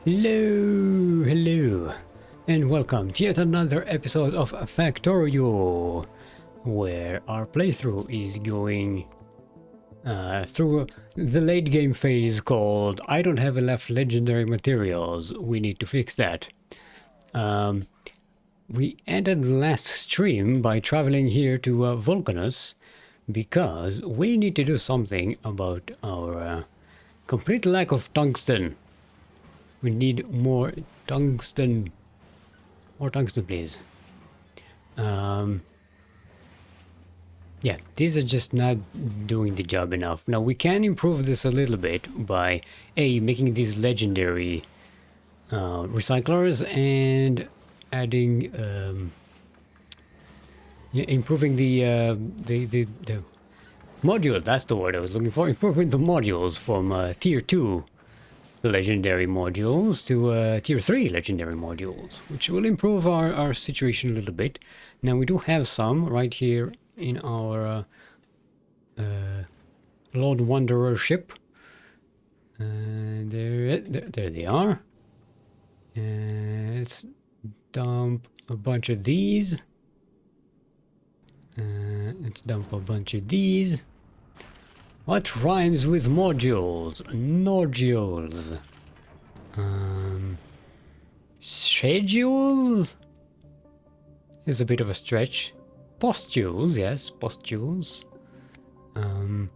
Hello, and welcome to yet another episode of Factorio, where our playthrough is going through the late game phase called I don't have enough legendary materials, we need to fix that. We ended the last stream by traveling here to Vulcanus because we need to do something about our complete lack of tungsten. We need more tungsten. More tungsten, please. Yeah, these are just not doing the job enough. Now, we can improve this a little bit by, A, making these legendary recyclers and adding, improving the module. That's the word I was looking for. Improving the modules from Tier 2 legendary modules to Tier 3 legendary modules, which will improve our situation a little bit. Now we do have some right here in our Lord Wanderer ship. There they are. Let's dump a bunch of these. Let's dump a bunch of these. What rhymes with modules? Nodules. Schedules? Is a bit of a stretch. Postules, yes, postules. I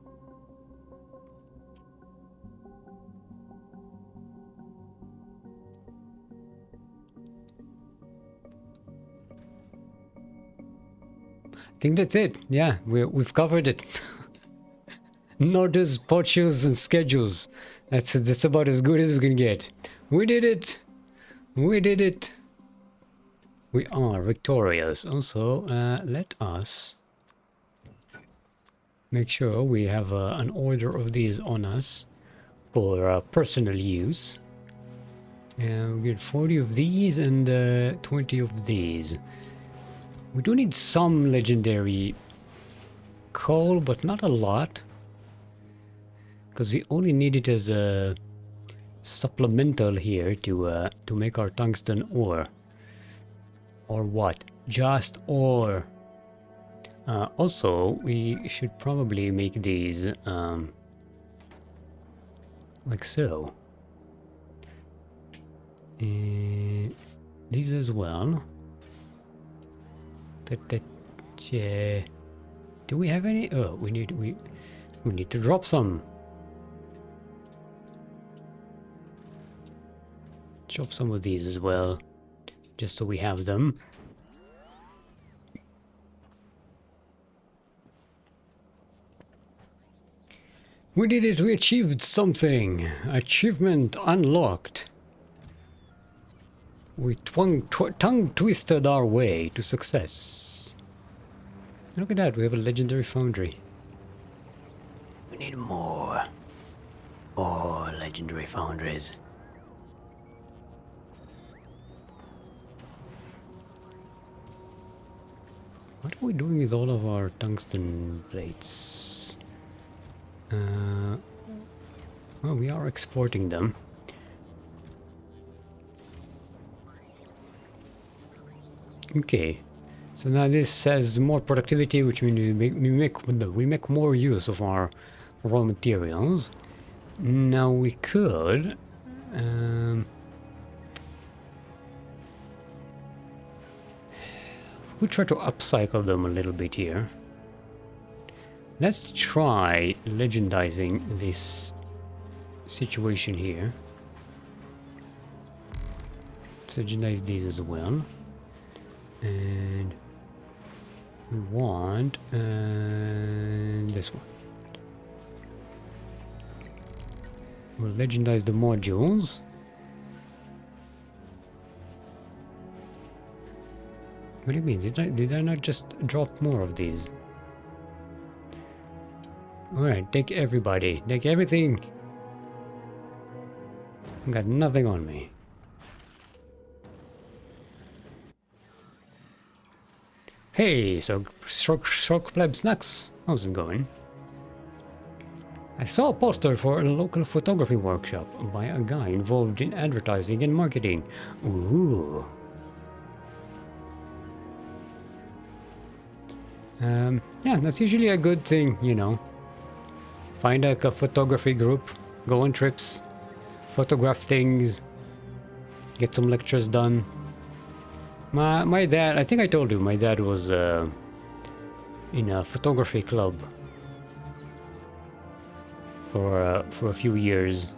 think that's it. Yeah, we've covered it. Nodes, postules, and schedules. That's about as good as we can get. We did it. We did it. We are victorious. Also, let us make sure we have an order of these on us for personal use. We get 40 of these and 20 of these. We do need some legendary coal, but not a lot, because we only need it as a supplemental here to make our tungsten ore. Or what? Just ore. Also, we should probably make these like so. And these as well. Do we have any? Oh, we need to drop some. Drop some of these as well, just so we have them. We did it! We achieved something! Achievement unlocked! We tongue-twisted our way to success. Look at that, we have a legendary foundry. We need more. More legendary foundries. What are we doing with all of our tungsten plates? Well, we are exporting them. Okay, so now this says more productivity, which means we make more use of our raw materials. Now we could we try to upcycle them a little bit here. Let's try legendizing this situation here. Let's legendize these as well. And we want this one. We'll legendize the modules. What do you mean? Did I not just drop more of these? Alright, take everybody. Take everything. I've got nothing on me. Hey, so Shock Pleb Snacks. How's it going? I saw a poster for a local photography workshop by a guy involved in advertising and marketing. Ooh. Yeah, that's usually a good thing, you know. Find like a photography group, go on trips, photograph things, get some lectures done. My dad, I think I told you, my dad was in a photography club for a few years.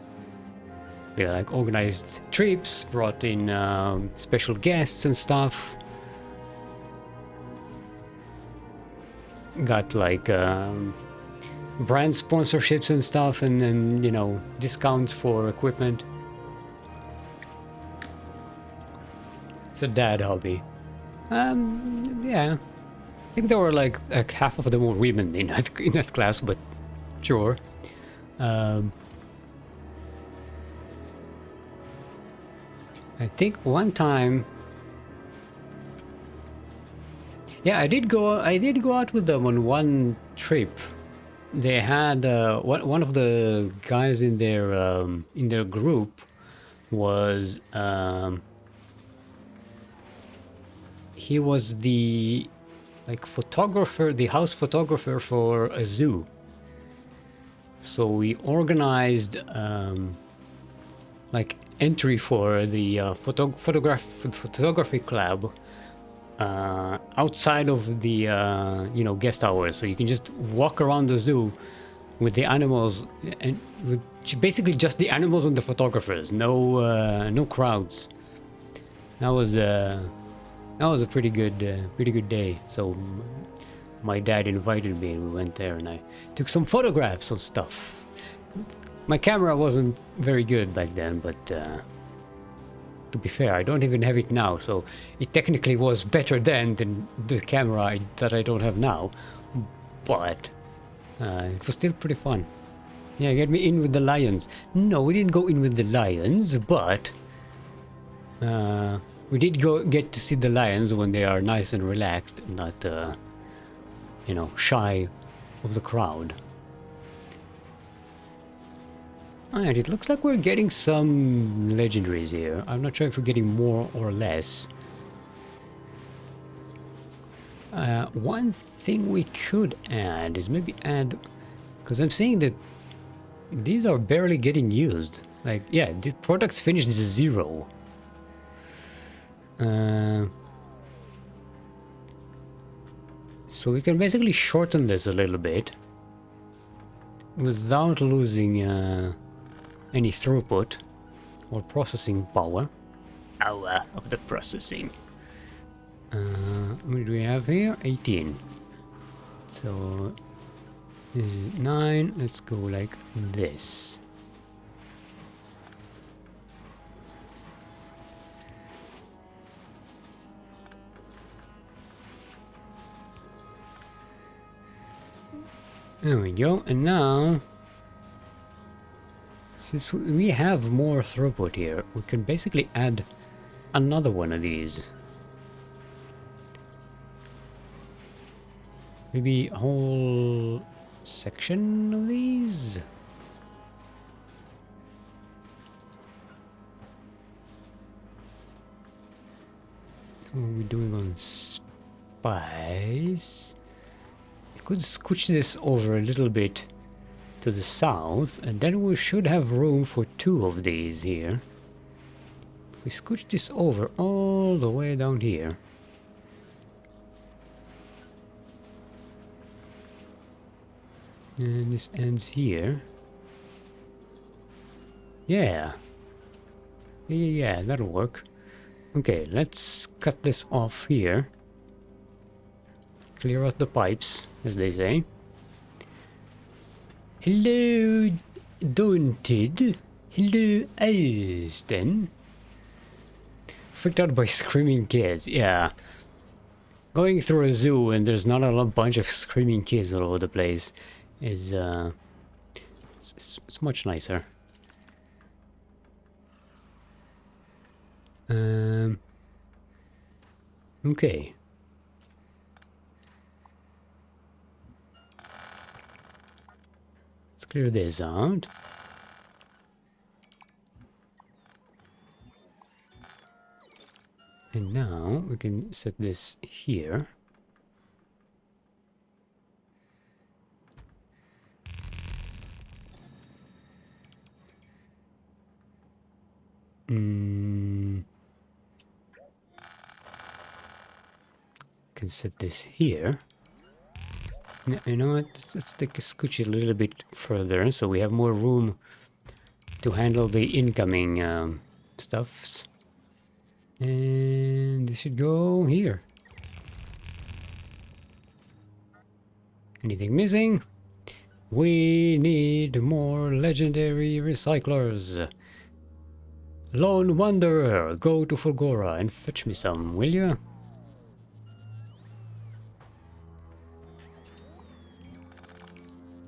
They like organized trips, brought in special guests and stuff. Got like brand sponsorships and stuff, and you know, discounts for equipment. It's a dad hobby. Yeah. I think there were like half of them were women in that class, but sure. I think one time, yeah, I did go out with them on one trip. They had one of the guys in their group was he was the like photographer, the house photographer for a zoo. So we organized like entry for the photography club outside of the you know, guest hours, so you can just walk around the zoo with the animals and with basically just the animals and the photographers. No crowds. That was a pretty good day. So my dad invited me and we went there and I took some photographs of stuff. My camera wasn't very good back then, but to be fair, I don't even have it now, so it technically was better then than the camera that I don't have now. But it was still pretty fun. Yeah, get me in with the lions. No, we didn't go in with the lions, but we did get to see the lions when they are nice and relaxed, and not you know, shy of the crowd. Alright, it looks like we're getting some legendaries here. I'm not sure if we're getting more or less. One thing we could add is maybe add, because I'm seeing that these are barely getting used. Like, yeah, the products finished 0. So we can basically shorten this a little bit without losing any throughput or processing power. Hour of the processing. What do we have here? 18. So this is 9. Let's go like this. There we go. And now, since we have more throughput here, we can basically add another one of these. Maybe a whole section of these? What are we doing on spice? I could scooch this over a little bit to the south, and then we should have room for 2 of these here. If we scooch this over all the way down here. And this ends here. Yeah. Yeah, that'll work. Okay, let's cut this off here. Clear out the pipes, as they say. Hello, Daunted. Hello, Austin. Freaked out by screaming kids. Yeah. Going through a zoo and there's not a bunch of screaming kids all over the place is it's much nicer. Okay. clear this out. And now we can set this here. Can set this here. Now, you know what? Let's take a scooch a little bit further so we have more room to handle the incoming stuffs. And this should go here. Anything missing? We need more legendary recyclers. Lone Wanderer, go to Fulgora and fetch me some, will you?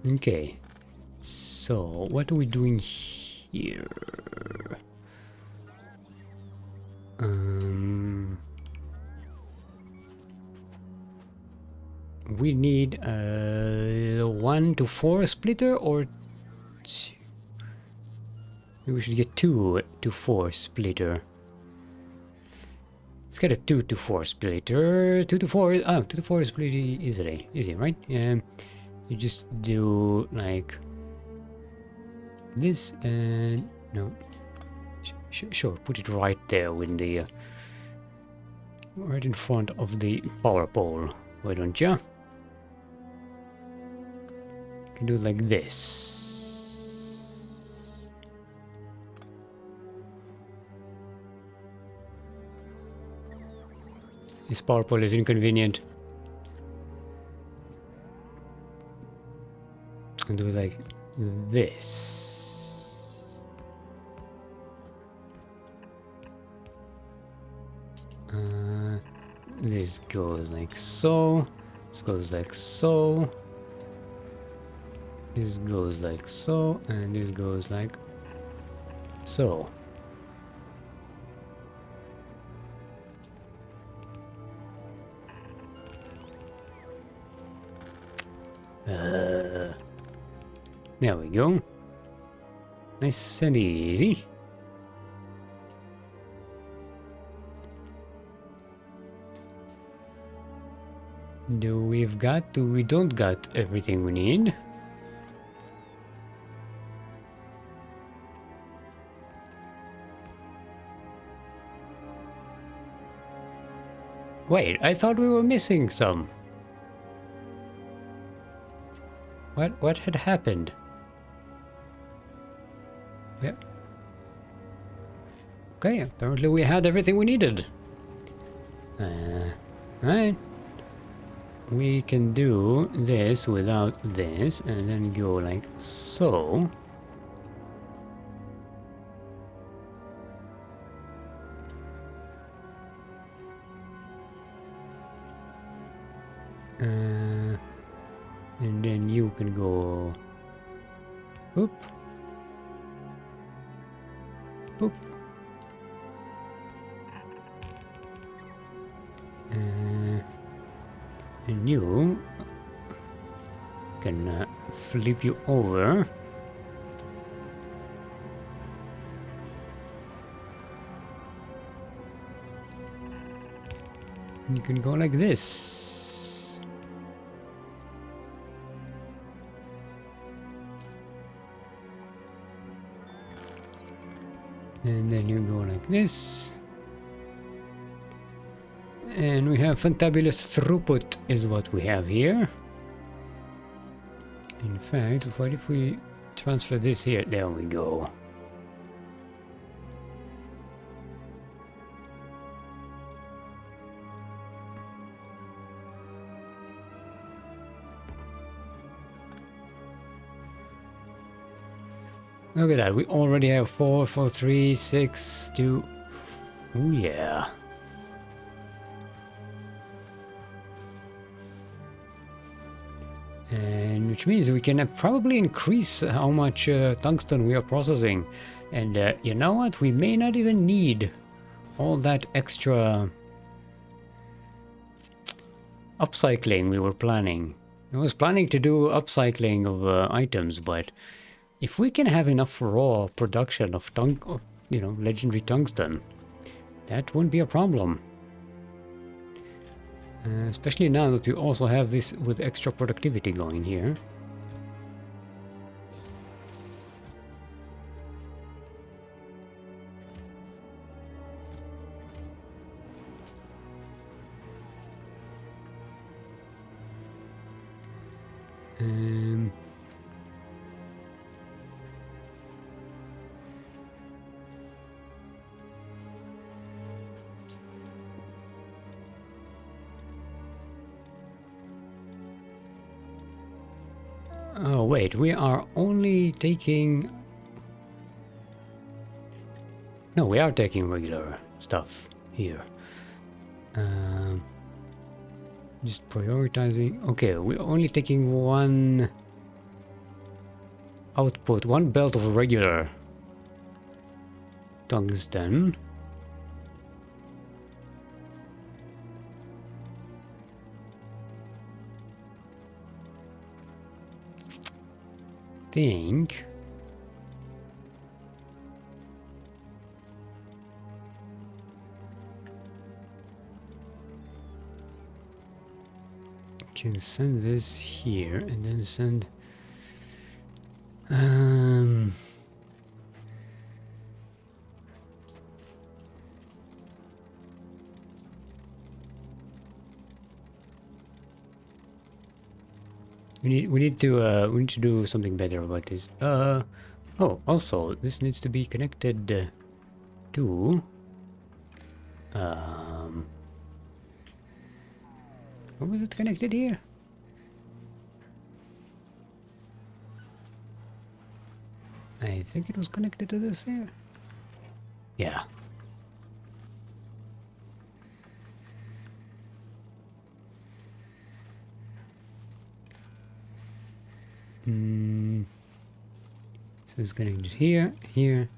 Okay. So, what are we doing here? We need a 1 to 4 splitter or 2? We should get 2 to 4 splitter. Let's get a 2 to 4 splitter. 2 to 4. 2 to 4 is pretty easy, right? You just do like this and no. Sure, put it right there with the right in front of the power pole. Why don't you? You can do it like this. This power pole is inconvenient. And do it like this. This goes like so. This goes like so. This goes like so, and this goes like so. There we go. Nice and easy. We don't got everything we need. Wait, I thought we were missing some. What had happened? Yeah. Okay, apparently we had everything we needed. Alright. We can do this without this and then go like so. And then you can go oop, oop, and you can flip you over. You can go like this. And then you go like this. And we have fantabulous throughput is what we have here. In fact, what if we transfer this here? There we go. Look at that, we already have 4, 4, 3, 6, 2. Oh yeah. And which means we can probably increase how much tungsten we are processing. And you know what? We may not even need all that extra upcycling we were planning. I was planning to do upcycling of items, but if we can have enough raw production of legendary tungsten, that wouldn't be a problem. Especially now that we also have this with extra productivity going here. Oh wait, we are only taking... No, we are taking regular stuff here. Just prioritizing. Okay, we're only taking one output, one belt of regular tungsten. Think can send this here and then send we need to do something better about this. Oh, also this needs to be connected to what was it connected here? I think it was connected to this here. Yeah. So it's connected here, here,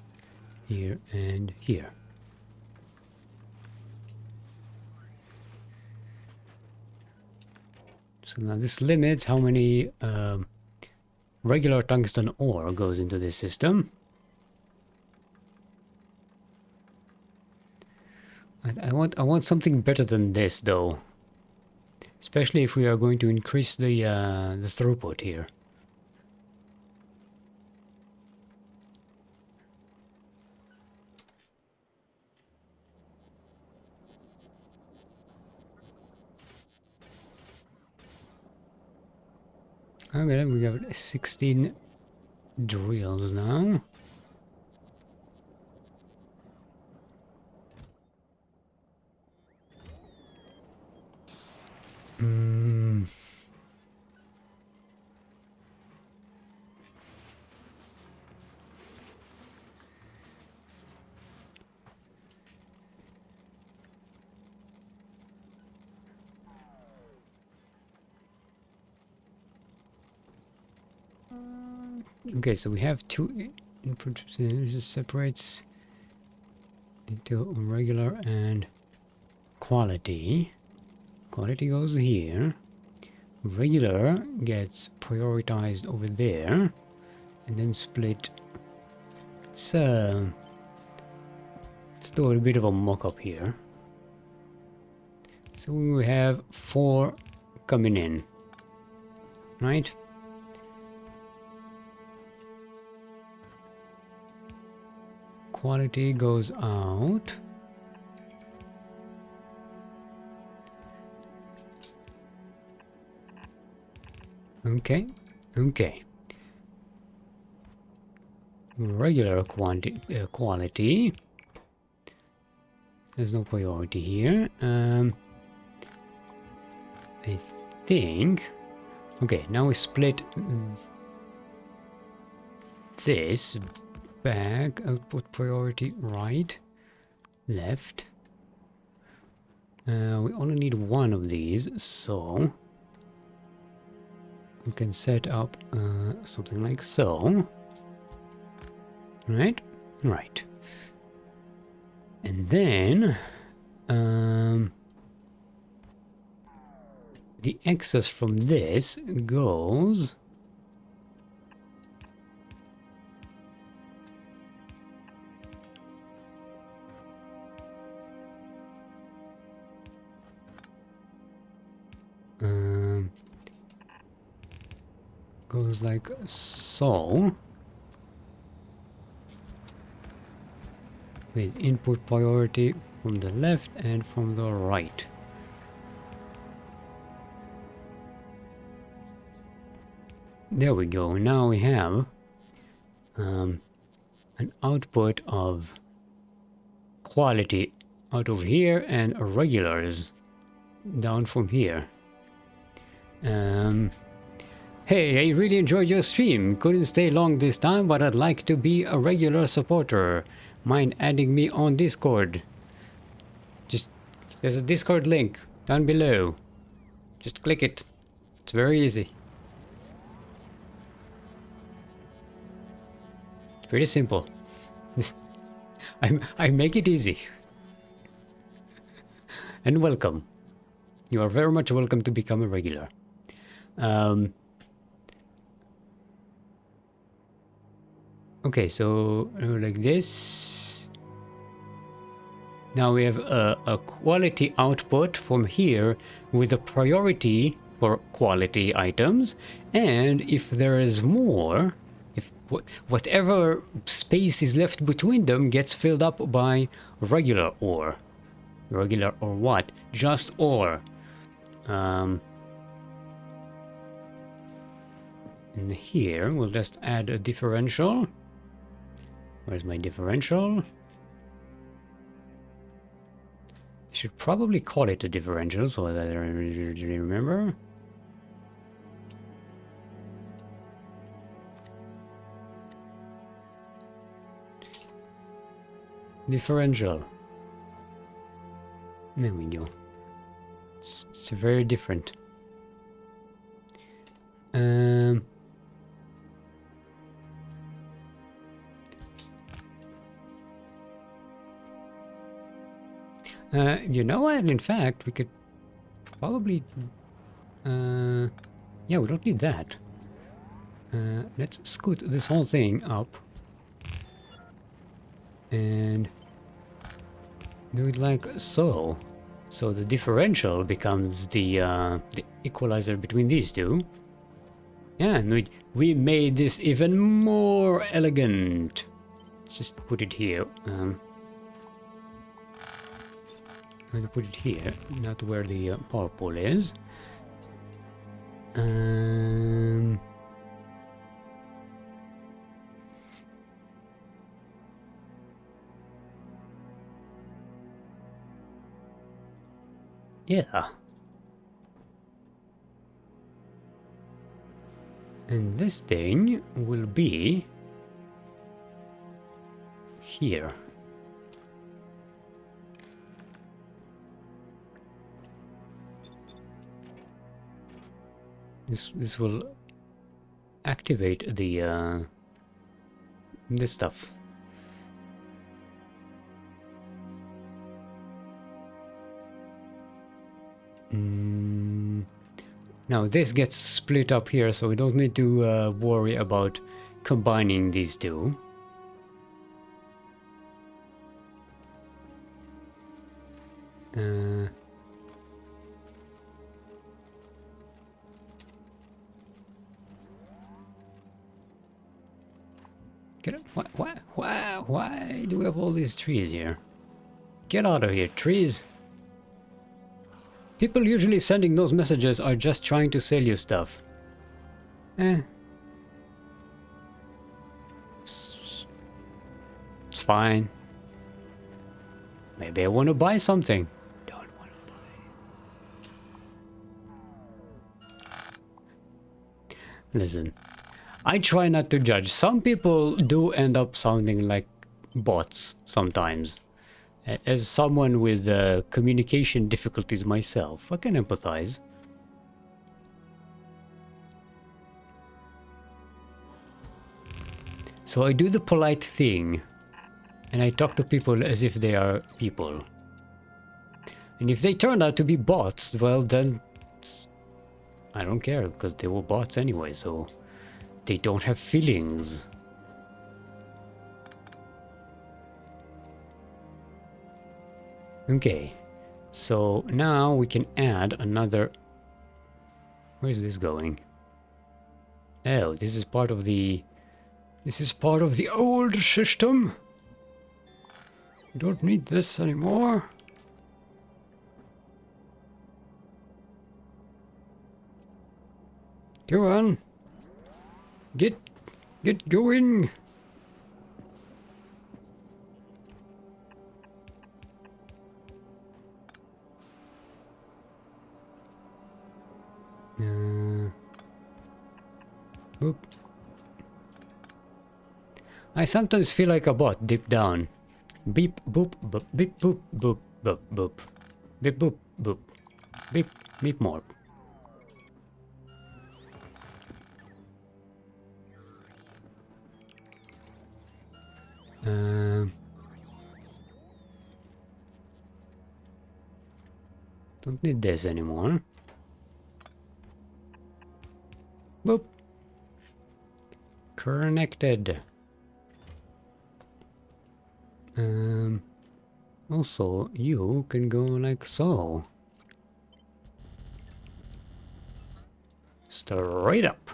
here, and here. So now this limits how many regular tungsten ore goes into this system. And I want something better than this though. Especially if we are going to increase the throughput here. Okay, we got 16 drills now. Okay, so we have two input. This separates into regular and quality. Quality goes here. Regular gets prioritized over there, and then split. Let's do a bit of a mock-up here. So we have 4 coming in, right? Quality goes out. Okay, okay. Regular quality. There's no priority here. I think. Okay, now we split this back. Output priority right, left. We only need one of these, so we can set up something like so. Right? Right. And then the excess from this goes... goes like so, with input priority from the left and from the right. There we go. Now we have an output of quality out of here and regulars down from here. Hey, I really enjoyed your stream. Couldn't stay long this time, but I'd like to be a regular supporter. Mind adding me on Discord? There's a Discord link down below. Just click it. It's very easy. It's pretty simple. I make it easy. And welcome. You are very much welcome to become a regular. Okay, so like this. Now we have a quality output from here with a priority for quality items, and if there is more, if whatever space is left between them gets filled up by regular ore. Regular or what? Just ore. And here we'll just add a differential. Where's my differential? I should probably call it a differential so that I remember. Differential. There we go. It's very different. You know what? In fact, we could probably... yeah, we don't need that. Let's scoot this whole thing up. And do it like so. So the differential becomes the equalizer between these two. Yeah, and we made this even more elegant. Let's just put it here. I'm going to put it here, not where the power pole is. Yeah. And this thing will be here. This will activate the this stuff. Now this gets split up here, so we don't need to worry about combining these two. Get up. Why do we have all these trees here? Get out of here, trees! People usually sending those messages are just trying to sell you stuff. It's fine. Maybe I want to buy something. Don't want to buy. Listen, I try not to judge. Some people do end up sounding like bots sometimes. As someone with communication difficulties myself, I can empathize. So I do the polite thing, and I talk to people as if they are people. And if they turn out to be bots, well then, I don't care, because they were bots anyway, so they don't have feelings. Okay, so now we can add another... Where is this going? Oh, this is part of the... This is part of the old system. We don't need this anymore. Go on. Get going. Boop. I sometimes feel like a bot deep down. Beep boop boop beep boop boop boop boop. Beep boop boop. Beep beep more. Don't need this anymore. Boop. Connected. Also, you can go like so. Straight up.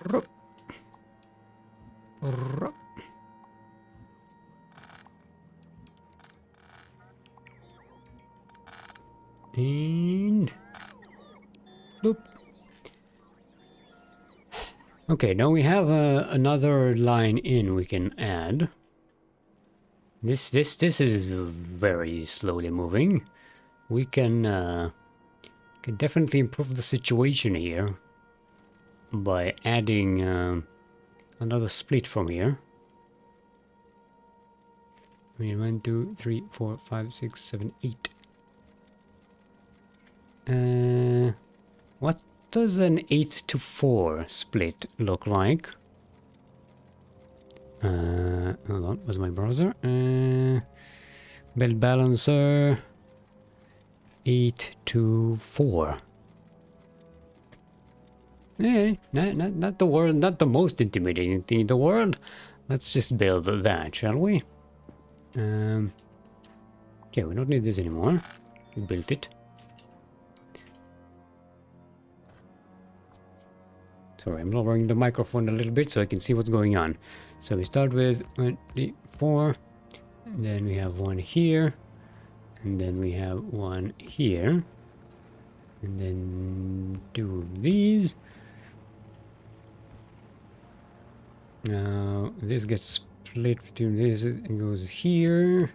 Rup. Rup. And boop. Okay, now we have another line in we can add. This is very slowly moving. We can definitely improve the situation here by adding another split from here. I mean, 1, 2, 3, 4, 5, 6, 7, 8. What does an 8 to 4 split look like? Hold on, where's my browser? Bell balancer 8 to 4. Not the world, not the most intimidating thing in the world. Let's just build that, shall we? Okay, we don't need this anymore. We built it. Sorry, I'm lowering the microphone a little bit so I can see what's going on. So we start with 1, 3, 4, and then we have one here, and then we have one here, and then 2 of these. Now this gets split between this and goes here.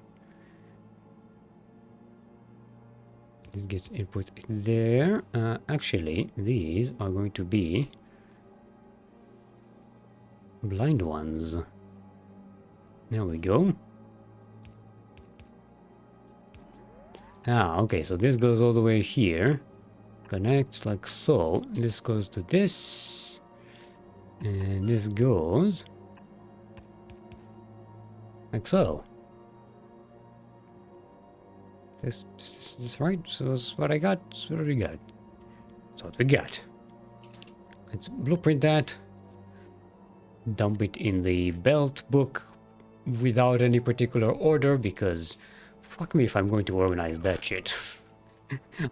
This gets input there. Actually, these are going to be blind ones. There we go. Okay, so this goes all the way here. Connects like so. This goes to this. And this goes like so. This is right. So that's what I got. That's what we got. That's what we got. Let's blueprint that. Dump it in the belt book without any particular order, because fuck me if I'm going to organize that shit.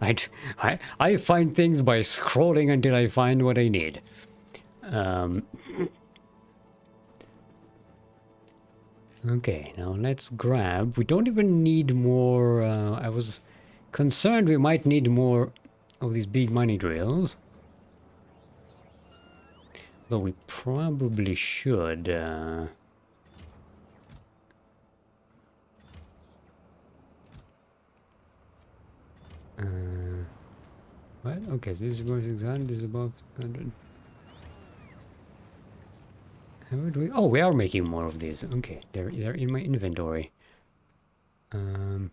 I find things by scrolling until I find what I need. Okay, now let's grab. We don't even need more. I was concerned we might need more of these big money drills. Though we probably should. What? Okay, so this is above 600, this is above 600. How do we? Oh, we are making more of these. Okay, they're in my inventory. Because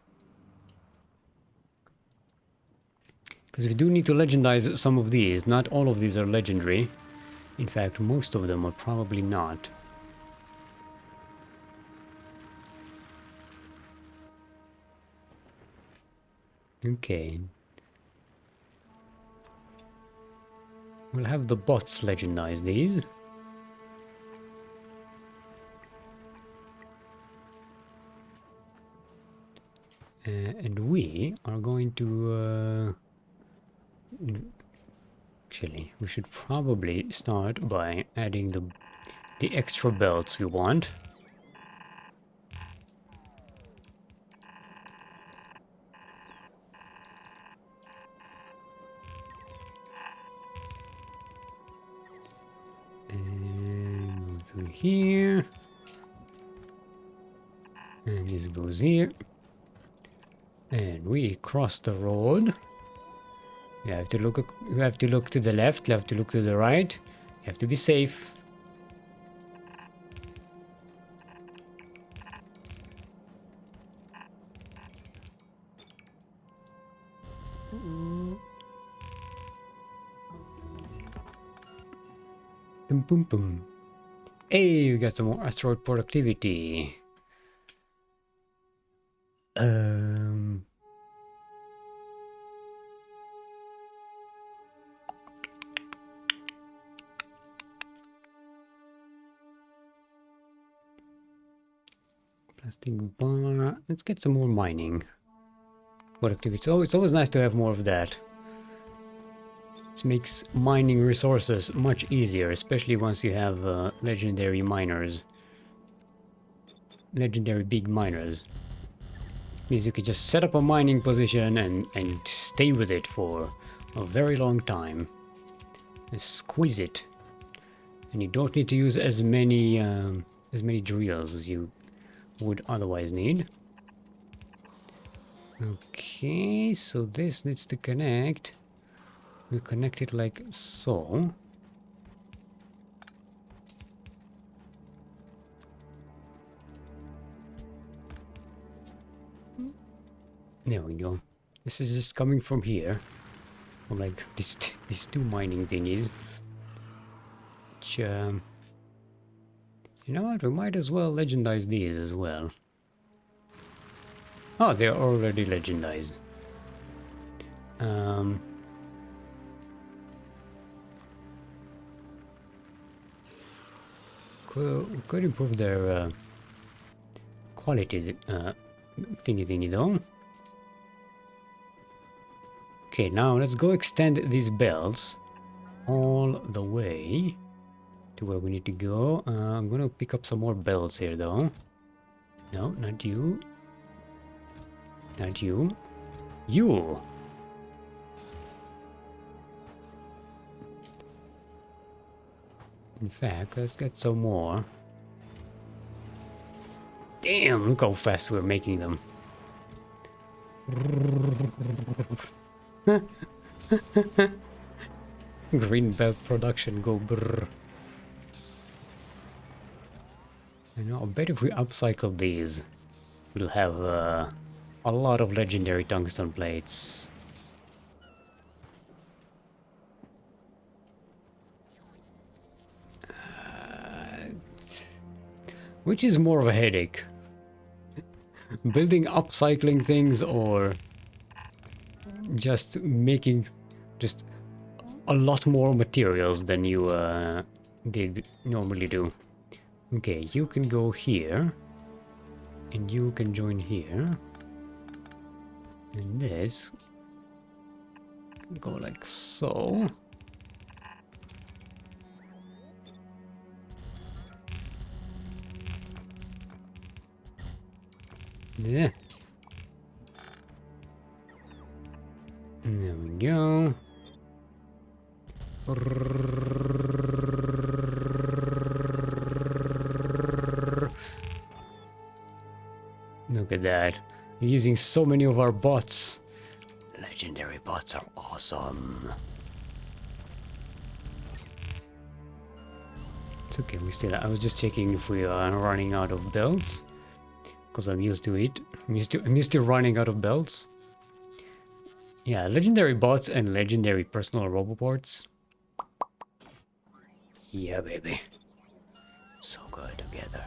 we do need to legendize some of these. Not all of these are legendary. In fact, most of them are probably not. Okay. We'll have the bots legendize these. And we are going to... actually, we should probably start by adding the extra belts we want. And go through here. And this goes here. And we cross the road. You have to look to the left, you have to look to the right. You have to be safe. Boom, boom, boom. Hey, we got some more asteroid productivity. Plastic bar. Let's get some more mining productivity. So it's always nice to have more of that. This makes mining resources much easier, especially once you have legendary miners. Legendary big miners. Means you could just set up a mining position and stay with it for a very long time. And squeeze it. And you don't need to use as many drills as you would otherwise need. Okay, so this needs to connect. We'll connect it like so. There we go. This is just coming from here. From like these two mining thingies. Which, you know what? We might as well legendize these as well. Oh, they're already legendized. Could improve their quality thingy though. Okay, now let's go extend these belts all the way to where we need to go. I'm gonna pick up some more belts here though. No, not you. Not you. You! In fact, let's get some more. Damn, look how fast we're making them. Green belt production go brrr. You know, I bet if we upcycle these, we'll have a lot of legendary tungsten plates. Which is more of a headache? Building upcycling things or just making just a lot more materials than you did normally do. Okay, you can go here and you can join here, and this can go like so. Yeah. There we go. Look at that. We're using so many of our bots. Legendary bots are awesome. It's okay, I was just checking if we are running out of belts. Because I'm used to it. I'm used to running out of belts. Yeah, legendary bots and legendary personal roboports. Yeah, baby. So good together.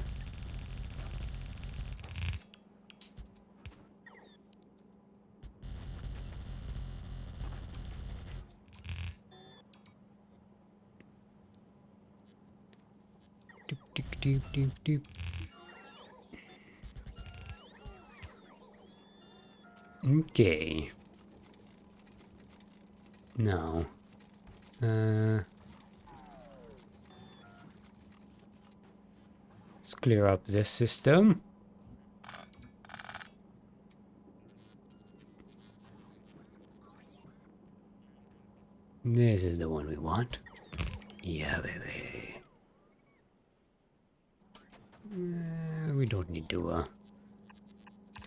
Doop, doop, doop. Okay. Now, let's clear up this system. This is the one we want. Yeah, baby. We don't need to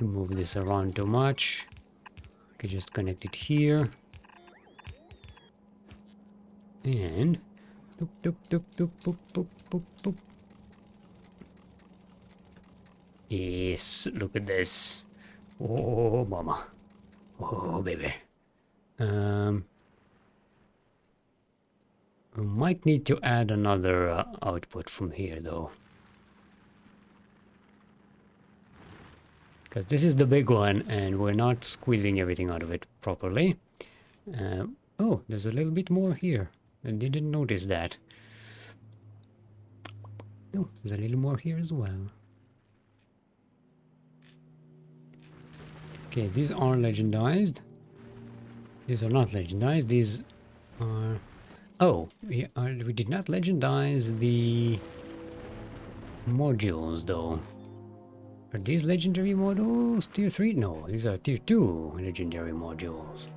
move this around too much. Could just connect it here. And doop, doop, doop, doop, boop, boop, boop, boop. Yes, look at this. Oh, mama. Oh, baby. We might need to add another output from here, though. Because this is the big one, and we're not squeezing everything out of it properly. Oh, there's a little bit more here. I didn't notice that. Oh, there's a little more here as well. Okay, these are legendized. These are not legendized. These are... Oh, we did not legendize the modules, though. Are these legendary modules? Tier 3? No, these are Tier 2 legendary modules.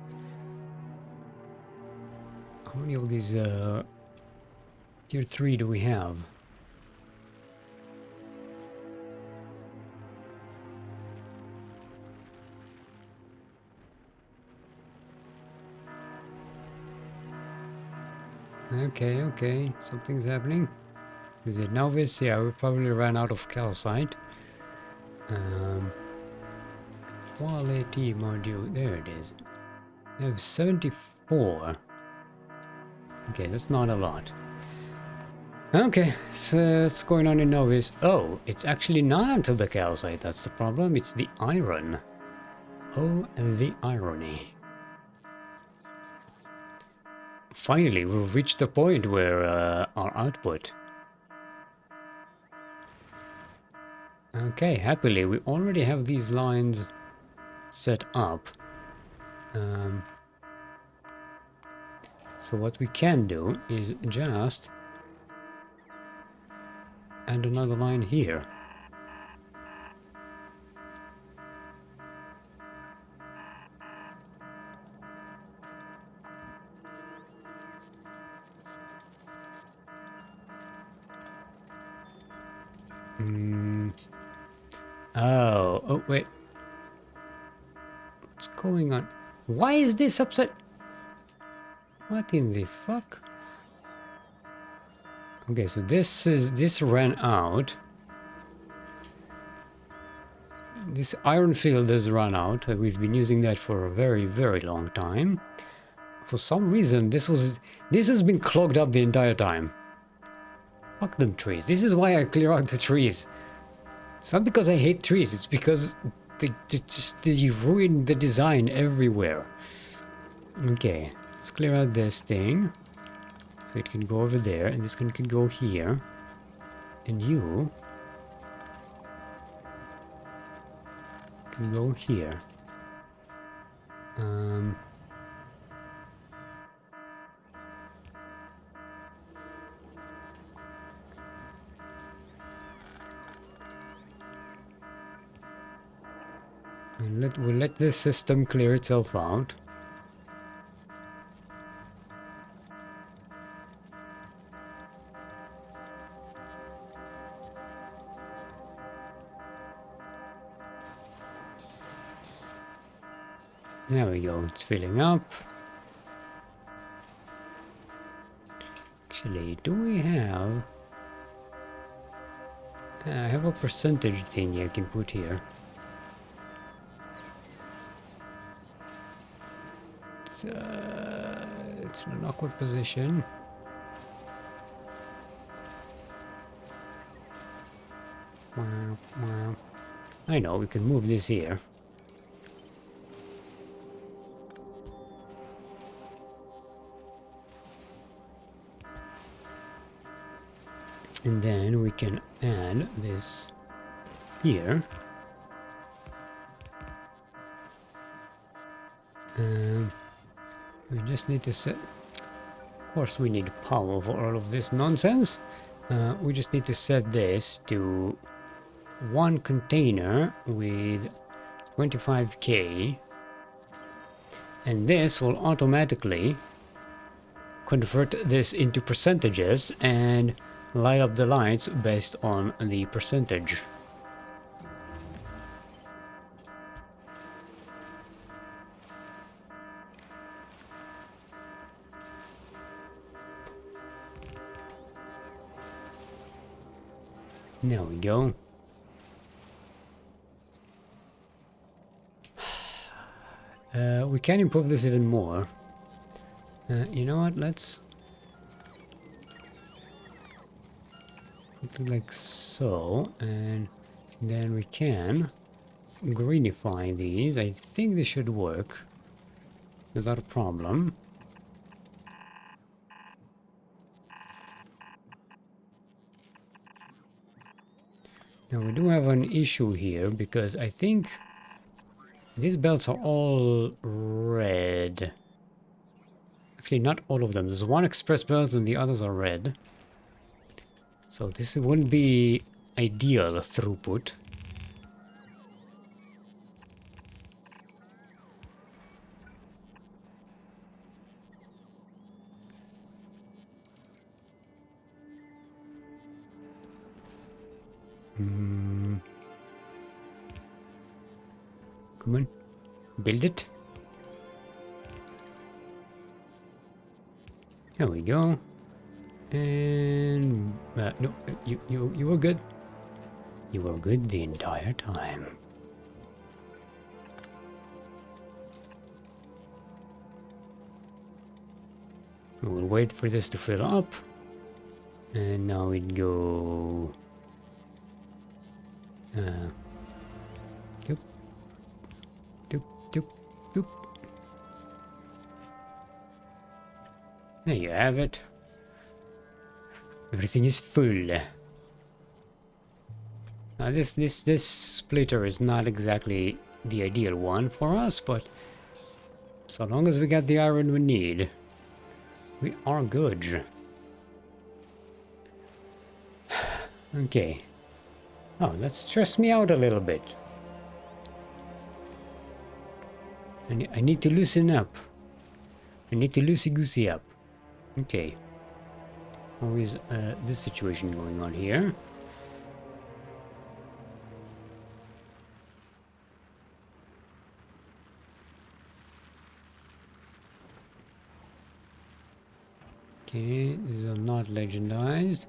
How many of these Tier 3 do we have? Okay, okay, something's happening. Is it novice? Yeah, we probably ran out of calcite. Quality module, there it is. We have 74. Okay, that's not a lot. Okay, so what's going on in novice? Oh, it's actually not the calcite, that's the problem. It's the iron. Oh, the irony. Finally, we've reached the point where our output. Okay, happily, we already have these lines set up. So what we can do is just add another line here. Oh, wait. What's going on? Why is this upset? What in the fuck? Okay, so this ran out. This iron field has run out. We've been using that for a very, very long time. For some reason, this has been clogged up the entire time. Fuck them trees. This is why I clear out the trees. It's not because I hate trees, it's because they ruin the design everywhere. Okay, let's clear out this thing. So it can go over there, and this one can go here. And you can go here. And we'll let this system clear itself out. There we go, it's filling up. Actually, do we have... I have a percentage thingy I can put here. It's in an awkward position. I know, we can move this here. And then we can add this here. We just need to set... Of course we need power for all of this nonsense. We just need to set this to one container with 25k. And this will automatically convert this into percentages and light up the lights based on the percentage. There we go. We can improve this even more. You know what, let's put it like so, and then we can greenify these. I think this should work without a problem. Now we do have an issue here because I think these belts are all red. Actually, not all of them. There's one express belt and the others are red. So this wouldn't be ideal throughput. Come on, build it. There we go. And no, you were good. You were good the entire time. We'll wait for this to fill up, and now we'd go. Doop, doop, doop, doop. There you have it. Everything is full. Now this splitter is not exactly the ideal one for us, but so long as we got the iron we need, we are good. Okay. Oh, that stressed me out a little bit. I need to loosen up. I need to loosey-goosey up. Okay. How is this situation going on here? Okay, these are not legendized.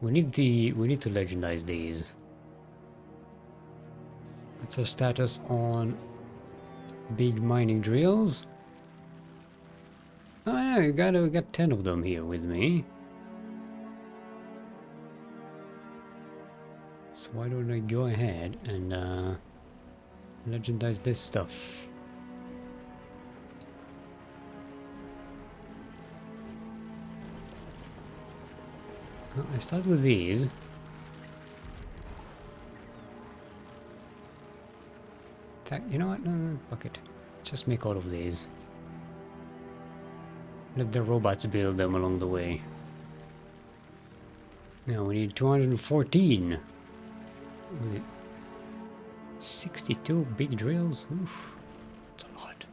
We need to legendize these. What's our status on big mining drills? Oh yeah, we got 10 of them here with me. So why don't I go ahead and legendize this stuff? I start with these. In fact, you know what? No, fuck it. Just make all of these. Let the robots build them along the way. Now we need 214. 62 big drills? Oof, that's a lot.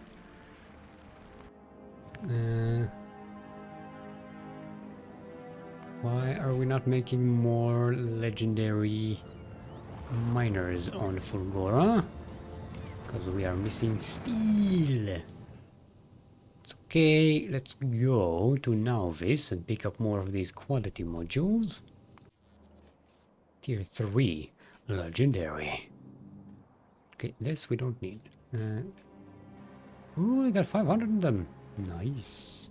Why are we not making more legendary miners on Fulgora? Because we are missing steel. It's okay, let's go to Nauvis and pick up more of these quality modules. Tier 3, legendary. Okay, this we don't need. Ooh, we got 500 of them. Nice.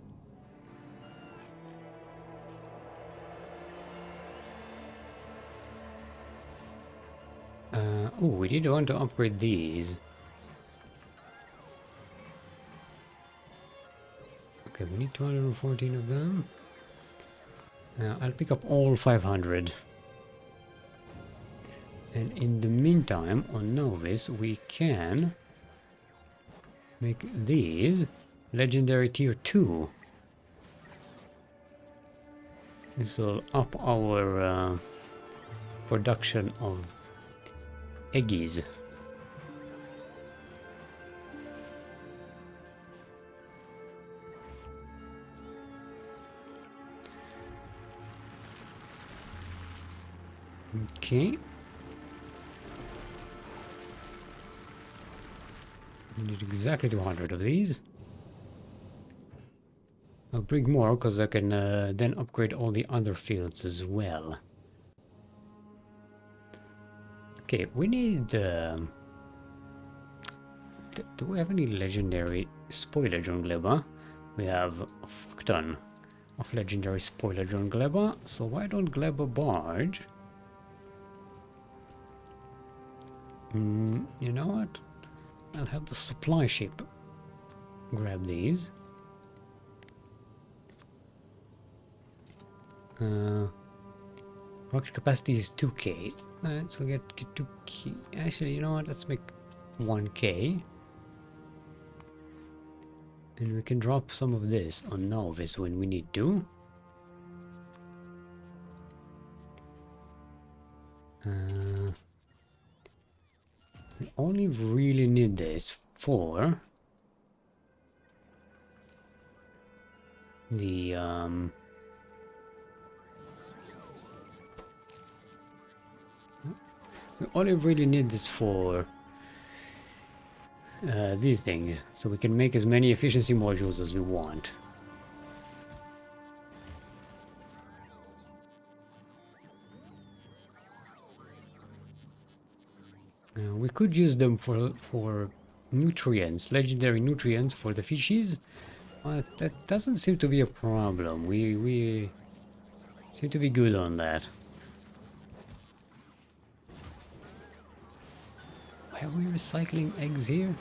Oh, we did want to upgrade these. Okay, we need 214 of them. I'll pick up all 500. And in the meantime, on Novice, we can make these legendary tier 2. This will up our production of eggies. Okay. I need exactly 200 of these. I'll bring more because I can then upgrade all the other fields as well. Okay, we need... do we have any legendary spoilage on Gleba? We have a fuck ton of legendary spoilage on Gleba, so why don't Gleba barge? You know what? I'll have the supply ship grab these. Rocket capacity is 2k. Alright, so get 2k. Actually, you know what? Let's make 1k. And we can drop some of this on Novice when we need to. We only really need this for the we only really need this for these things, so we can make as many efficiency modules as we want. We could use them for nutrients, legendary nutrients for the fishes, but that doesn't seem to be a problem. We seem to be good on that. Why are we recycling eggs here?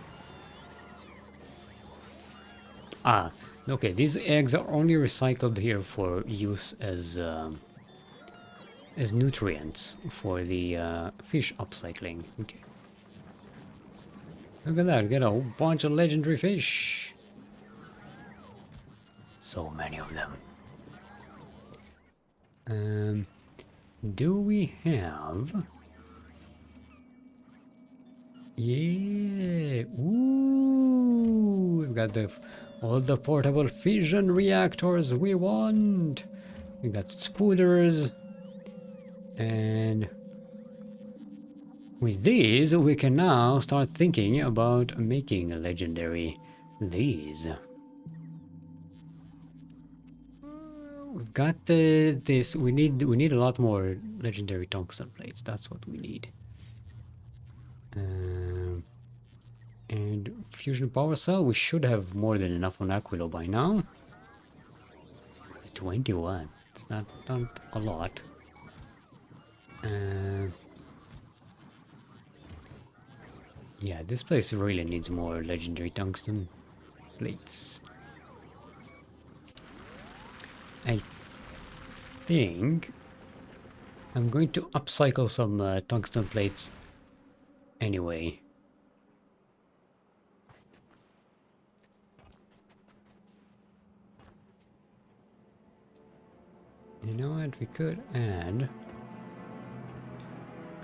Ah, okay, these eggs are only recycled here for use as nutrients for the fish upcycling. Okay. Look at that, get a whole bunch of legendary fish. So many of them. Do we have... Yeah, ooh, we've got all the portable fission reactors we want. We got spoolers, and with these we can now start thinking about making a legendary these. We've got this. We need a lot more legendary tungsten plates. That's what we need. And fusion power cell, we should have more than enough on Aquilo by now. 21. It's not a lot. Yeah, this place really needs more legendary tungsten plates. I think I'm going to upcycle some tungsten plates anyway. You know what? We could add...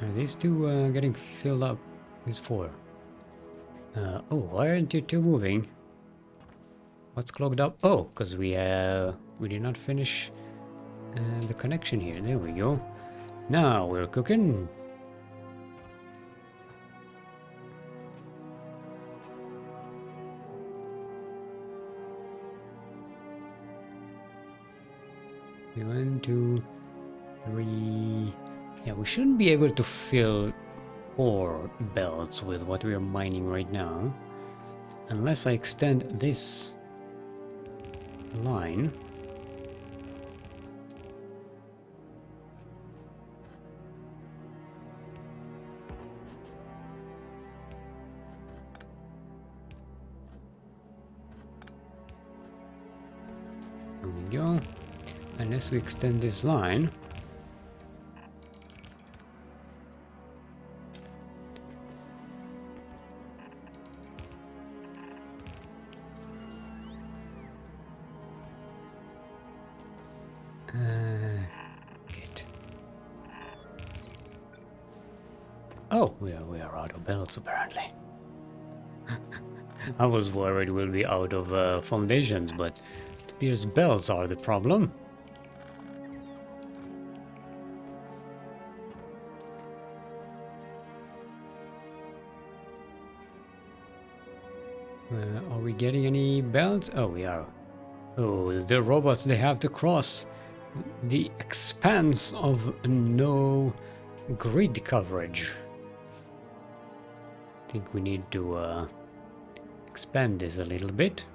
Are these two getting filled up? These four. Oh, why aren't you two moving? What's clogged up? Oh, because we did not finish the connection here. There we go. Now we're cooking. Okay, 1, 2, 3. Yeah, we shouldn't be able to fill 4 belts with what we are mining right now, unless I extend this line. There we go. Unless we extend this line. Oh, we are out of belts apparently. I was worried we'll be out of foundations, but it appears belts are the problem. Are we getting any belts? Oh, we are. Oh, the robots, they have to cross the expanse of no grid coverage. I think we need to expand this a little bit.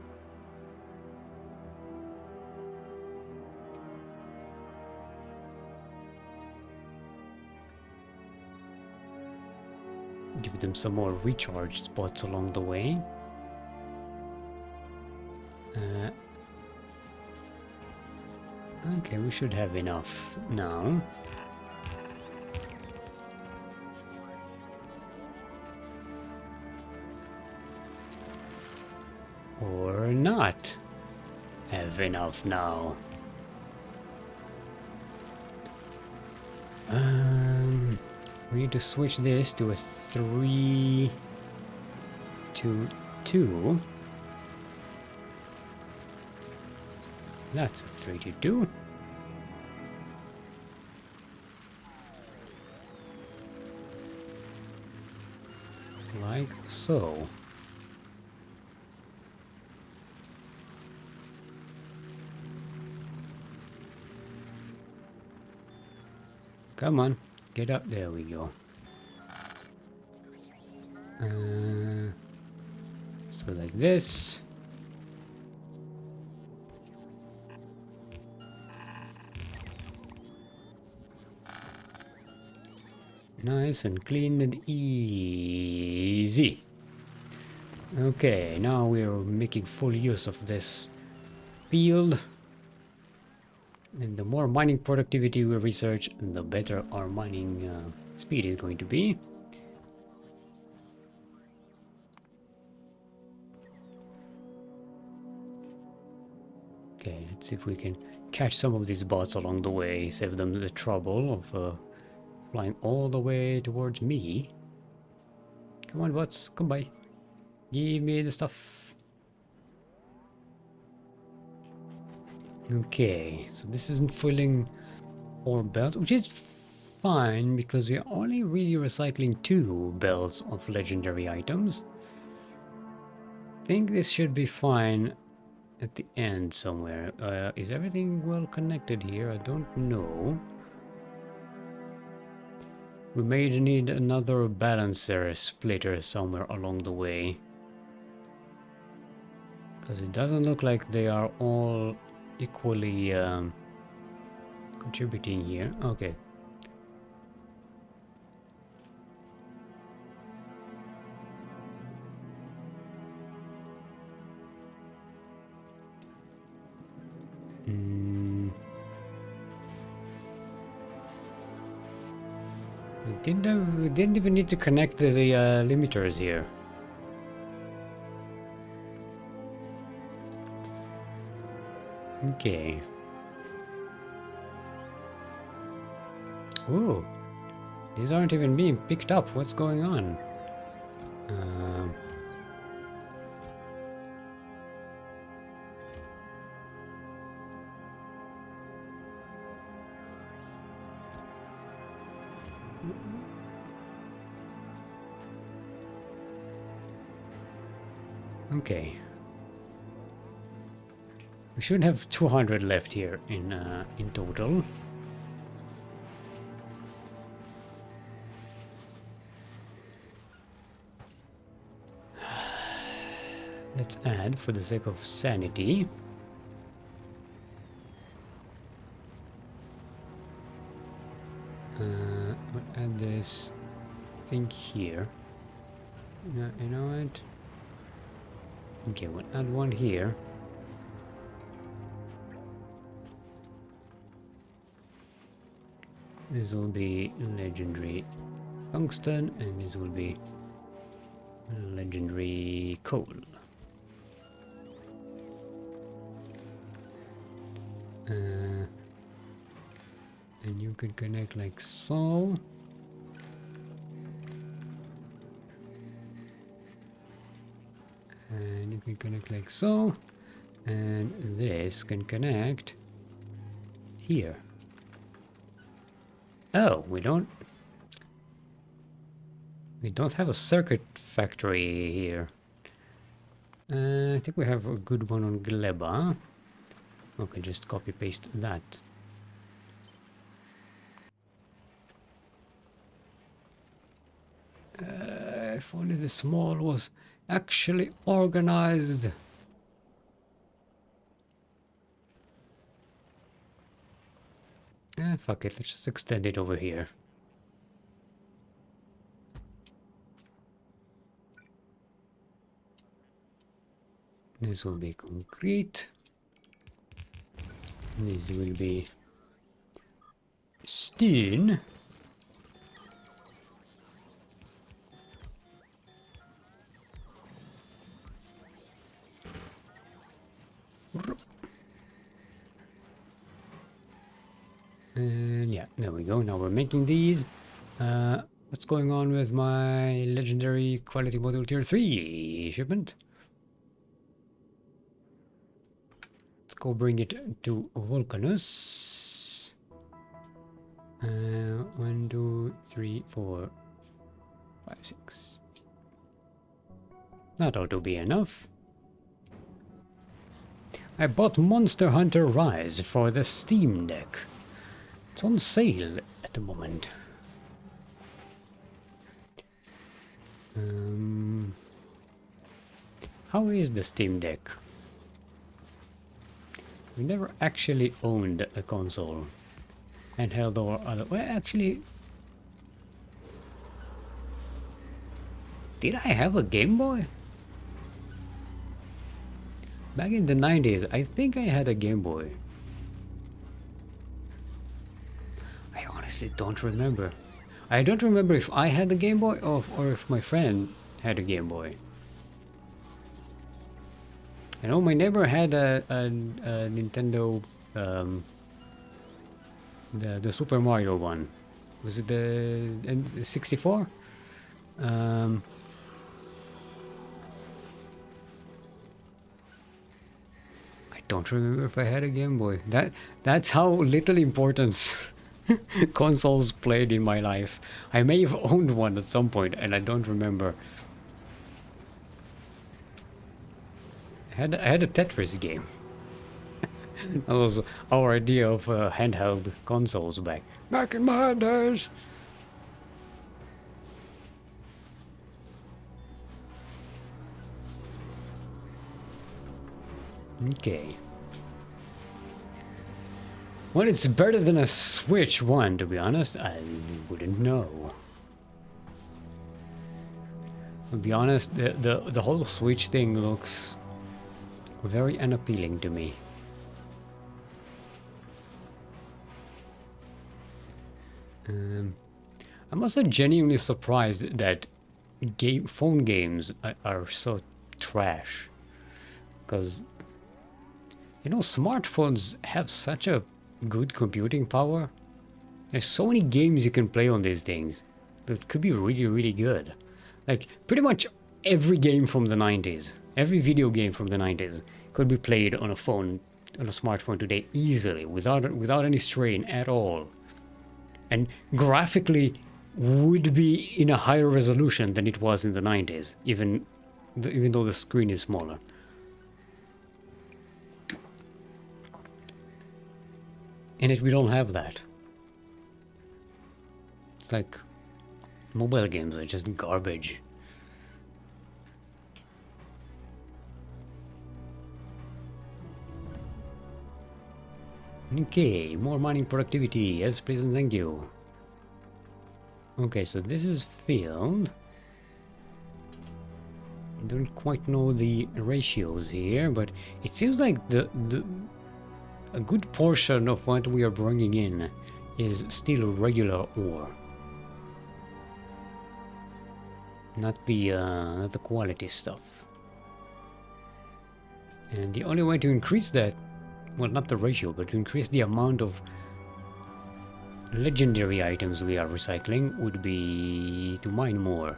Give them some more recharge spots along the way. Okay, we should have enough now. Or not have enough now. We need to switch this to a 3 to 2. That's a 3 to 2. Like so. Come on, get up. There we go. So like this. Nice and clean and easy. Okay, now we are making full use of this field. And the more mining productivity we research, the better our mining speed is going to be. Okay, let's see if we can catch some of these bots along the way, save them the trouble of flying all the way towards me. Come on, bots, come by. Give me the stuff. Okay, so this isn't filling our belt, which is fine because we are only really recycling 2 belts of legendary items. I think this should be fine at the end somewhere. Is everything well connected here? I don't know. We may need another balancer splitter somewhere along the way. Because it doesn't look like they are all equally contributing here. Okay. We didn't even need to connect the limiters here. Okay. Ooh. These aren't even being picked up. What's going on? Okay. We should have 200 left here in total. Let's add for the sake of sanity. We'll add this thing here. You know what? Okay, we'll add one here. This will be legendary tungsten, and this will be legendary coal. And you could connect like so. And you can connect like so. And this can connect here. Oh, we don't have a circuit factory here. I think we have a good one on Gleba. Okay, just copy paste that. If only the small was actually organized. Fuck it, let's just extend it over here. This will be concrete. This will be stone. And yeah, there we go. Now we're making these. What's going on with my legendary quality model tier 3 shipment? Let's go bring it to Vulcanus. 1, 2, 3, 4, 5, 6. That ought to be enough. I bought Monster Hunter Rise for the Steam Deck. It's on sale at the moment. How is the Steam Deck? We never actually owned a console. Handheld or other. Well, actually, did I have a Game Boy? Back in the 90s, I think I had a Game Boy. I honestly don't remember. I don't remember if I had a Game Boy or if my friend had a Game Boy. I know my neighbor had a Nintendo, the Super Mario one. Was it the 64? I don't remember if I had a Game Boy. That's how little importance consoles played in my life. I may have owned one at some point, and I don't remember. I had a Tetris game. That was our idea of handheld consoles back in my days. Okay. Well, it's better than a Switch one, to be honest. I wouldn't know. To be honest, the whole Switch thing looks very unappealing to me. I'm also genuinely surprised that phone games are so trash. Because, you know, smartphones have such a good computing power. There's so many games you can play on these things that could be really, really good. Like, pretty much every game from the 90s, every video game from the 90s could be played on a phone, on a smartphone today easily, without any strain at all. And graphically would be in a higher resolution than it was in the 90s, even though the screen is smaller. And yet we don't have that. It's like mobile games are just garbage. Okay, more mining productivity. Yes, please and thank you. Okay, so this is filled. I don't quite know the ratios here, but it seems like a good portion of what we are bringing in is still regular ore. Not the quality stuff. And the only way to increase that, well, not the ratio, but to increase the amount of legendary items we are recycling would be to mine more.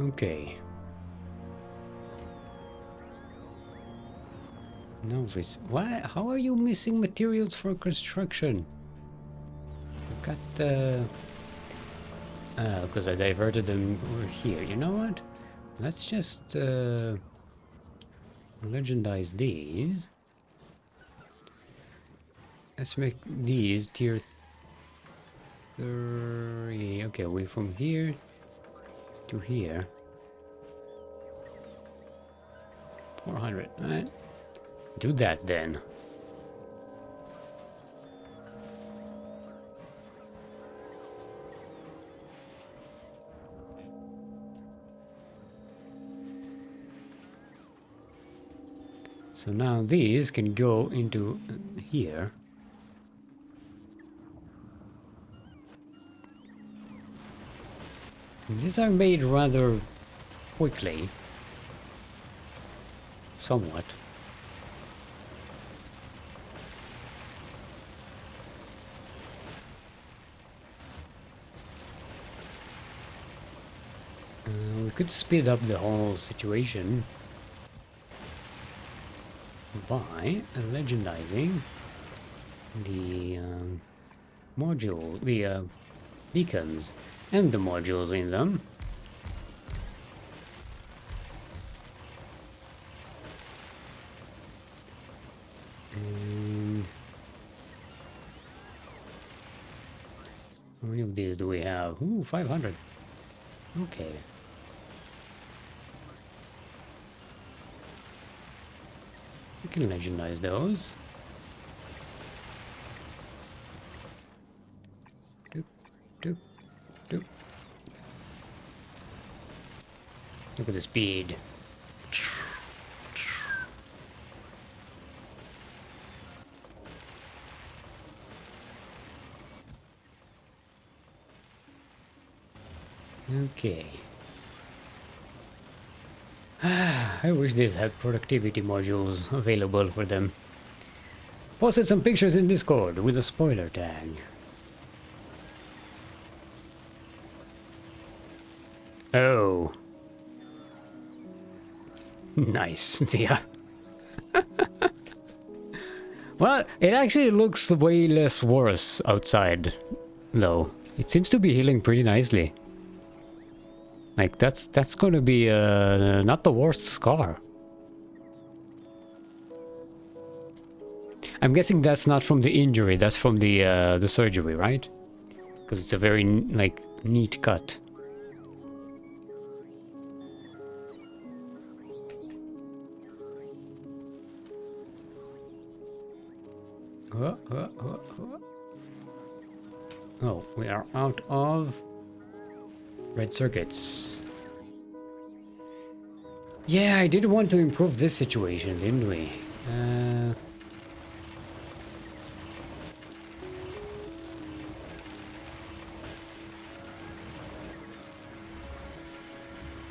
Okay. Novice. Why? How are you missing materials for construction? I've got the... because I diverted them over here. You know what? Let's just legendize these. Let's make these tier 3. Okay, we from here to here. 400. Alright. Do that then. So now these can go into here. These are made rather quickly. Somewhat. We could speed up the whole situation by legendizing the module, the beacons and the modules in them. And how many of these do we have? Ooh, 500. Okay. We can legendize those. Doop, doop, doop. Look at the speed. Okay. I wish these had productivity modules available for them. Posted some pictures in Discord with a spoiler tag. Oh. Nice, yeah. Well, it actually looks way less worse outside, though. It seems to be healing pretty nicely. Like, that's gonna be not the worst scar. I'm guessing that's not from the injury, that's from the surgery, right? Because it's a very, like, neat cut. Oh, we are out of red circuits. Yeah, I did want to improve this situation, didn't we?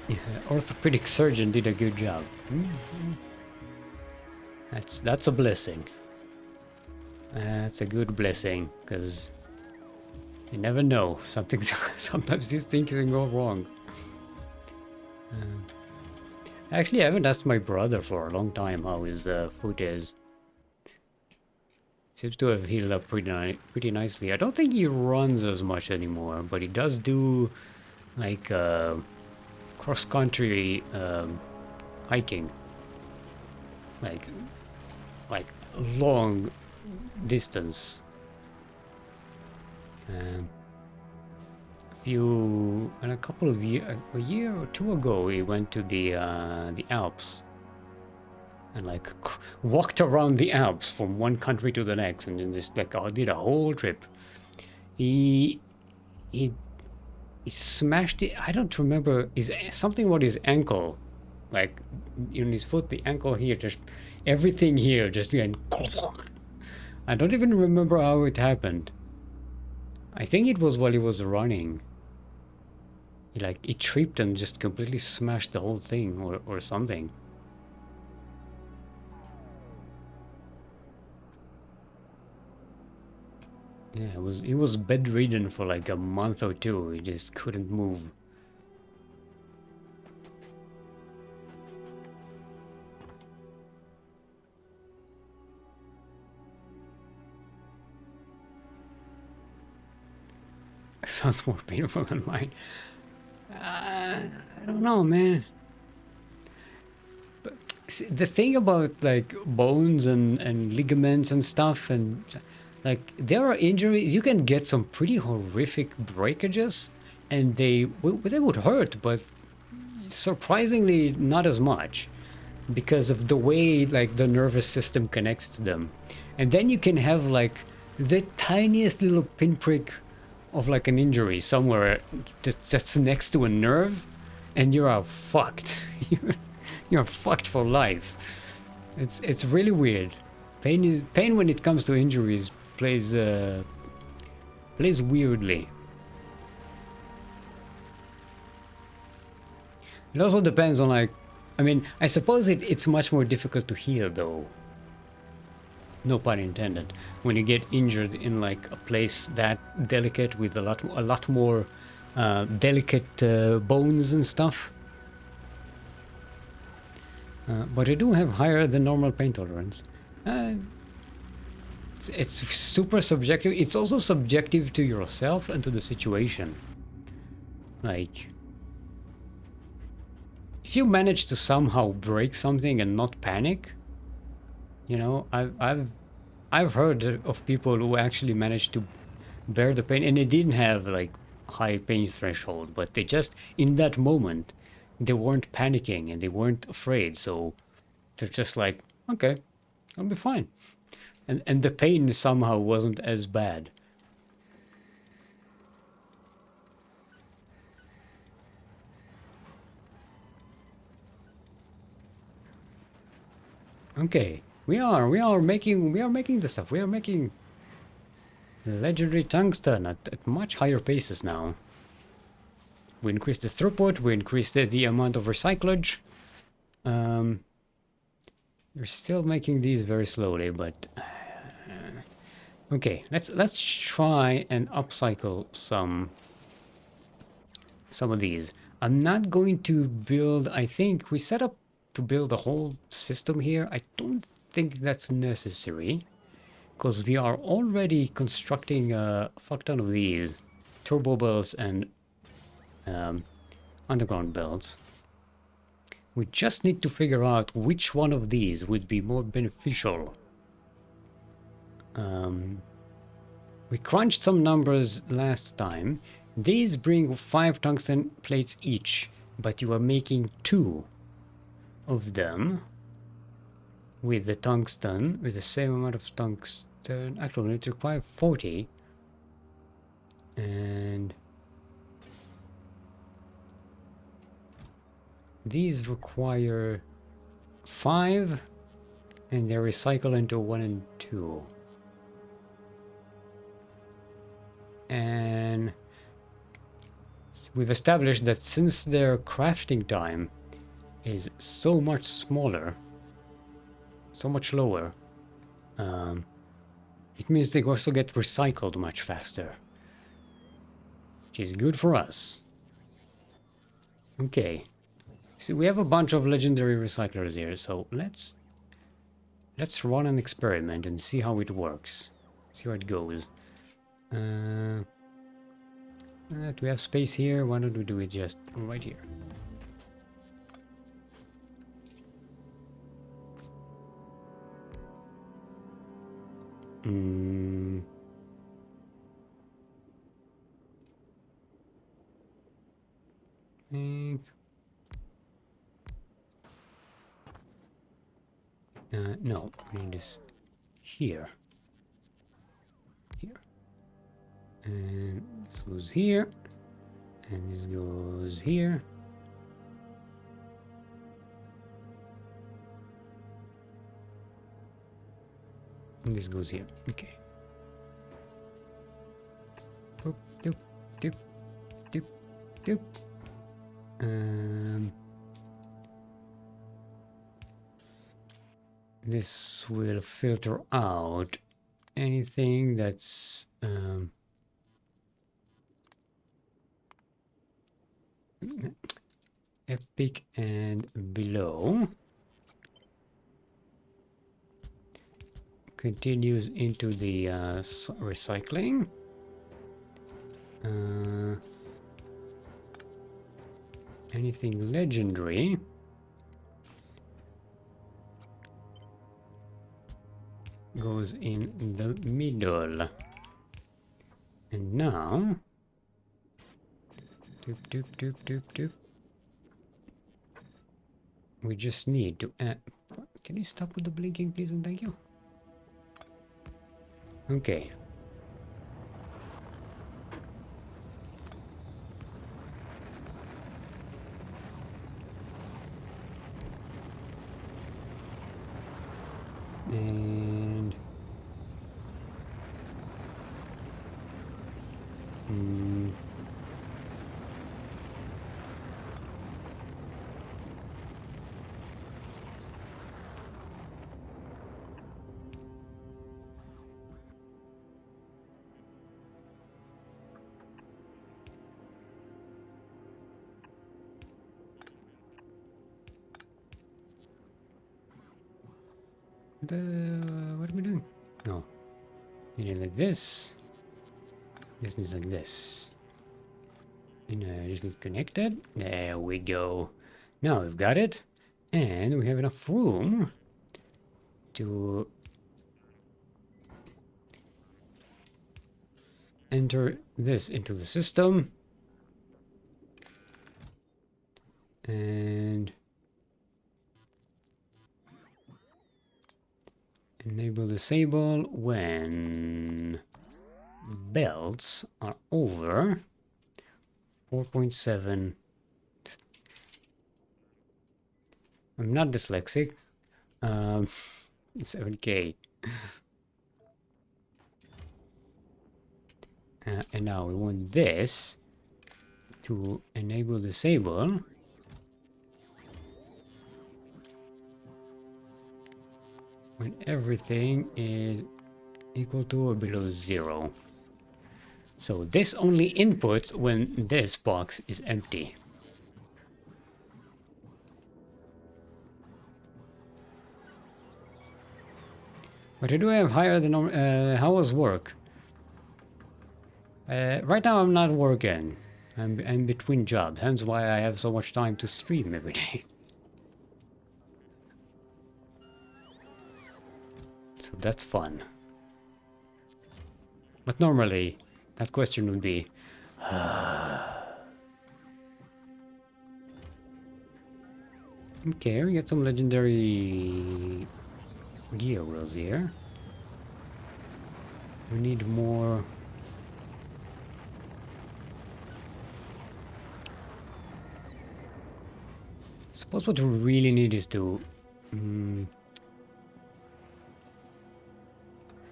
Yeah, orthopedic surgeon did a good job. That's a blessing. That's a good blessing, because you never know. Sometimes these things can go wrong. Actually, I haven't asked my brother for a long time how his foot is. Seems to have healed up pretty nicely. I don't think he runs as much anymore, but he does do like cross-country hiking, like long distance. A couple of a year or two ago, we went to the Alps and like walked around the Alps from one country to the next, and then just like did a whole trip. He smashed it. I don't remember. Is something about his ankle, like in his foot, the ankle here, just everything here, just again. I don't even remember how it happened. I think it was while he was running. He tripped and just completely smashed the whole thing, or something. Yeah, he was bedridden for like a month or two. He just couldn't move. sounds more painful than mine. I don't know, man. But see, the thing about like bones and ligaments and stuff, and like there are injuries, you can get some pretty horrific breakages, and they would hurt, but surprisingly not as much because of the way like the nervous system connects to them. And then you can have like the tiniest little pinprick of like an injury somewhere that's next to a nerve, and you are fucked. You're fucked for life. It's really weird. Pain when it comes to injuries plays weirdly. It also depends on like, I mean, I suppose it's much more difficult to heal though. No pun intended. When you get injured in like a place that delicate with a lot more delicate bones and stuff. But I do have higher than normal pain tolerance. It's super subjective. It's also subjective to yourself and to the situation. Like, if you manage to somehow break something and not panic, you know, I've heard of people who actually managed to bear the pain, and they didn't have like high pain threshold, but they just in that moment they weren't panicking and they weren't afraid, so they're just like, okay, I'll be fine, and the pain somehow wasn't as bad. Okay, we are making the stuff. We are making legendary tungsten at much higher paces now. We increased the throughput, we increased the amount of recyclage. We're still making these very slowly, but okay, let's try and upcycle some of these. I'm not going to build, I think we set up to build a whole system here. I don't think that's necessary, because we are already constructing a fuck ton of these turbo belts and underground belts. We just need to figure out which one of these would be more beneficial. We crunched some numbers last time. These bring 5 tungsten plates each, but you are making 2 of them with the tungsten, with the same amount of tungsten. Actually, it requires 40. And these require 5, and they recycle into 1 and 2. And we've established that since their crafting time is so much smaller, so much lower, it means they also get recycled much faster, which is good for us. Okay, so we have a bunch of legendary recyclers here, so let's run an experiment and see how it works, see how it goes. Do we have space here? Why don't we do it just right here? No, we need this here. Here. And this goes here. And this goes here. And this goes here. Okay. Doop, doop, doop, doop, doop. This will filter out anything that's epic and below. Continues into the recycling. anything legendary. Goes in the middle. And now... Doop, doop, doop, doop, doop. We just need to add... Can you stop with the blinking, please, and thank you? Okay. And... what am I doing? No. You need like this. This is like this. And just need connected. There we go. Now we've got it. And we have enough room to enter this into the system. And enable disable when belts are over 4.7. I'm not dyslexic. 7K. And now we want this to enable disable when everything is equal to or below 0. So this only inputs when this box is empty. But I do have higher than how was work? Right now I'm not working. I'm between jobs, hence why I have so much time to stream every day. So that's fun. But normally, that question would be... Okay, we got some legendary gear wheels here. We need more... Suppose what we really need is to...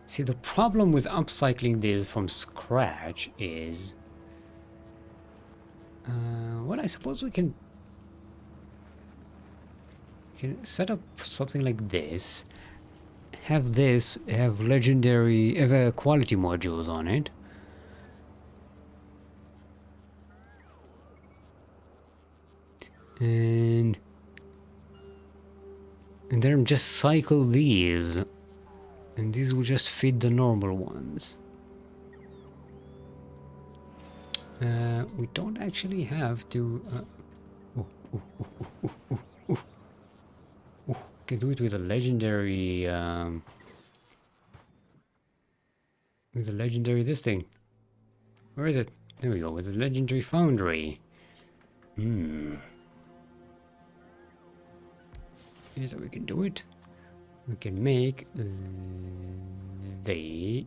See, the problem with upcycling this from scratch is... well, I suppose we can set up something like this. Have this, have legendary, have quality modules on it. And then just cycle these. And these will just fit the normal ones. We don't actually have to... Can do it with a legendary... with a legendary this thing. Where is it? There we go, with a legendary foundry. Here's how we can do it. We can make these.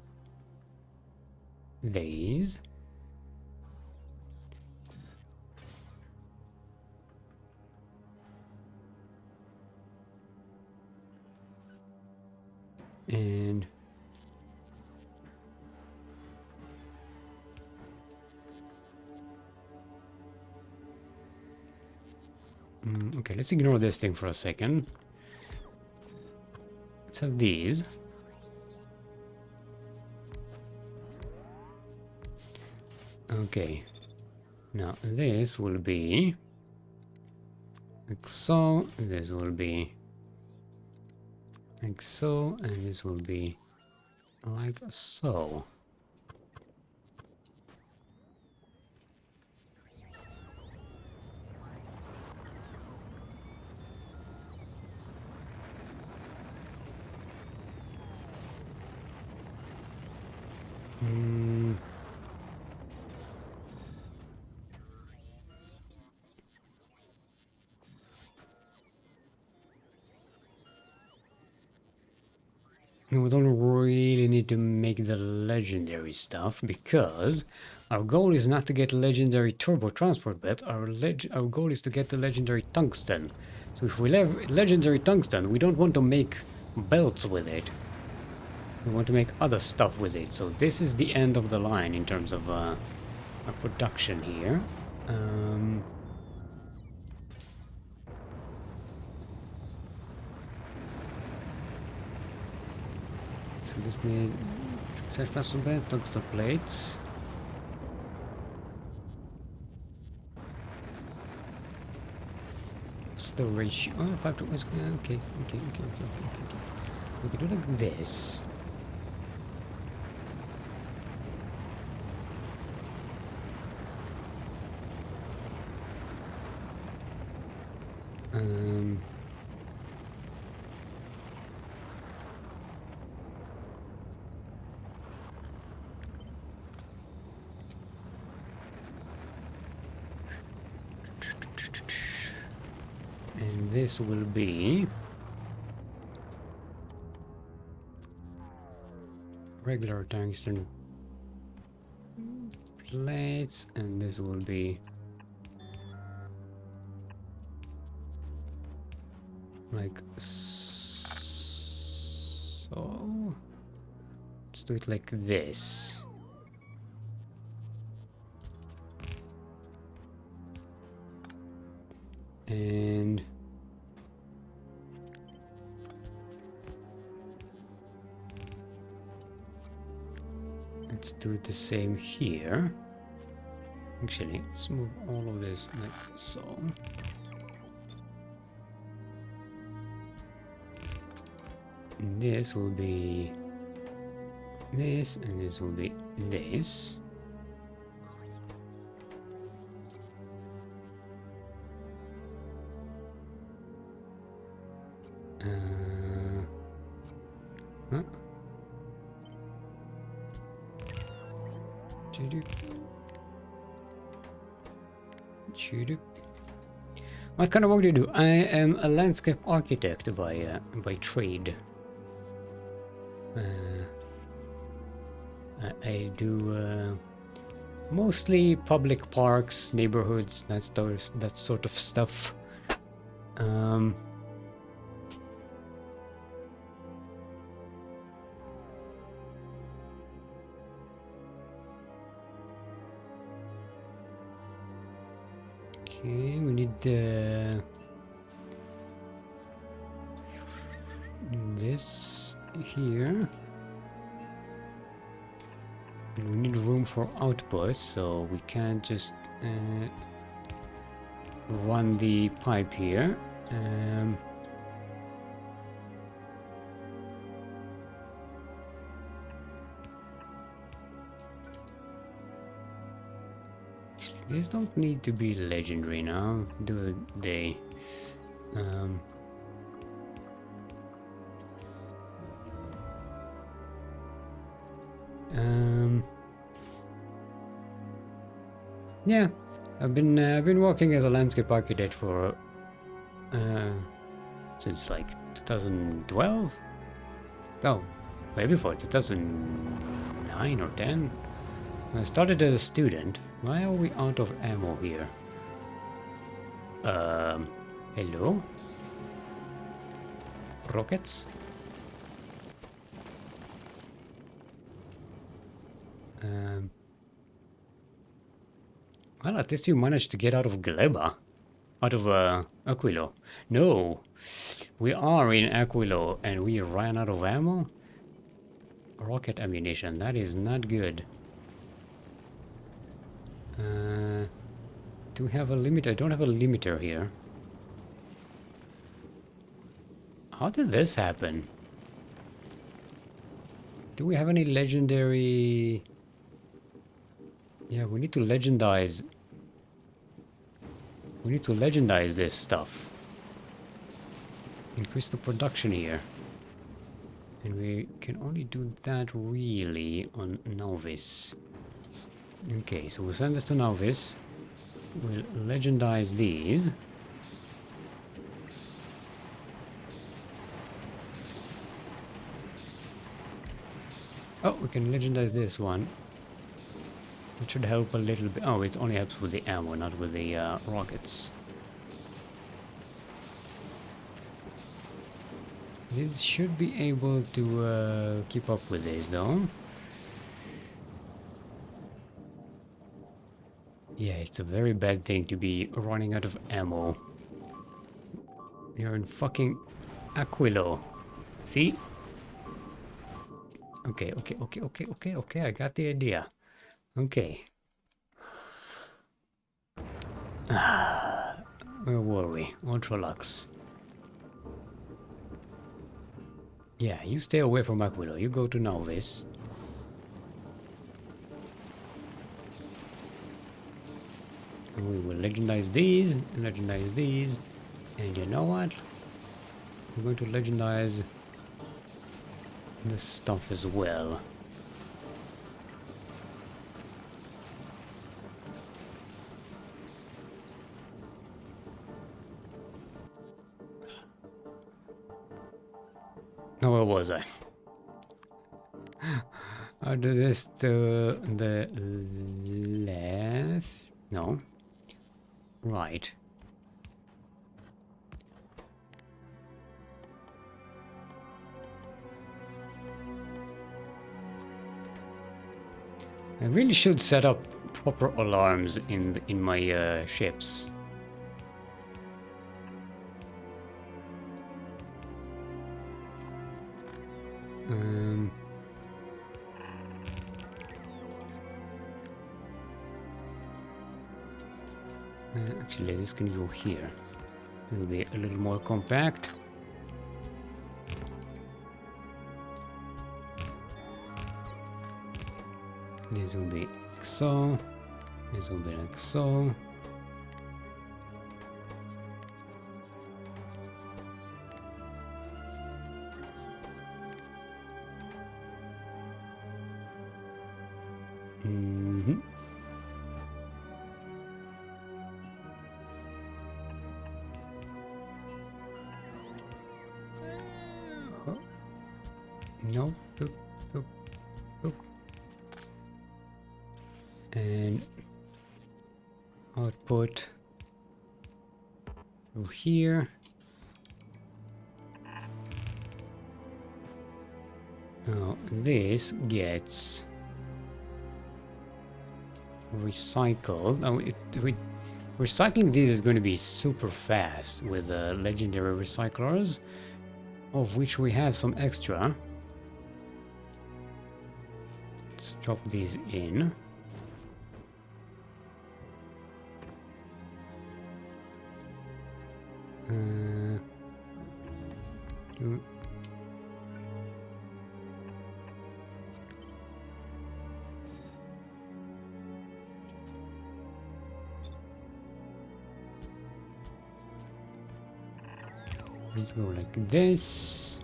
And okay, let's ignore this thing for a second. Let's have these. Okay. Now this will be like so, this will be like so, and this will be like so. Hmm. We don't really need to make the legendary stuff because our goal is not to get legendary turbo transport belt. Our goal is to get the legendary tungsten. So if we have legendary tungsten, we don't want to make belts with it. We want to make other stuff with it. So this is the end of the line in terms of our production here. So this needs tungsten plates. What's the ratio? Oh, 5 to 1. Okay. We can do like this. And this will be regular tungsten plates, and this will be like so. Let's do it like this. And let's do the same here. Actually, let's move all of this like so. And this will be this, and this will be this. Huh? What kind of work do you do? I am a landscape architect by trade. I do mostly public parks, neighborhoods, that sort of stuff. Okay, we need this here. We need room for output, so we can't just run the pipe here. These don't need to be legendary now, do they? Yeah, I've been working as a landscape architect for since like 2012. Oh, way before 2009 or 10. I started as a student. Why are we out of ammo here? Hello? Rockets? Well, at least you managed to get out of Gleba. Out of, Aquilo. No! We are in Aquilo and we ran out of ammo? Rocket ammunition, that is not good. Do we have a limiter? I don't have a limiter here. How did this happen? Do we have any legendary... Yeah, we need to legendize... We need to legendize this stuff. Increase the production here. And we can only do that really on Novice. Okay, so we'll send this to Novice. We'll legendize these. Oh, we can legendize this one. It should help a little bit. Oh, it only helps with the ammo, not with the rockets. This should be able to keep up with this, though. Yeah, it's a very bad thing to be running out of ammo. You're in fucking Aquilo. See? Okay, okay, I got the idea. Okay. Where were we? Ultralux. Yeah, you stay away from Aquilo. You go to Novice. And we will legendize these, and legendize these. And you know what? I'm going to legendize this stuff as well. Now where was I? I'll do this to the left. No. Right. I really should set up proper alarms in my ships. Actually, this can go here. It'll be a little more compact. This will be like so. This will be like so. No. Boop, boop, boop. And output through here. Now this gets recycled. Now recycling these is going to be super fast with legendary recyclers, of which we have some extra. Let's drop these in. Let's go like this.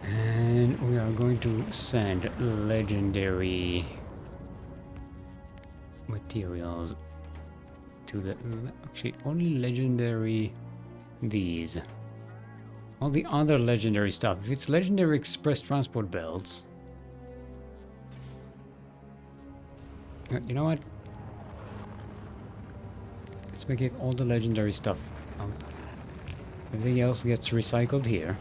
And we are going to send legendary materials to the... Actually, only legendary these. All the other legendary stuff. If it's legendary express transport belts... You know what? Let's make it all the legendary stuff out. Everything else gets recycled here.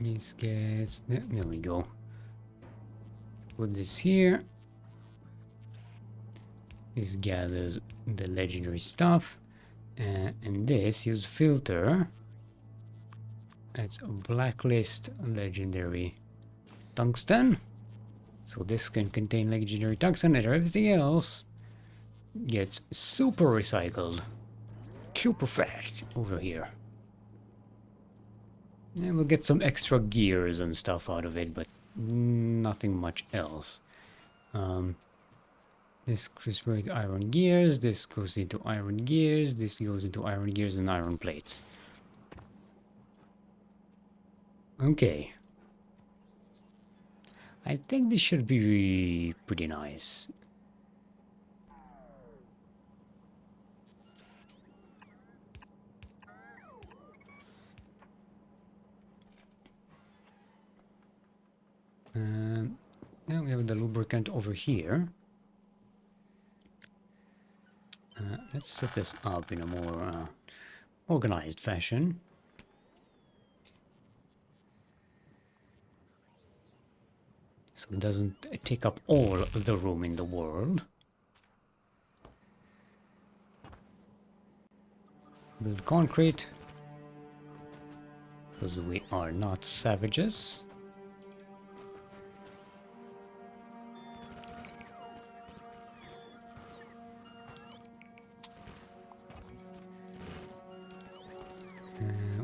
This gets... There we go. Put this here. This gathers the legendary stuff. And this use filter. It's a blacklist legendary tungsten. So this can contain legendary tungsten, and everything else gets super recycled. Super fast over here. And we'll get some extra gears and stuff out of it, but nothing much else. This goes into iron gears, this goes into iron gears, this goes into iron gears and iron plates. Okay. I think this should be pretty nice. Now we have the lubricant over here. Let's set this up in a more organized fashion. So it doesn't take up all of the room in the world. Build concrete. Because we are not savages.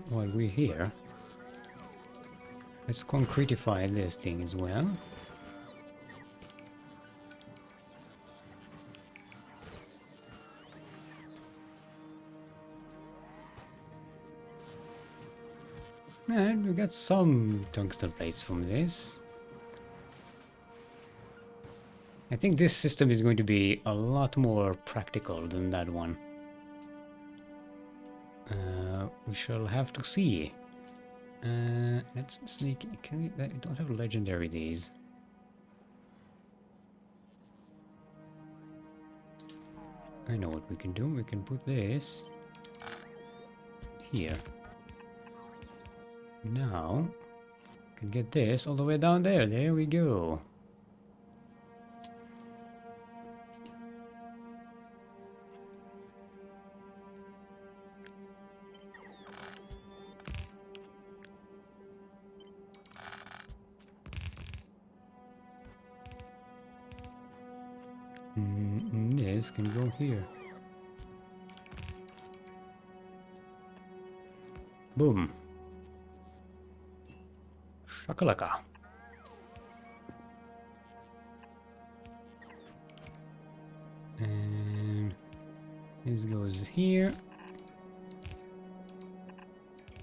While we're here, let's concretify this thing as well. And we got some tungsten plates from this. I think this system is going to be a lot more practical than that one. We shall have to see. Let's sneak. Can we? We don't have legendary these. I know what we can do. We can put this here. Now, we can get this all the way down there. There we go. This can go here. Boom. Shakalaka. And this goes here.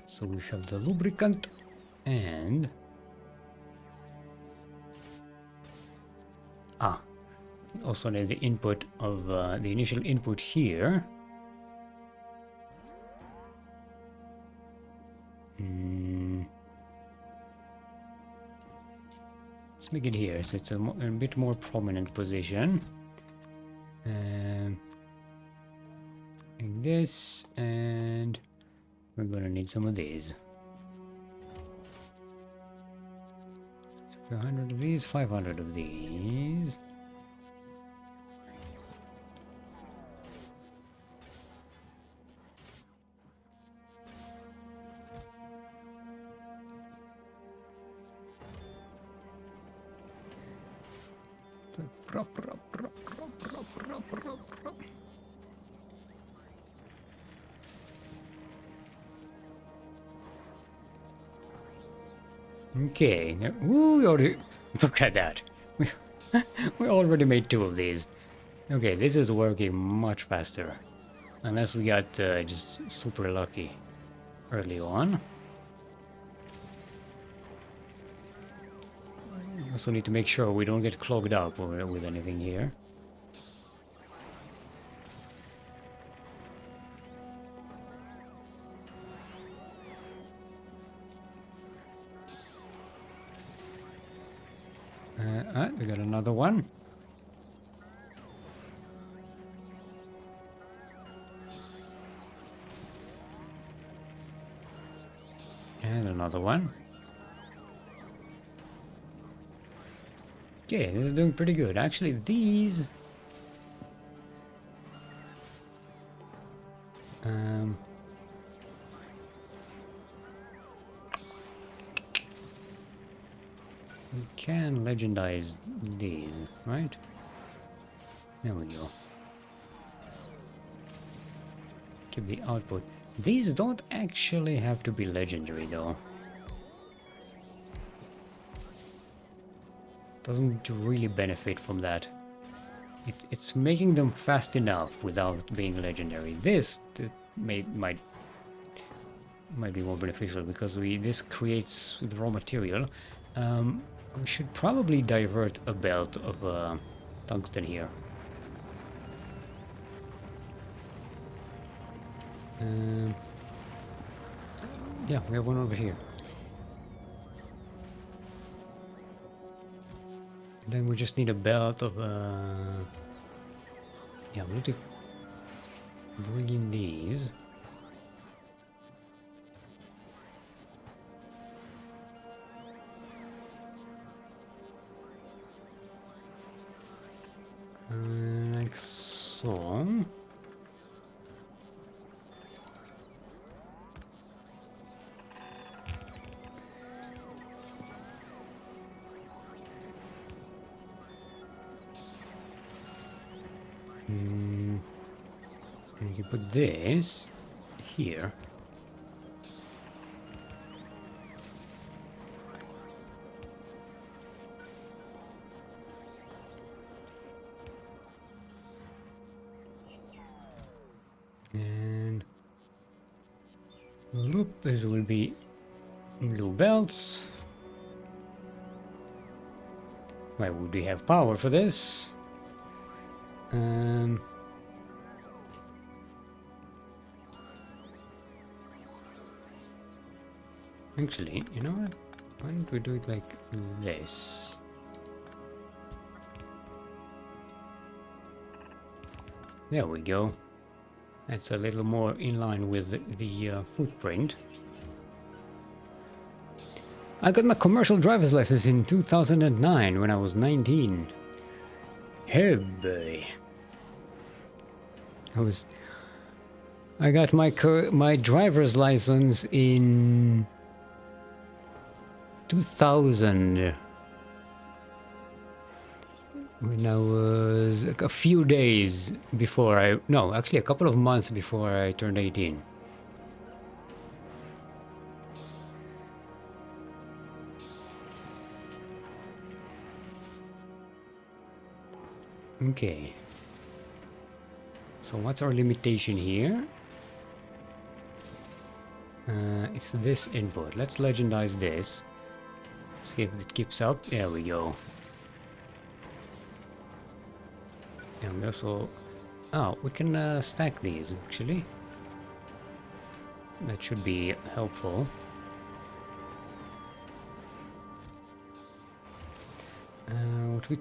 So we have the lubricant and also need the input of the initial input here. Let's make it here so it's a bit more prominent position. Like this, and we're gonna need some of these. 100 of these, 500 of these. Okay, now, ooh, we already, look at that. We already made 2 of these. Okay, this is working much faster. Unless we got just super lucky early on. We also need to make sure we don't get clogged up with anything here. We got another one. And another one. Okay, this is doing pretty good. Actually, these... Um, we can legendize these, right? There we go. Keep the output. These don't actually have to be legendary though. Doesn't really benefit from that. It's making them fast enough without being legendary. This might be more beneficial because this creates the raw material. We should probably divert a belt of tungsten here. Yeah, we have one over here. Then we just need a belt of yeah, we need to bring in these. Like so. And you put this here. And loop, this will be blue belts. Why would we have power for this? Actually, you know what? Why don't we do it like this? There we go. That's a little more in line with the footprint. I got my commercial driver's license in 2009 when I was 19. Hey boy. I got my driver's license in 2000 when I was a few days before actually a couple of months before I turned 18. Okay. So what's our limitation here? It's this input. Let's legendize this. See if it keeps up. There we go. And we also... Oh, we can stack these, actually. That should be helpful. What we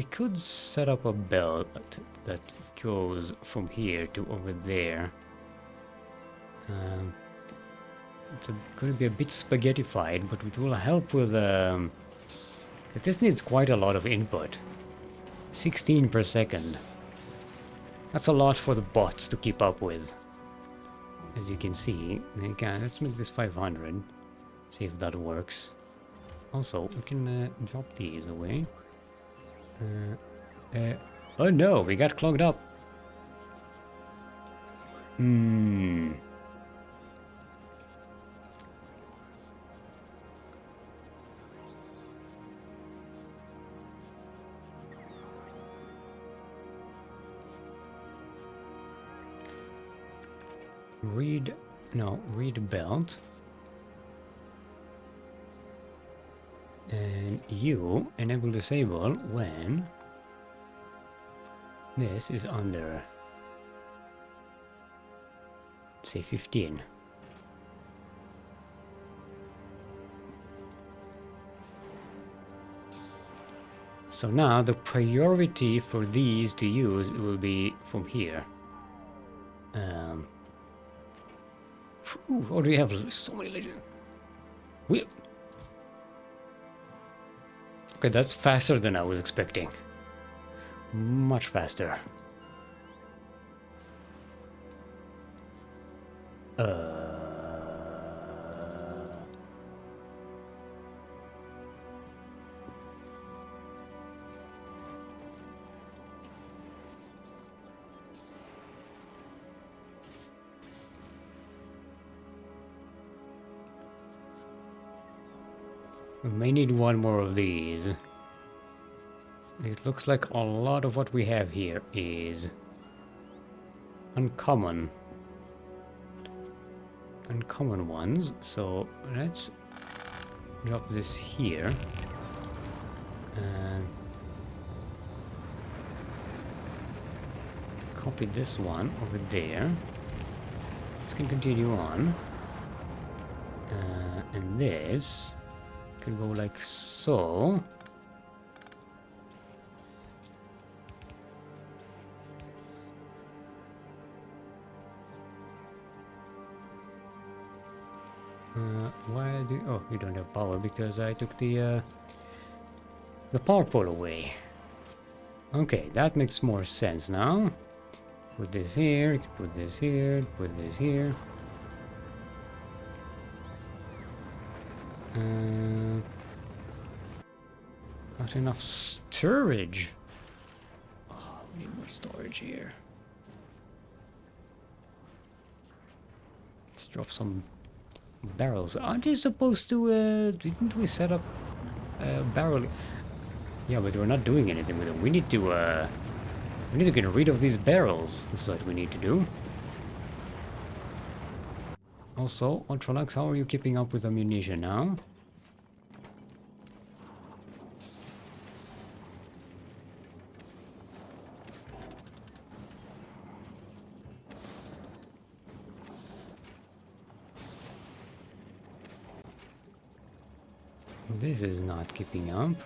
could set up a belt that goes from here to over there. It's going to be a bit spaghettified, but it will help with... this needs quite a lot of input. 16 per second. That's a lot for the bots to keep up with. As you can see. Okay, let's make this 500. See if that works. Also, we can drop these away. Oh no, we got clogged up. Read belt. And you enable disable when this is under, say, 15. So now the priority for these to use will be from here. Or do we have so many legends? Okay, that's faster than I was expecting. Much faster. We may need one more of these. It looks like a lot of what we have here is uncommon. Uncommon ones. So let's drop this here. And copy this one over there. This can continue on. And this can go like so. Why do... Oh, you don't have power because I took the power pole away. Okay, that makes more sense now. Put this here, put this here, put this here. Not enough storage. Oh, we need more storage here. Let's drop some barrels. Aren't you supposed to, didn't we set up a barrel? Yeah, but we're not doing anything with them. We need to get rid of these barrels. That's what we need to do. Also, Ultralux, how are you keeping up with ammunition now? This is not keeping up.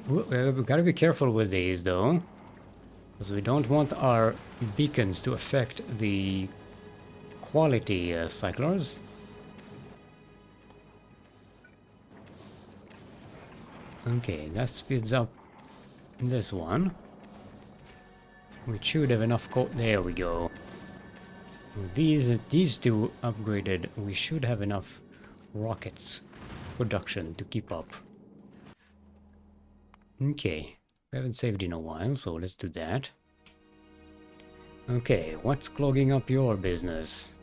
We gotta be careful with these though, because we don't want our beacons to affect the quality cyclers. Okay, that speeds up this one. We should have enough there we go. With these two upgraded, we should have enough rockets production to keep up. Okay, we haven't saved in a while, so let's do that. Okay, what's clogging up your business?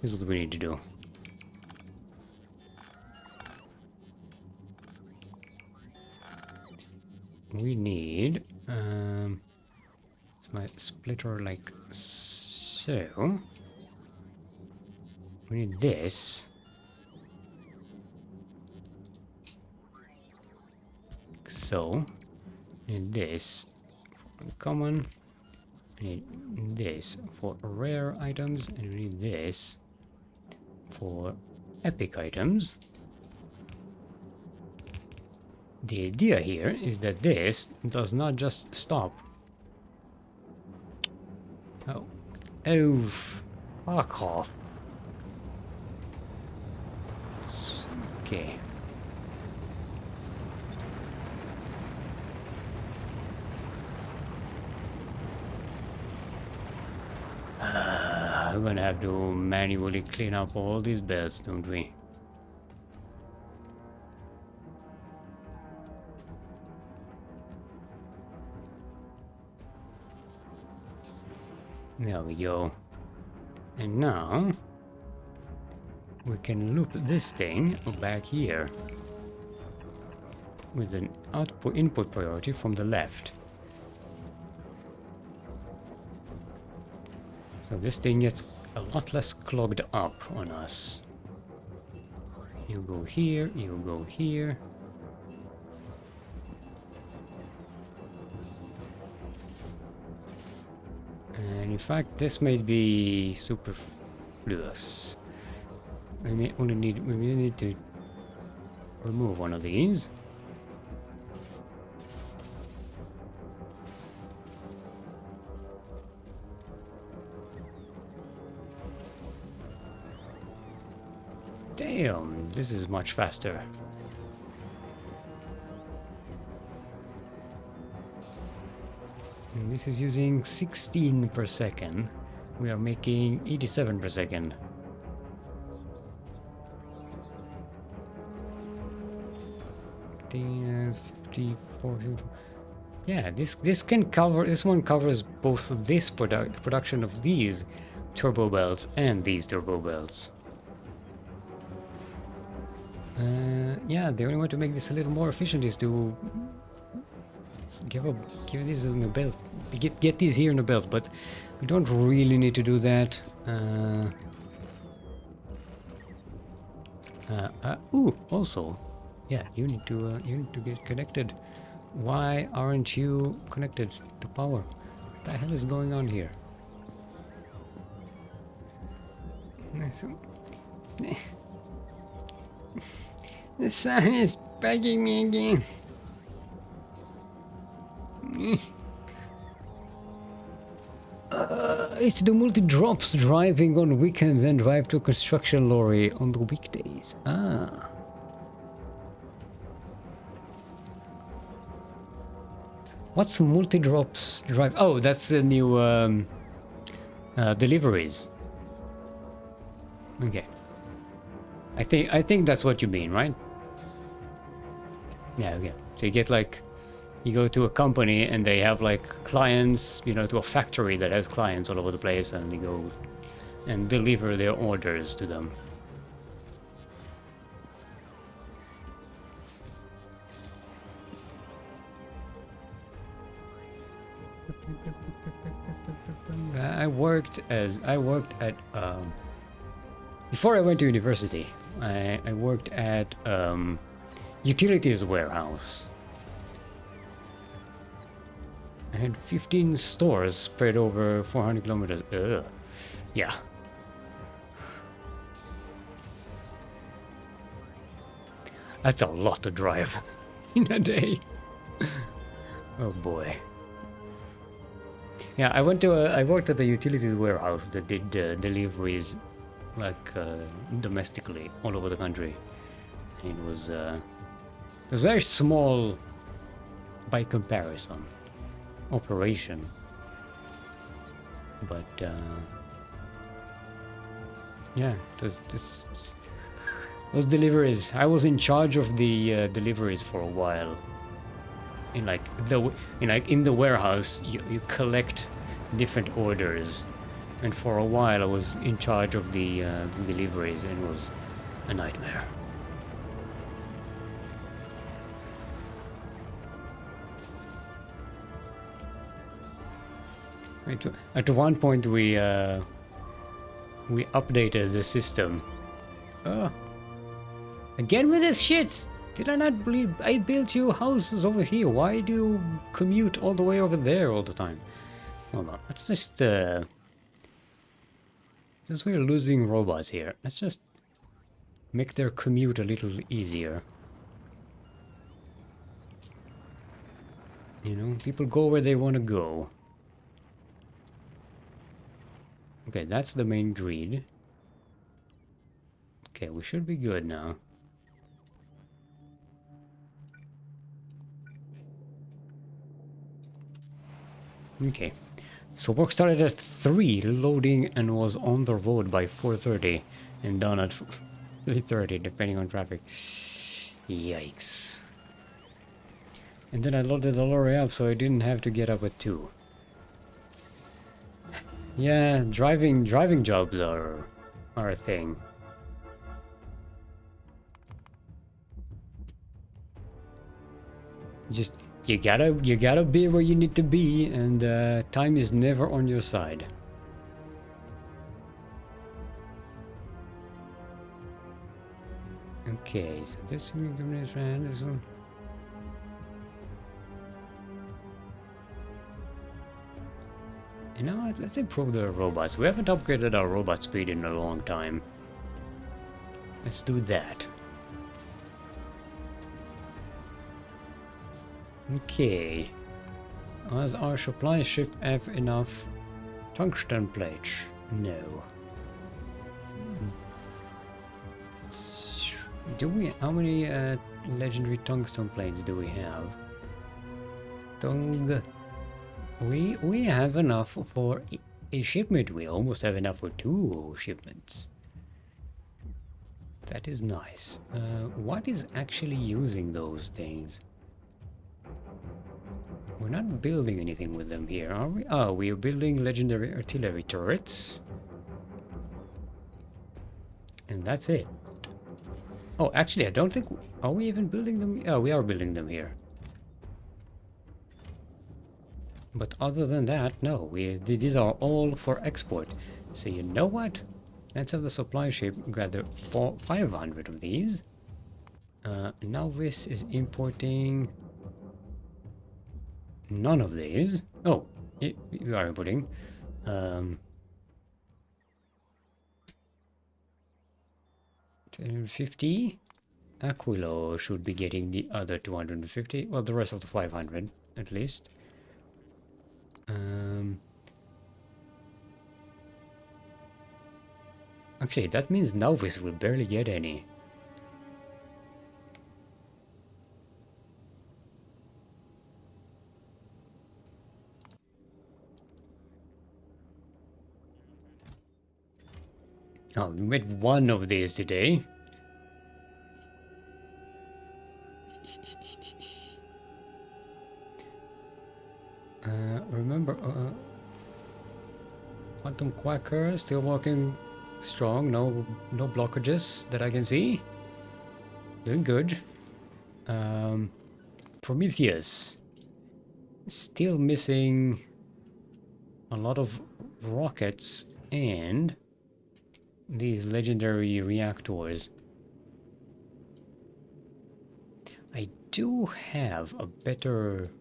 Here's what we need to do. We need my splitter like so. We need this. So, and this for uncommon. I need this for rare items, and we need this for epic items. The idea here is that this does not just stop. Oh, fuck off. Okay. We're gonna have to manually clean up all these belts, don't we? There we go. And now we can loop this thing back here with an input priority from the left. So this thing gets a lot less clogged up on us. You go here, you go here. And in fact, this may be superfluous. We may need to remove one of these. Damn, this is much faster. And this is using 16 per second. We are making 87 per second. Yeah, this can cover. This one covers both this production of these turbo belts and these turbo belts. Yeah, the only way to make this a little more efficient is to give these in the belt. Get these here in the belt, but we don't really need to do that. Ooh, also, yeah, you need to get connected. Why aren't you connected to power? What the hell is going on here? The sun is begging me again. It's the multi-drops driving on weekends and drive to a construction lorry on the weekdays. Ah. What's multi-drops drive? Oh, that's the new deliveries. Okay. I think that's what you mean, right? Yeah, okay. So you get like, you go to a company and they have like clients, you know, to a factory that has clients all over the place, and they go and deliver their orders to them. I worked at before I went to university. I worked at utilities warehouse. I had 15 stores spread over 400 kilometers. Ugh. Yeah. That's a lot to drive in a day. Oh boy. Yeah, I worked at the utilities warehouse that did deliveries like domestically all over the country. And it was very small by comparison operation, but yeah, those deliveries, I was in charge of the deliveries for a while. In the warehouse, you collect different orders, and for a while I was in charge of the deliveries, and it was a nightmare. At one point we updated the system. Oh, again with this shit! Did I not believe I built you houses over here? Why do you commute all the way over there all the time? Hold on, let's just since we're losing robots here, let's just make their commute a little easier. You know, people go where they want to go. Okay, that's the main grid. Okay, we should be good now. Okay, so work started at 3, loading, and was on the road by 4:30 and done at 3:30, depending on traffic. Yikes. And then I loaded the lorry up so I didn't have to get up at 2. Yeah, driving jobs are a thing. Just you gotta be where you need to be, and time is never on your side. Okay, so this one. You know what? Let's improve the robots. We haven't upgraded our robot speed in a long time. Let's do that. Okay. Does our supply ship have enough tungsten plates? No. Do we? How many legendary tungsten plates do we have? We have enough for a shipment. We almost have enough for 2 shipments. That is nice. What is actually using those things? We're not building anything with them here, are we? Oh, we are building legendary artillery turrets. And that's it. Oh, actually, I don't think... Are we even building them? Oh, we are building them here. But other than that, no. These are all for export. So you know what? Let's have the supply ship gather 500 of these. Now this is importing... None of these. Oh, you are importing. 250. Aquilo should be getting the other 250. Well, the rest of the 500, at least. Actually, that means Nauvis will barely get any. Oh, we made 1 of these today. Remember, Quantum Quacker still working strong. No blockages that I can see. Doing good. Prometheus. Still missing a lot of rockets and these legendary reactors. I do have a better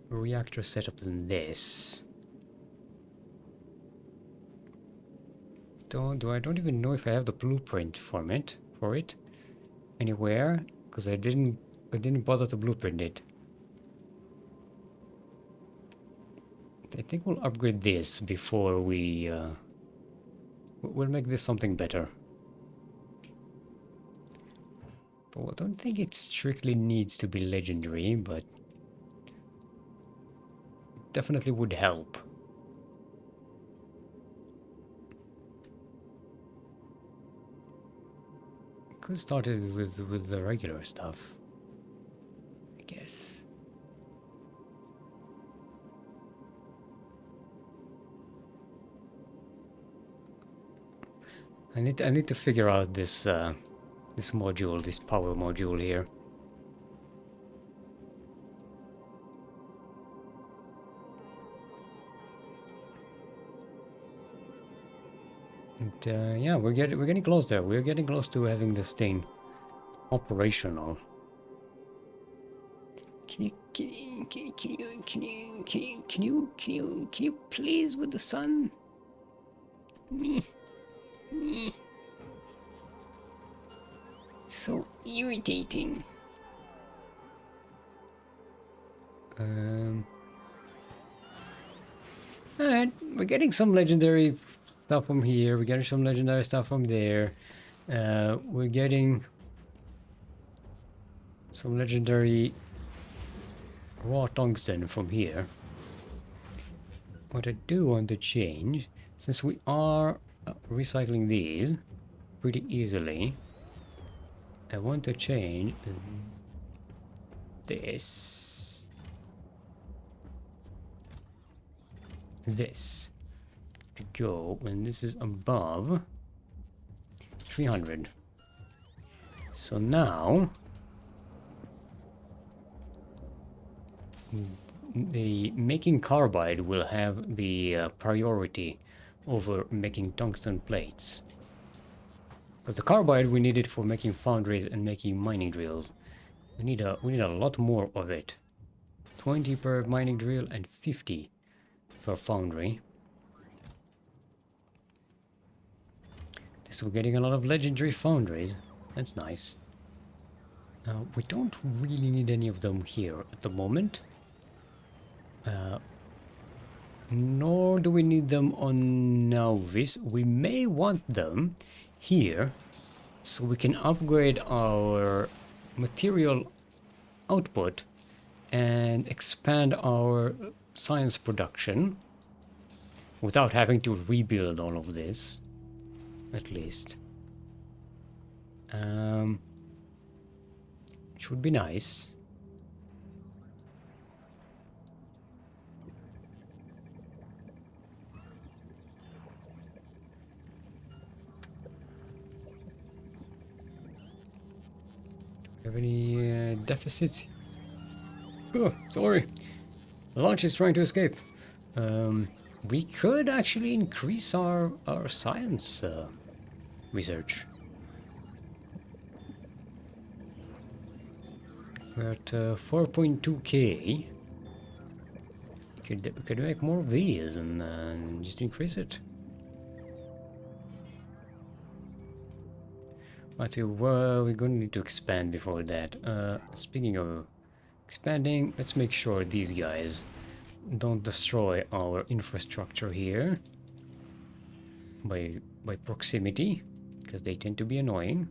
reactor setup than this. I don't even know if I have the blueprint for it anywhere, because I didn't bother to blueprint it. I think we'll upgrade this before we'll make this something better. Though I don't think it strictly needs to be legendary, but it definitely would help. Could start it with the regular stuff, I guess. I need to figure out this this module, this power module here. And yeah, we're getting close there. We're getting close to having this thing operational. Can you please with the sun? Me. So irritating. Alright, we're getting some legendary stuff from here. We're getting some legendary stuff from there. We're getting some legendary raw tungsten from here. What I do want to change, since we are recycling these pretty easily, I want to change this to go when this is above 300. So now the making carbide will have the priority over making tungsten plates. Because the carbide we need it for making foundries and making mining drills. We need a lot more of it. 20 per mining drill and 50 per foundry. So we're getting a lot of legendary foundries. That's nice. We don't really need any of them here at the moment. Nor do we need them on Novice. We may want them here so we can upgrade our material output and expand our science production without having to rebuild all of this, at least. Which would be nice. Have any deficits? Oh, sorry. The launch is trying to escape. We could actually increase our science research. We're at 4.2k. Could make more of these and just increase it. But we're gonna need to expand before that. Speaking of expanding, let's make sure these guys don't destroy our infrastructure here by proximity, because they tend to be annoying.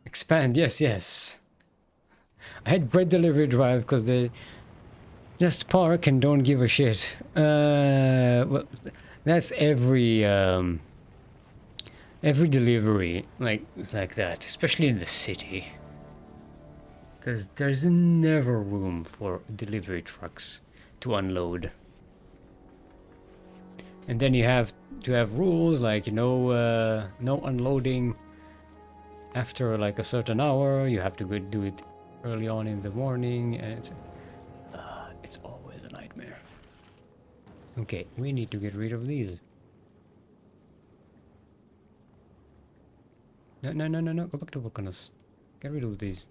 Expand, yes. I had bread delivery drive because they just park and don't give a shit. Well, that's every delivery like that, especially in the city. Because there's never room for delivery trucks to unload. And then you have to have rules like no unloading after like a certain hour. You have to go do it early on in the morning, and it's always a nightmare. Okay, we need to get rid of these. No, go back to Volcanus. Get rid of these.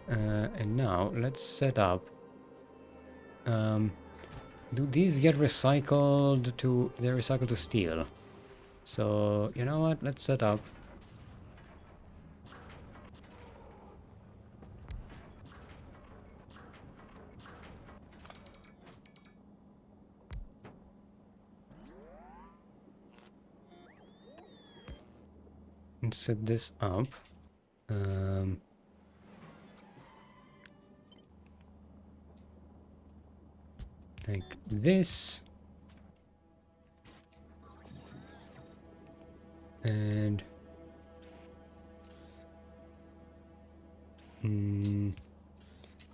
And now let's set up. Do these get recycled to? They're recycled to steel. So you know what? Let's set up. And set this up. Like this. And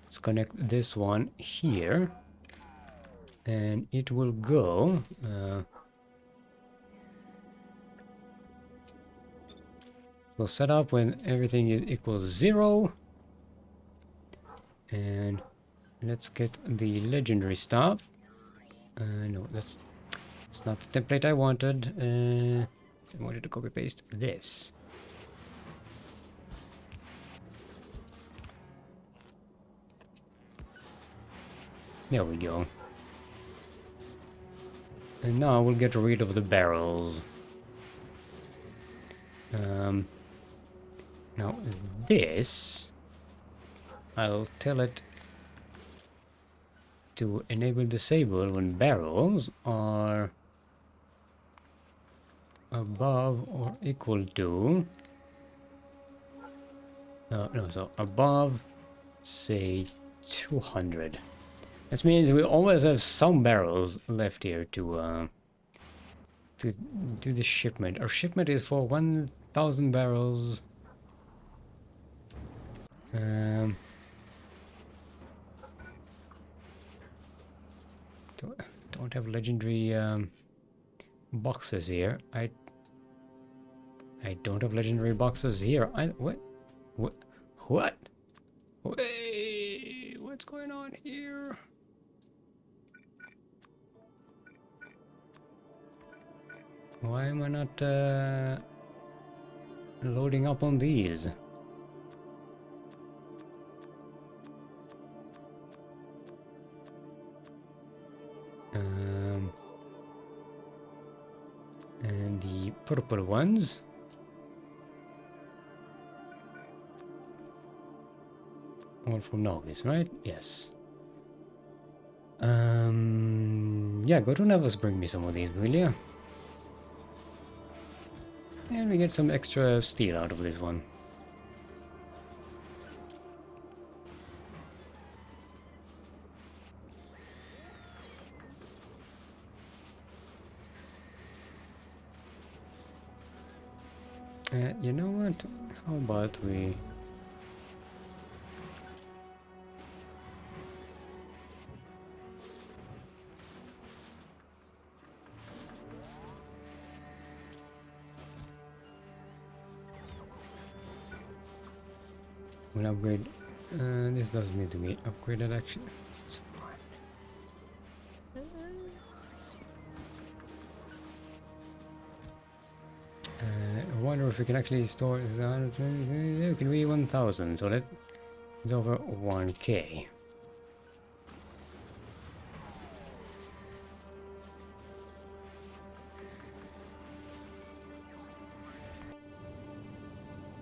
let's connect this one here. And it will go. We'll set up when everything is equals 0. And let's get the legendary stuff. No, that's not the template I wanted. I wanted to copy paste this. There we go. And now we'll get rid of the barrels. Now this, I'll tell it to enable disable when barrels are above or equal to so above, say, 200. That means we always have some barrels left here to do the shipment. Our shipment is for 1,000 barrels. Don't have legendary boxes here. I don't have legendary boxes here. What? Wait, what's going on here? Why am I not loading up on these? Um, and the purple ones. All from Novice, right? Yes. Yeah, go to Novice, bring me some of these, will you? And we get some extra steel out of this one. You know what? How about we... We'll upgrade... this doesn't need to be upgraded actually. It's fine. I wonder if we can actually store... It can be 1000, so that is over 1k.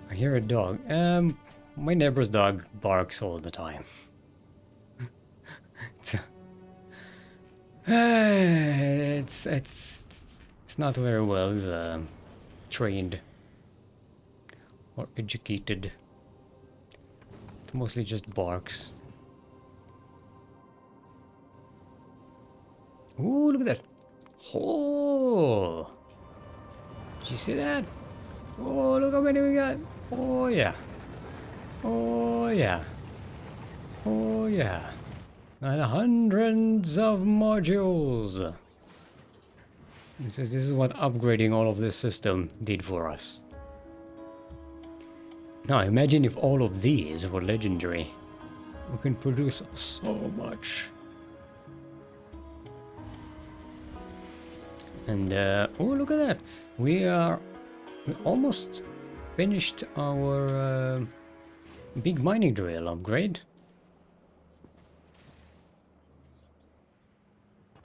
I hear a dog. My neighbor's dog barks all the time. It's not very well trained or educated. It mostly just barks. Ooh, look at that! Oh! Did you see that? Oh, look how many we got! Oh yeah! Oh yeah! Oh yeah! And hundreds of modules! This is what upgrading all of this system did for us. Now imagine if all of these were legendary. We can produce so much. And oh, look at that! We almost finished our big mining drill upgrade.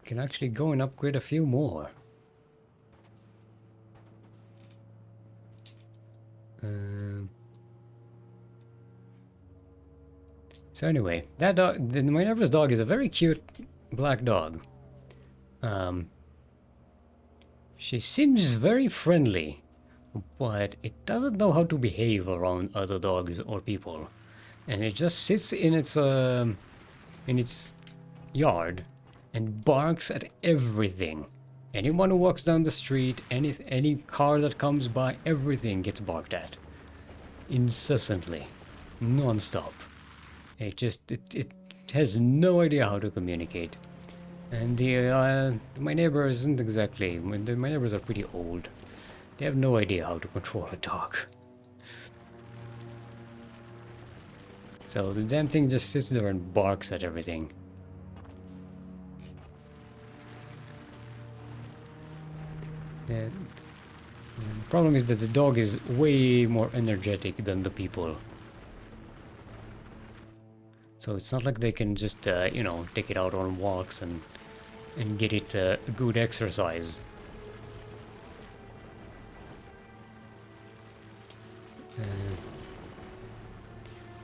Can actually go and upgrade a few more. So anyway, that dog, my neighbor's dog is a very cute black dog. She seems very friendly, but it doesn't know how to behave around other dogs or people, and it just sits in its yard and barks at everything. Anyone who walks down the street, any car that comes by, everything gets barked at, incessantly, non-stop. It has no idea how to communicate. And my neighbor isn't exactly... My neighbors are pretty old. They have no idea how to control a dog. So the damn thing just sits there and barks at everything. The problem is that the dog is way more energetic than the people. So it's not like they can just, you know, take it out on walks and get it good exercise.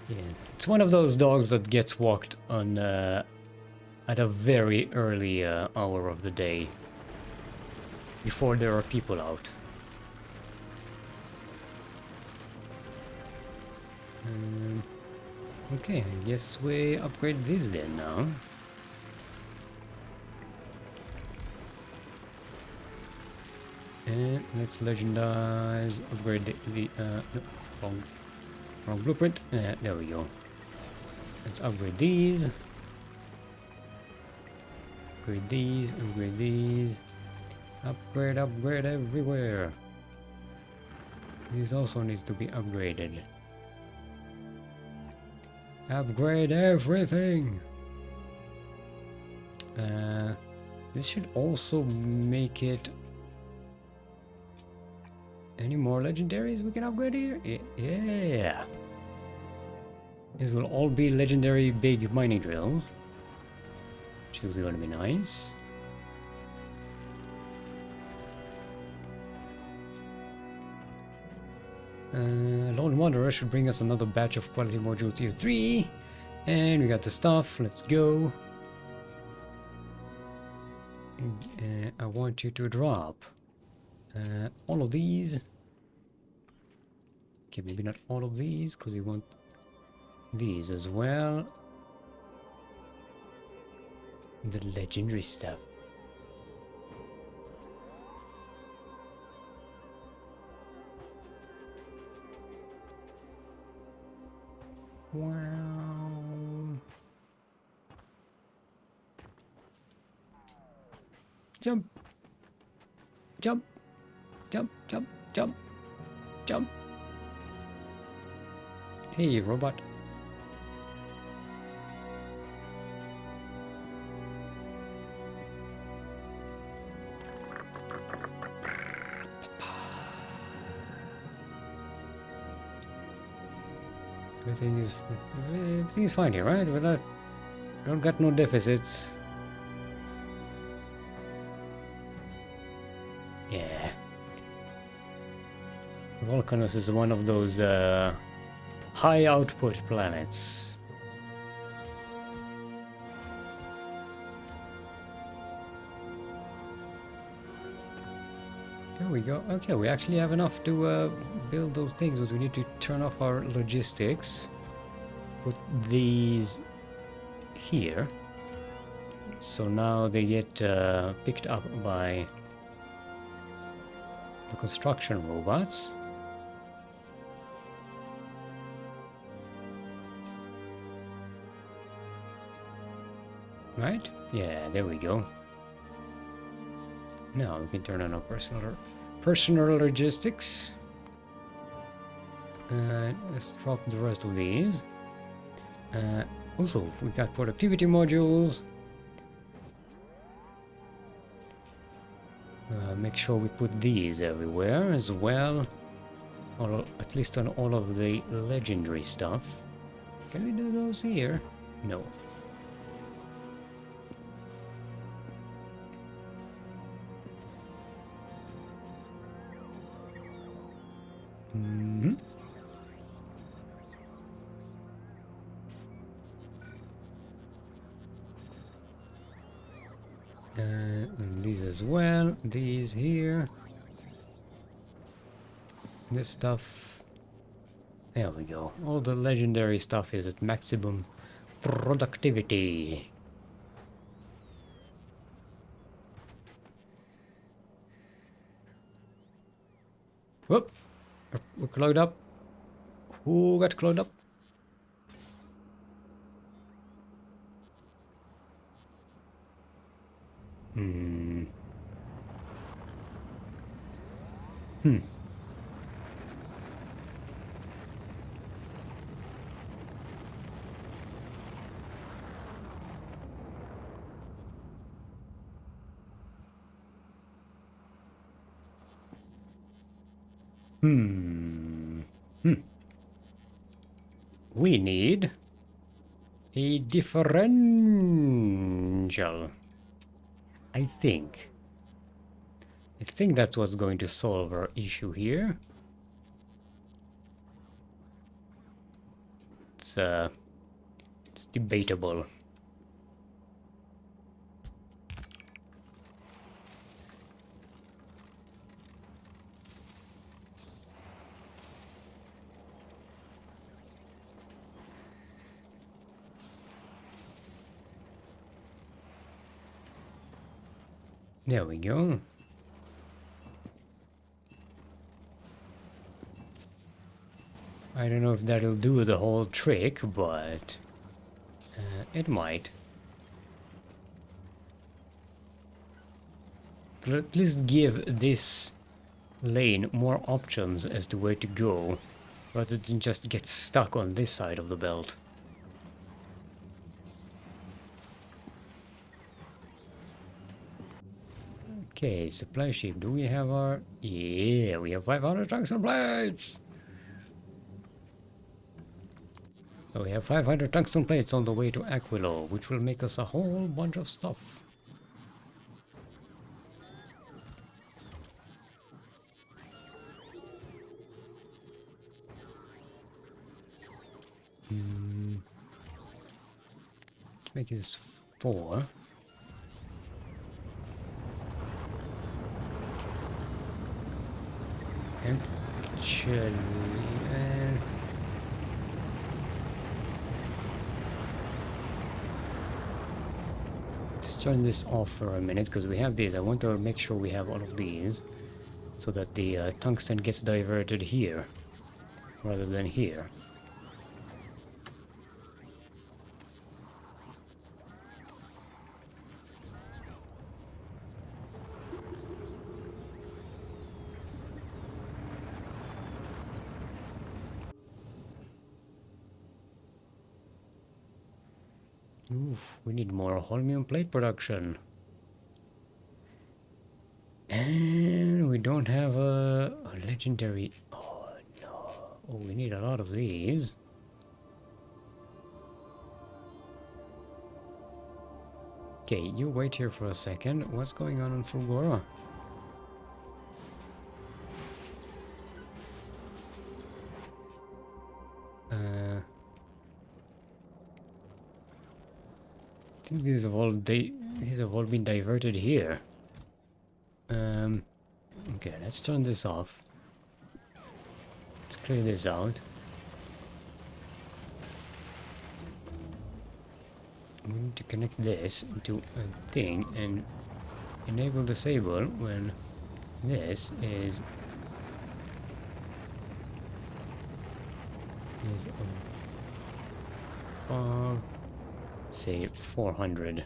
Yeah, it's one of those dogs that gets walked on at a very early hour of the day, before there are people out. Okay, I guess we upgrade this then now. And let's legendize, upgrade the wrong blueprint. There we go. Let's upgrade these. Upgrade these, upgrade these. Upgrade, upgrade everywhere. These also needs to be upgraded. Upgrade everything! This should also make it... Any more legendaries we can upgrade here? Yeah! These will all be legendary big mining drills, which is going to be nice. Lone Wanderer should bring us another batch of quality module tier 3. And we got the stuff. Let's go. I want you to drop all of these. Okay, maybe not all of these, because we want these as well. The legendary stuff. Wow. Jump. Jump. Jump, jump, jump. Jump. Hey, robot. Everything is fine here, right? We don't got no deficits. Yeah. Volcanus is one of those high output planets. There we go. Okay, we actually have enough to build those things, but we need to turn off our logistics. Put these here. So now they get picked up by the construction robots. Right? Yeah, there we go. Now we can turn on our personal logistics. Let's drop the rest of these. Also, we got productivity modules. Make sure we put these everywhere as well, or at least on all of the legendary stuff. Can we do those here? No. Mm-hmm. And these as well. These here. This stuff. There we go. All the legendary stuff is at maximum productivity. Whoop! We're clogged up. Who got clogged up? Hmm. We need a differential. I think that's what's going to solve our issue here. It's debatable. There we go. I don't know if that'll do the whole trick, but it might. It'll at least give this lane more options as to where to go, rather than just get stuck on this side of the belt. Okay, supply ship. Do we have our... Yeah, we have 500 tungsten plates! So we have 500 tungsten plates on the way to Aquilo, which will make us a whole bunch of stuff. Let's make this 4. Actually, let's turn this off for a minute because we have these. I want to make sure we have all of these so that the tungsten gets diverted here rather than here. Oof, we need more holmium plate production. And we don't have a legendary... Oh, no. Oh, we need a lot of these. Okay, you wait here for a second. What's going on in Fulgora? I think these have all been diverted here. Okay, let's turn this off. Let's clear this out. We need to connect this to a thing and enable disable when this is above, say, 400.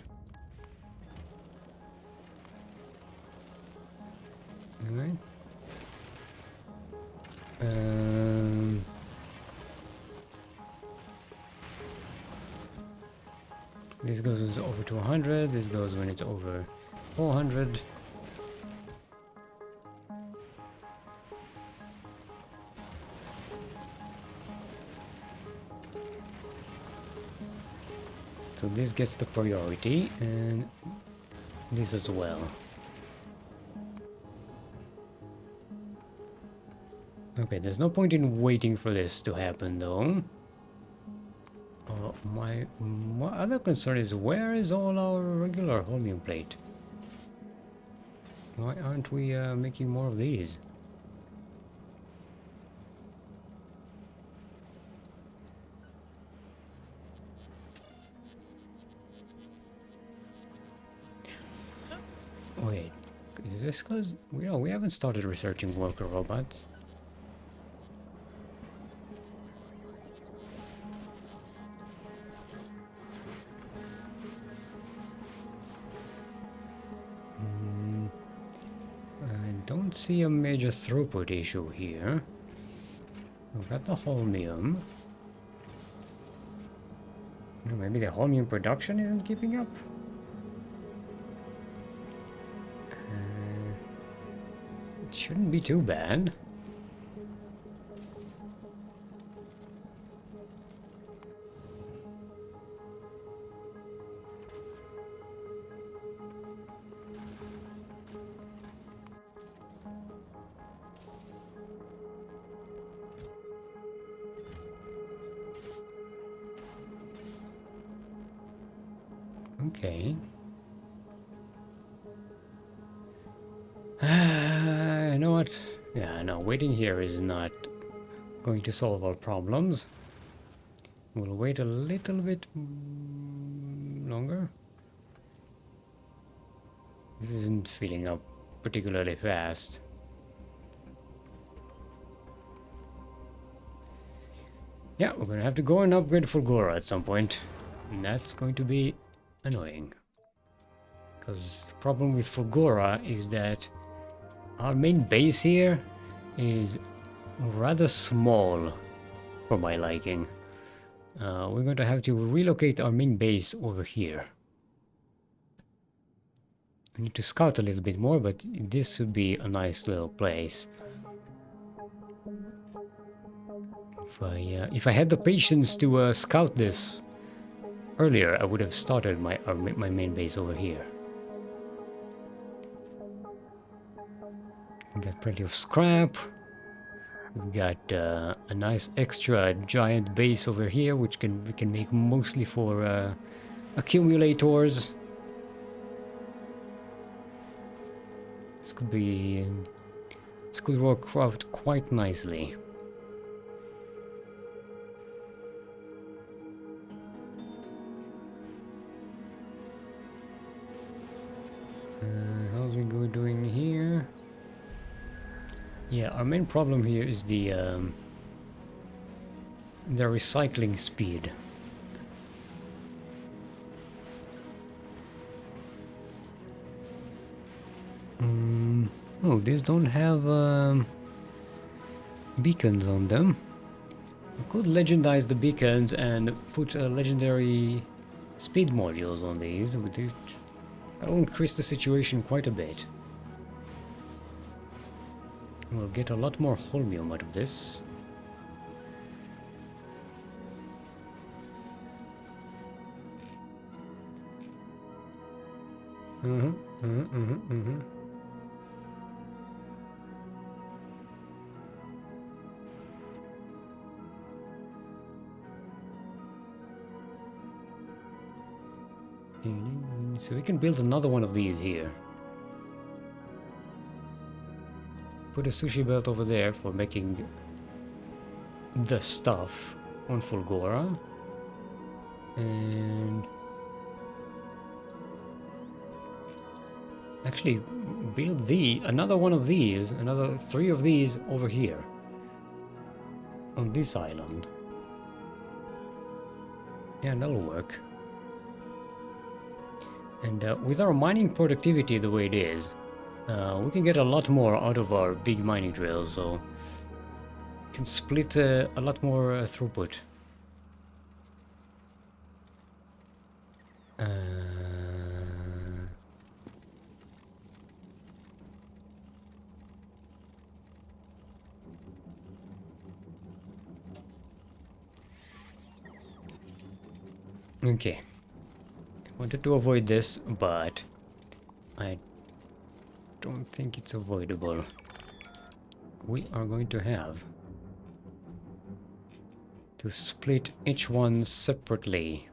Alright. This goes over to 100, this goes when it's over 400. So this gets the priority, and this as well. Okay, there's no point in waiting for this to happen, though. My other concern is, where is all our regular holmium plate? Why aren't we making more of these? Wait, is this because we haven't started researching worker robots? Don't see a major throughput issue here. We've got the holmium. Maybe the holmium production isn't keeping up? It shouldn't be too bad. Okay. You know what? Yeah, no, waiting here is not going to solve our problems. We'll wait a little bit longer. This isn't filling up particularly fast. Yeah, we're gonna have to go and upgrade Fulgora at some point. And that's going to be annoying. Because the problem with Fulgora is that our main base here is rather small for my liking. We're going to have to relocate our main base over here. I need to scout a little bit more, but this would be a nice little place. If I had the patience to scout this earlier, I would have started my main base over here. Got plenty of scrap. We've got a nice extra giant base over here, which we can make mostly for accumulators. This could be this could work out quite nicely. How's it doing here? Yeah, our main problem here is the recycling speed. Oh, these don't have beacons on them. We could legendize the beacons and put legendary speed modules on these. That'll increase the situation quite a bit. We'll get a lot more holmium out of this. So we can build another one of these here. Put a sushi belt over there for making the stuff on Fulgora. And actually build another one of these, another 3 of these over here on this island. Yeah, that'll work. And with our mining productivity the way it is, we can get a lot more out of our big mining drills, so we can split a lot more throughput. Okay. Wanted to avoid this, but I don't think it's avoidable. We are going to have to split each one separately.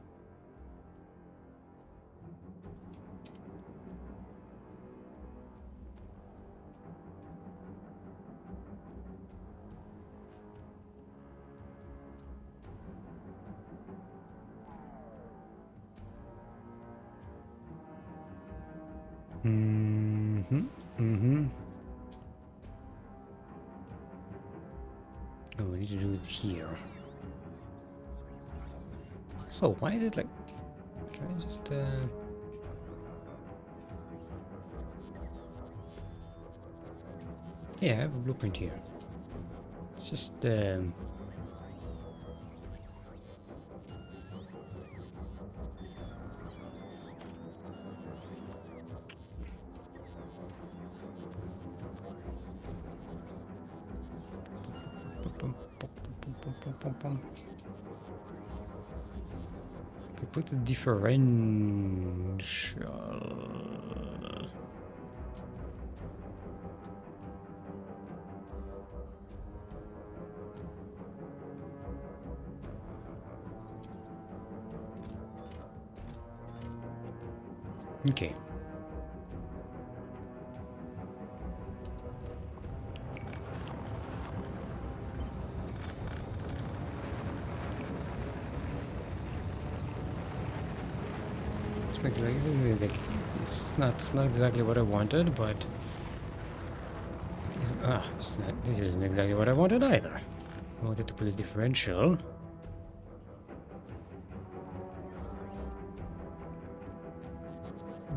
Oh, we need to do it here. So why is it like? Can I just yeah, I have a blueprint here. It's just could put the differential. Okay. It's not exactly what I wanted, but this isn't exactly what I wanted either. I wanted to put a differential.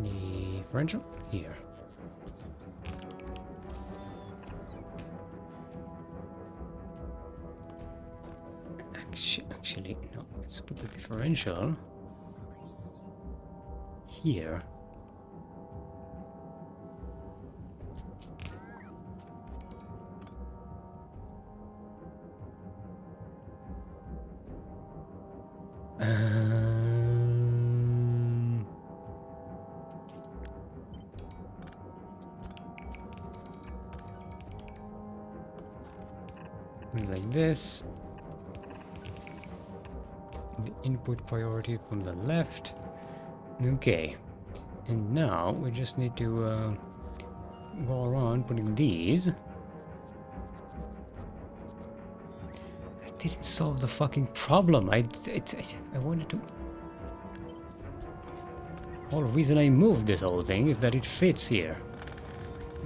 Differential here. Actually, no. Let's put the differential here. Like this. The input priority from the left. Okay. And now we just need to go around putting these. I didn't solve the fucking problem. I wanted to. The whole reason I moved this whole thing is that it fits here.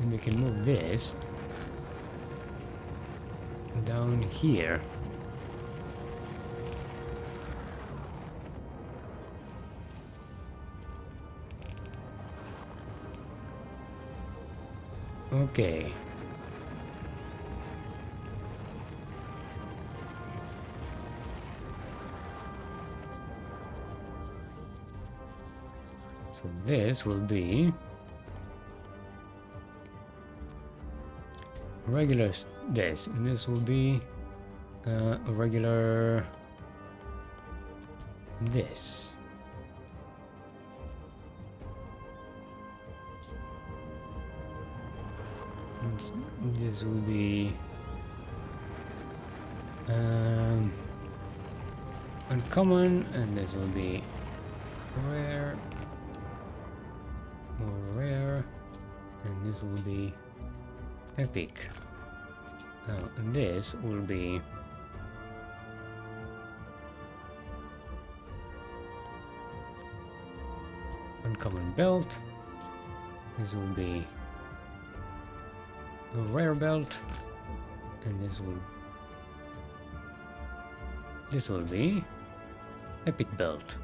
And we can move this down here. Okay. So this will be regular this, and this will be a regular this. And this will be uncommon, and this will be rare, more rare, and this will be epic. And this will be uncommon belt. This will be a rare belt, and this will be epic belt.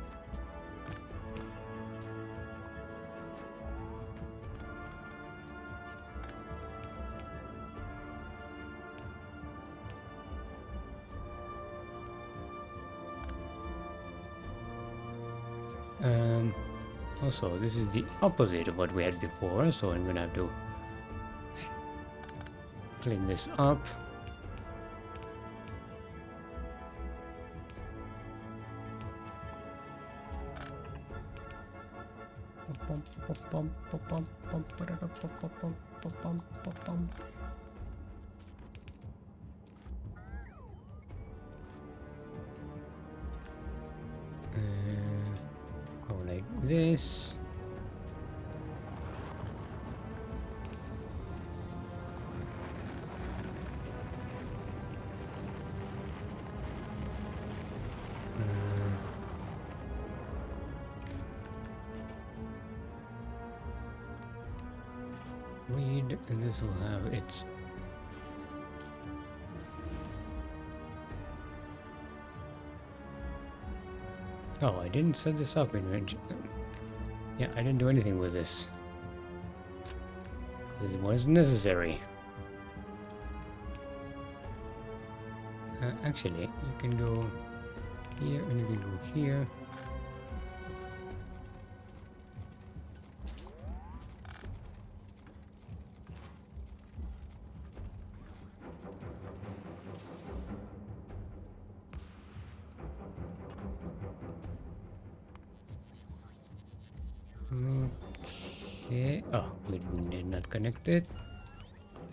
Also, this is the opposite of what we had before, so I'm gonna have to clean this up. Go like this. Read, and this will have its oh, I didn't set this up in yeah, I didn't do anything with this because it wasn't necessary. Actually, you can go here and you can go here. Okay. Oh, we did not connect it.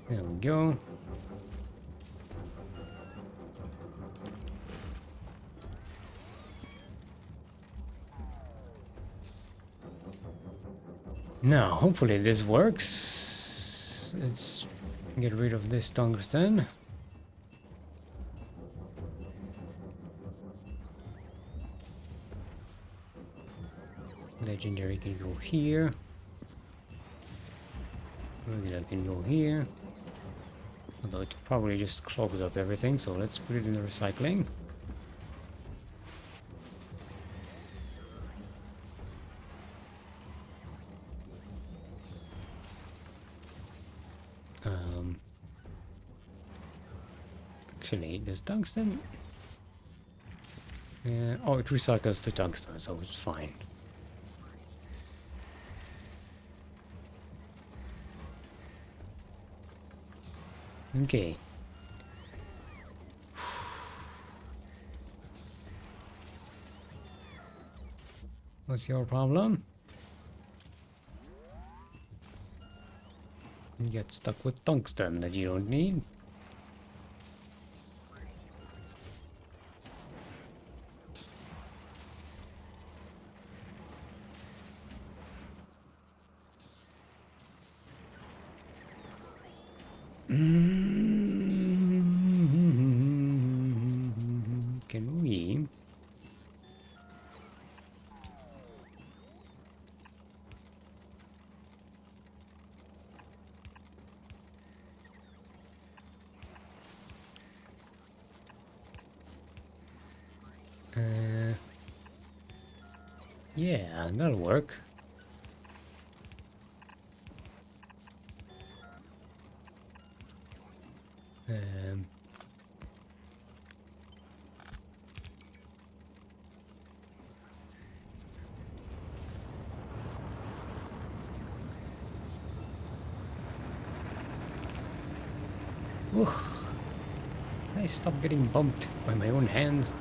There we go. Now, hopefully this works. Let's get rid of this tungsten. Legendary can go here. Regular can go here. Although it probably just clogs up everything, so let's put it in the recycling. Actually, this tungsten. Oh, it recycles to tungsten, so it's fine. Okay. What's your problem? You get stuck with tungsten that you don't need. Can we? Yeah, that'll work. Um, Ugh. I stop getting bumped by my own hands.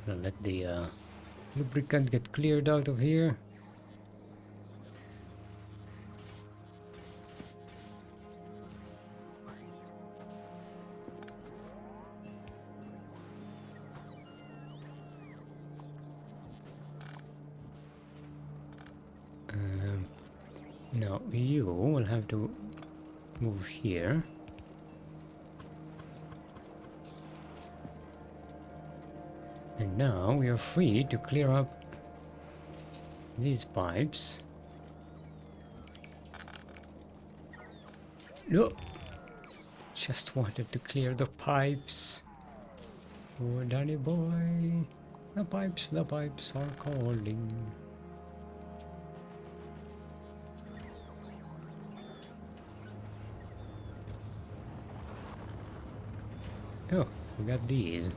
Gonna let the lubricant get cleared out of here. Now you will have to move here. And now we are free to clear up these pipes. No! Just wanted to clear the pipes. Poor Danny boy. The pipes are calling. Oh, we got these.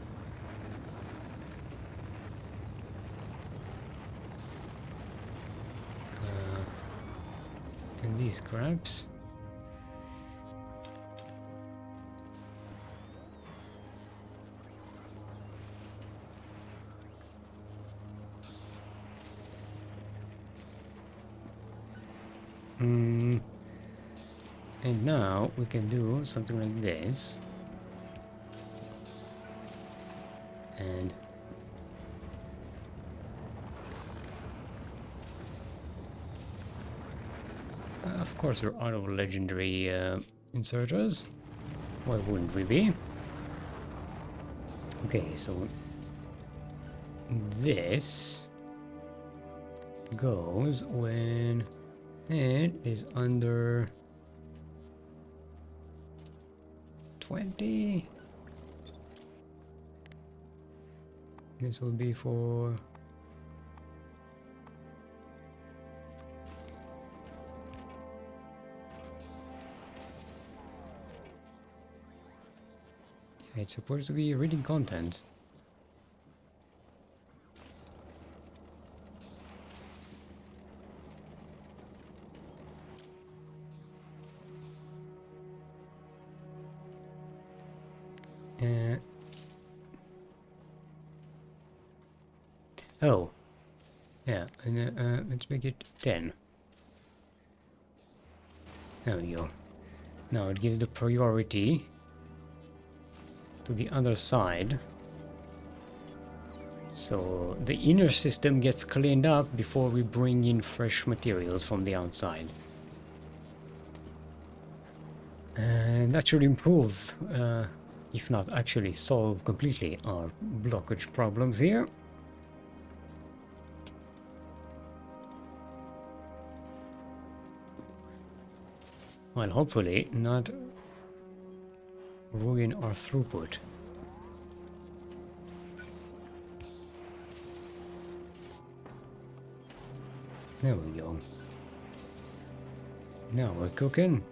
And these crabs. And now we can do something like this. And of course we're out of legendary inserters. Why wouldn't we be? Okay, so this goes when it is under 20. This will be for it's supposed to be reading content. Oh, yeah, and let's make it 10. There we go. Now it gives the priority to the other side. So the inner system gets cleaned up before we bring in fresh materials from the outside. And that should improve, if not actually solve completely, our blockage problems here. Well, hopefully not ruin our throughput. There we go. Now we're cooking.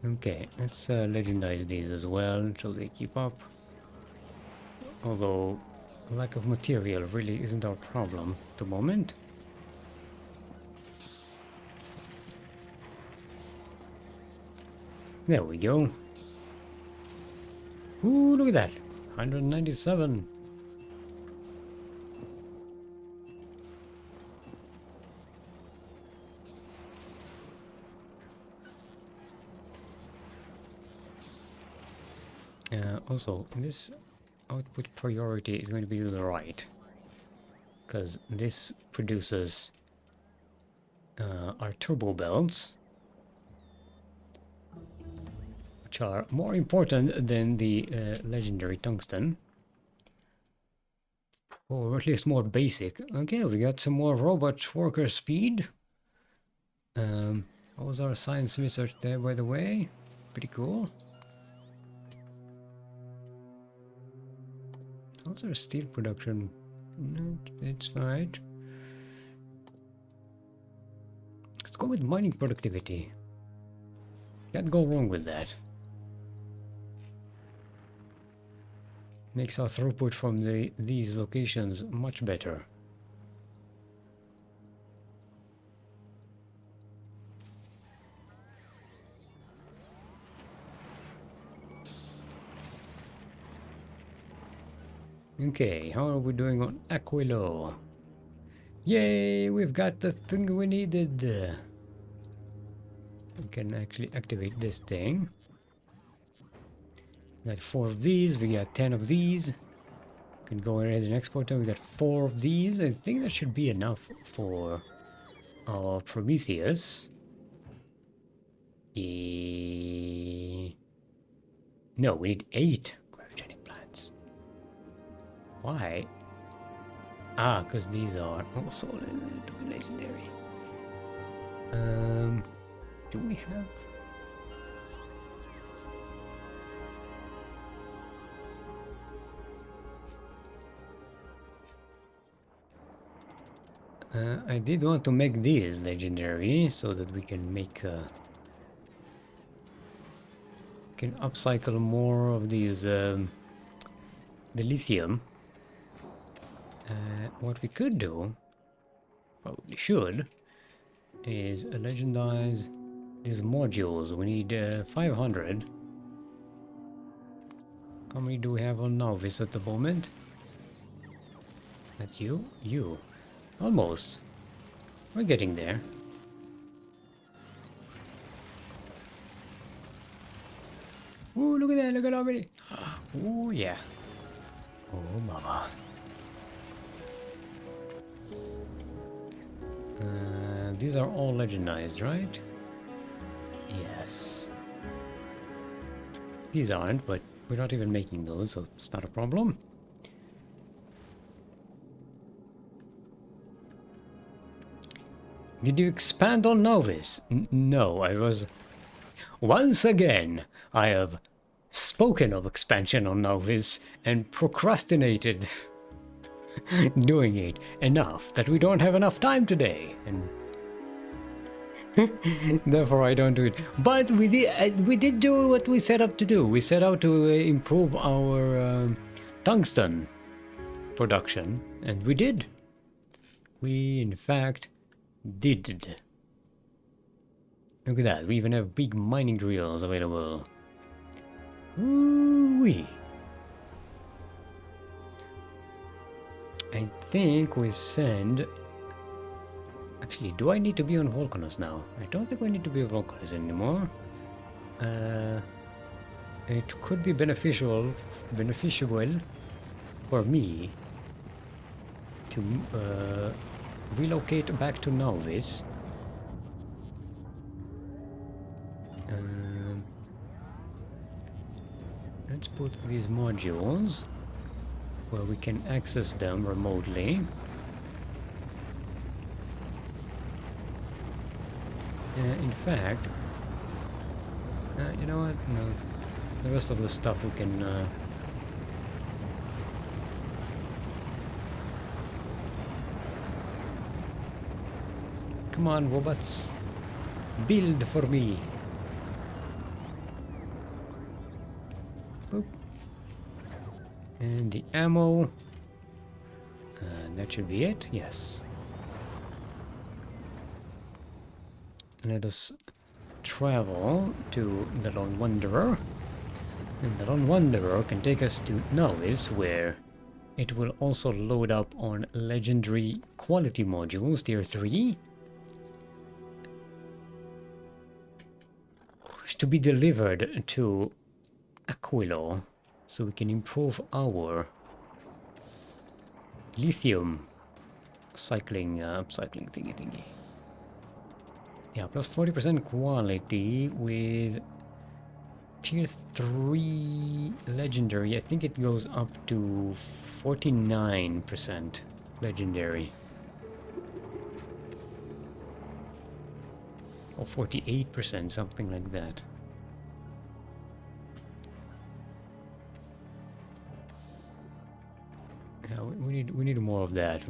Okay, let's legendize these as well so they keep up. Although lack of material really isn't our problem at the moment. There we go. Ooh, look at that. 197. Also, this output priority is going to be to the right, because this produces our turbo belts, which are more important than the legendary tungsten, or at least more basic. Okay, we got some more robot worker speed. What was our science research there, by the way? Pretty cool. How's our steel production? No, it's alright. Let's go with mining productivity. Can't go wrong with that. Makes our throughput from these locations much better. Okay, how are we doing on Aquilo? Yay, we've got the thing we needed. We can actually activate this thing. We got 4 of these, we got 10 of these. Can go ahead and export them. We got 4 of these. I think that should be enough for our Prometheus. No, we need 8 cryogenic plants. Why? Ah, because these are also legendary. Do we have? I did want to make these legendary so that we can make can upcycle more of these the lithium. What we could do, probably should, is legendize these modules. We need 500. How many do we have on Novice at the moment? That you? You. Almost. We're getting there. Ooh, look at that, look at how many. Ooh, yeah. Oh, mama. These are all legendized, right? Yes. These aren't, but we're not even making those, so it's not a problem. Did you expand on Novice? No, I was... Once again, I have spoken of expansion on Novice and procrastinated doing it enough that we don't have enough time today, and therefore I don't do it. But we did do what we set up to do. We set out to improve our tungsten production, and we did. We, in fact, did. Look at that, we even have big mining drills available. Ooh-wee. I think we send... Actually, do I need to be on Volcanus now? I don't think we need to be on Volcanus anymore. It could be beneficial for me to relocate back to Novice. Let's put these modules where we can access them remotely. In fact, you know what? No, the rest of the stuff we can. Come on, robots, build for me. Boop. And the ammo. That should be it. Yes. Let us travel to the Lone Wanderer, and the Lone Wanderer can take us to Novice, where it will also load up on legendary quality modules, tier 3, to be delivered to Aquilo. so we can improve our lithium cycling thingy. Yeah, plus 40% quality with tier 3 legendary. I think it goes up to 49% legendary. Or 48%, something like that. Yeah, we need more of that.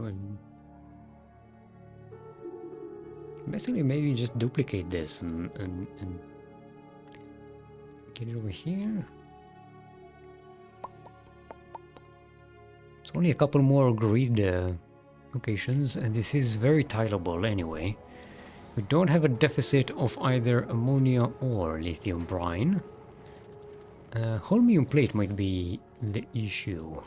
Basically, maybe just duplicate this and get it over here. It's only a couple more grid locations, and this is very tileable anyway. We don't have a deficit of either ammonia or lithium brine. Holmium plate might be the issue.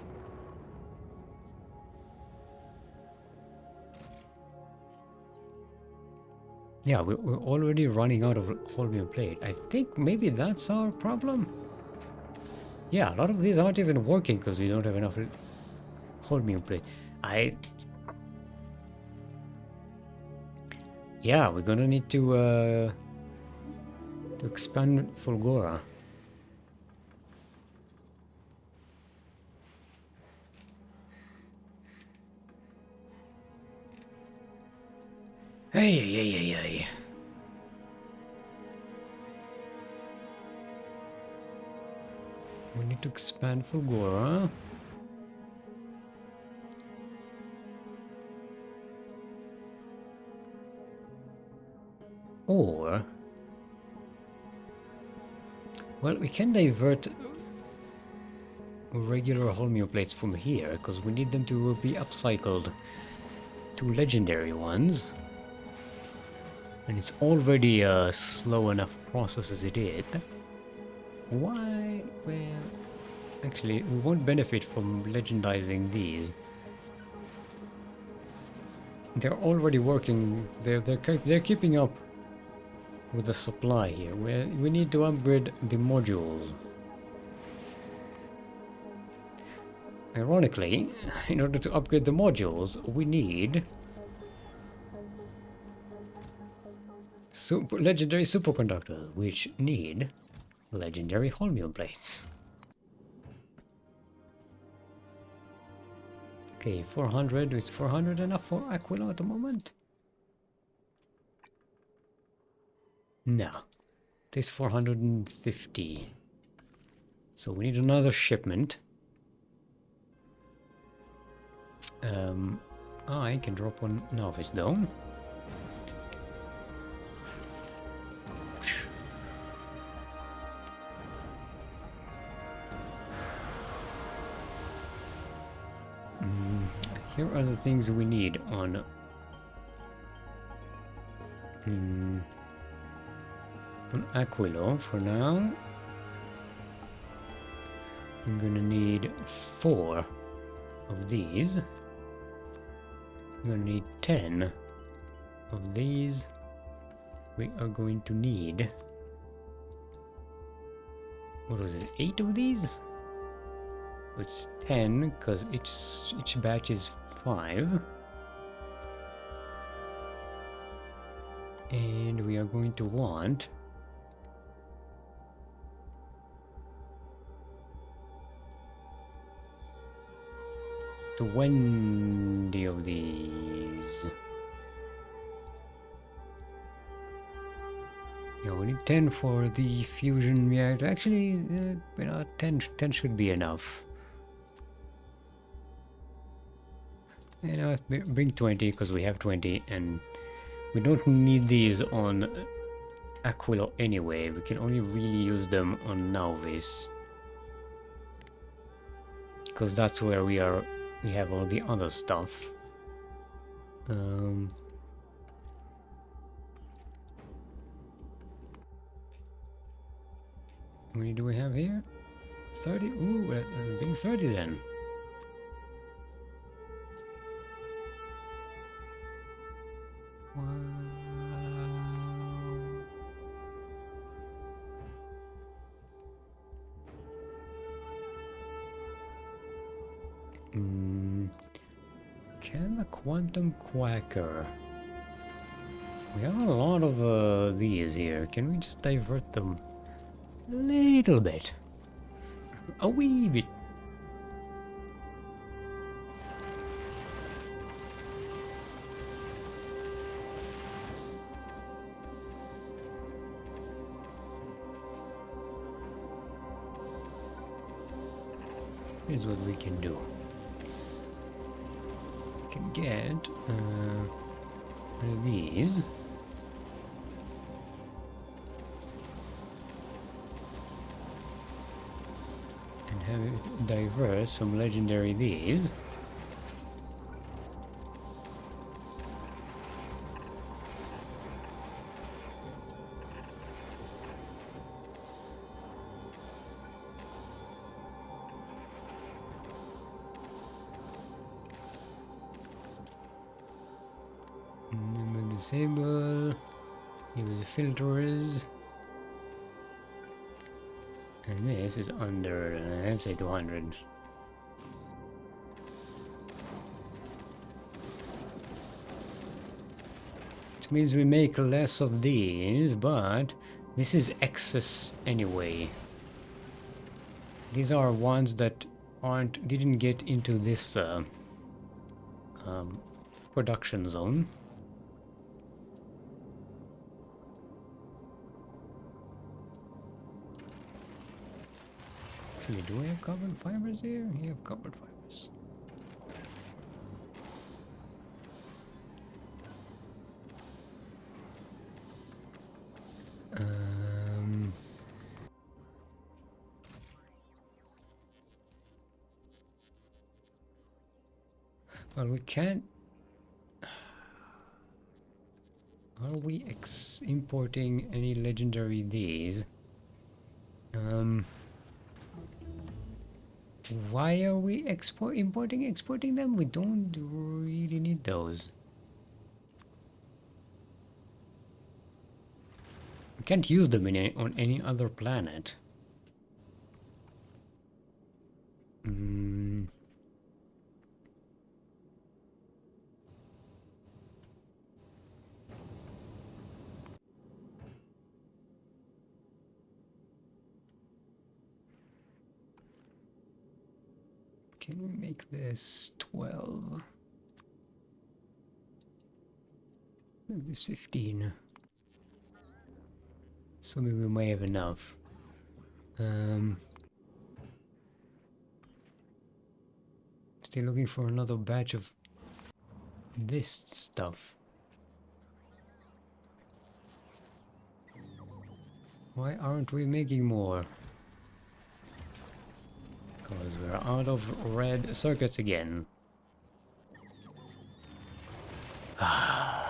Yeah, we're already running out of holmium plate. I think maybe that's our problem. Yeah, a lot of these aren't even working because we don't have enough holmium plate. Yeah, we're gonna need to expand Fulgora. Hey. We need to expand Fulgora. Or... well, we can divert regular holmium plates from here, because we need them to be upcycled to legendary ones. And it's already a slow enough process as it is. Why? Well, actually, we won't benefit from legendizing these. They're already working. They're keeping up with the supply here. We need to upgrade the modules. Ironically, in order to upgrade the modules, we need legendary superconductors, which need legendary holmium plates. Okay, 400. Is 400 enough for Aquila at the moment? No. This 450. So we need another shipment. I can drop one novice though. Here are the things we need on Aquilo for now. I'm gonna need 4 of these. I'm gonna need 10 of these. We are going to need, what was it, 8 of these? It's 10 because each batch is 5. And we are going to want 20 of these. Yeah, we need 10 for the fusion reactor. Actually, 10 should be enough. Bring 20 because we have 20 and we don't need these on Aquilo anyway. We can only really use them on Nauvis. Because that's where we have all the other stuff. How many do we have here? 30? Ooh, bring 30 then. Wow. can the quantum quacker? We have a lot of these here. Can we just divert them a little bit? A wee bit. Here's what we can do. We can get one of these. And have it divert some legendary these. Disable, use filters, and this is under, let's say 200. Which means we make less of these, but this is excess anyway. These are ones that didn't get into this production zone. Do we have carbon fibers here? We have carbon fibers. Well, we can't. Are we importing any legendary these? Why are we exporting them? We don't really need those. We can't use them on any other planet. Can we make this 12? Make this 15. So maybe we may have enough. Still looking for another batch of this stuff. Why aren't we making more? Because we're out of red circuits again. Oh,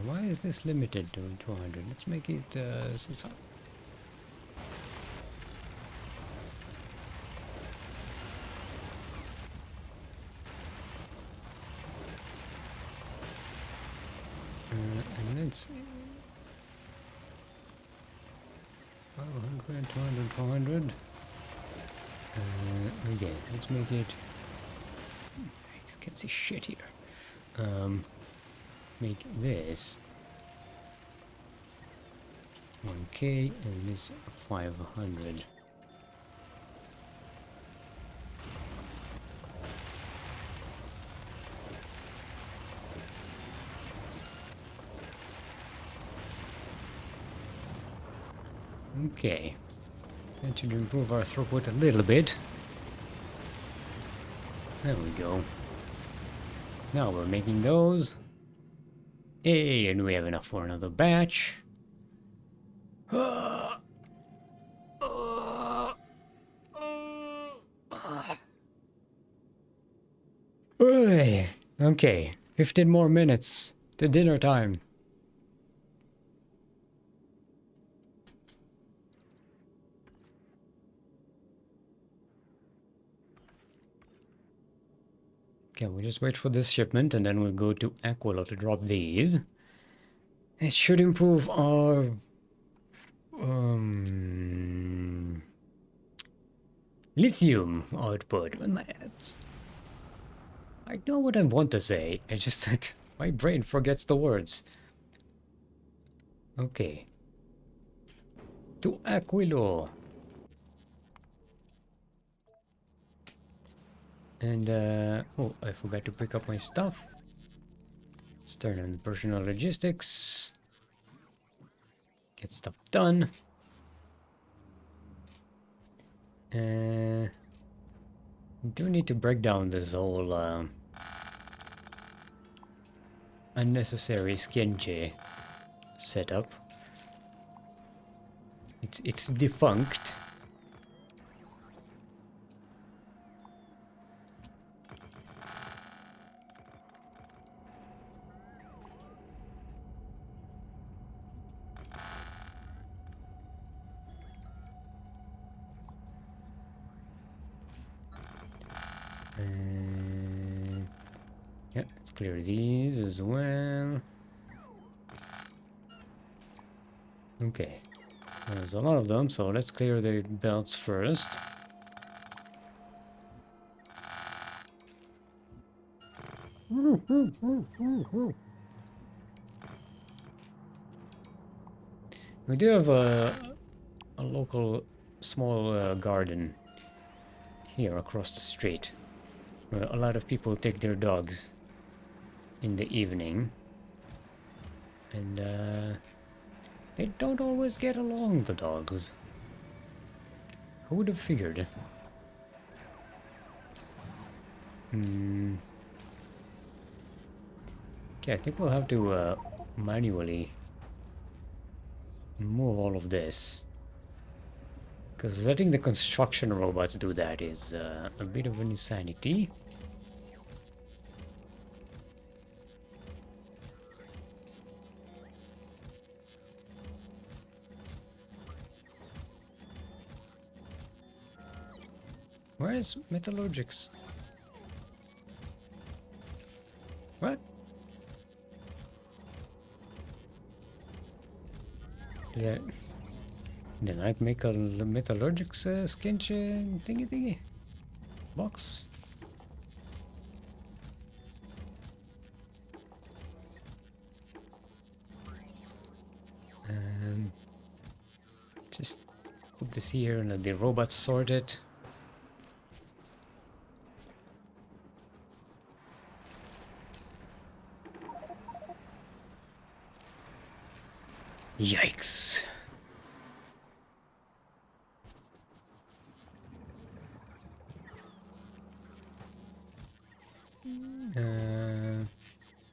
why is this limited to 200? Let's make it 600. And let's 100, 200, 400. Okay, let's make it. I can't see shit here. Make this 1K and this 500. Okay, that should improve our throughput a little bit. There we go. Now we're making those. Hey, and we have enough for another batch. Okay, 15 more minutes to dinner time. Okay, we'll just wait for this shipment and then we'll go to Aquila to drop these. It should improve our um, lithium output. I know what I want to say. It's just that my brain forgets the words. Okay. To Aquilo. And, oh, I forgot to pick up my stuff. Let's turn on personal logistics. Get stuff done. Do need to break down this whole unnecessary skinche setup. It's defunct. Yeah, let's clear these as well. Okay. There's a lot of them, so let's clear the belts first. We do have a local small garden here across the street, where a lot of people take their dogs in the evening, and they don't always get along, the dogs. Who would have figured? Okay, I think we'll have to manually move all of this, because letting the construction robots do that is a bit of an insanity. Where is Metallurgics? What? Yeah. Then I'd make a Metallurgics skinch thingy box. Just put this here and let the robots sort it. Yikes.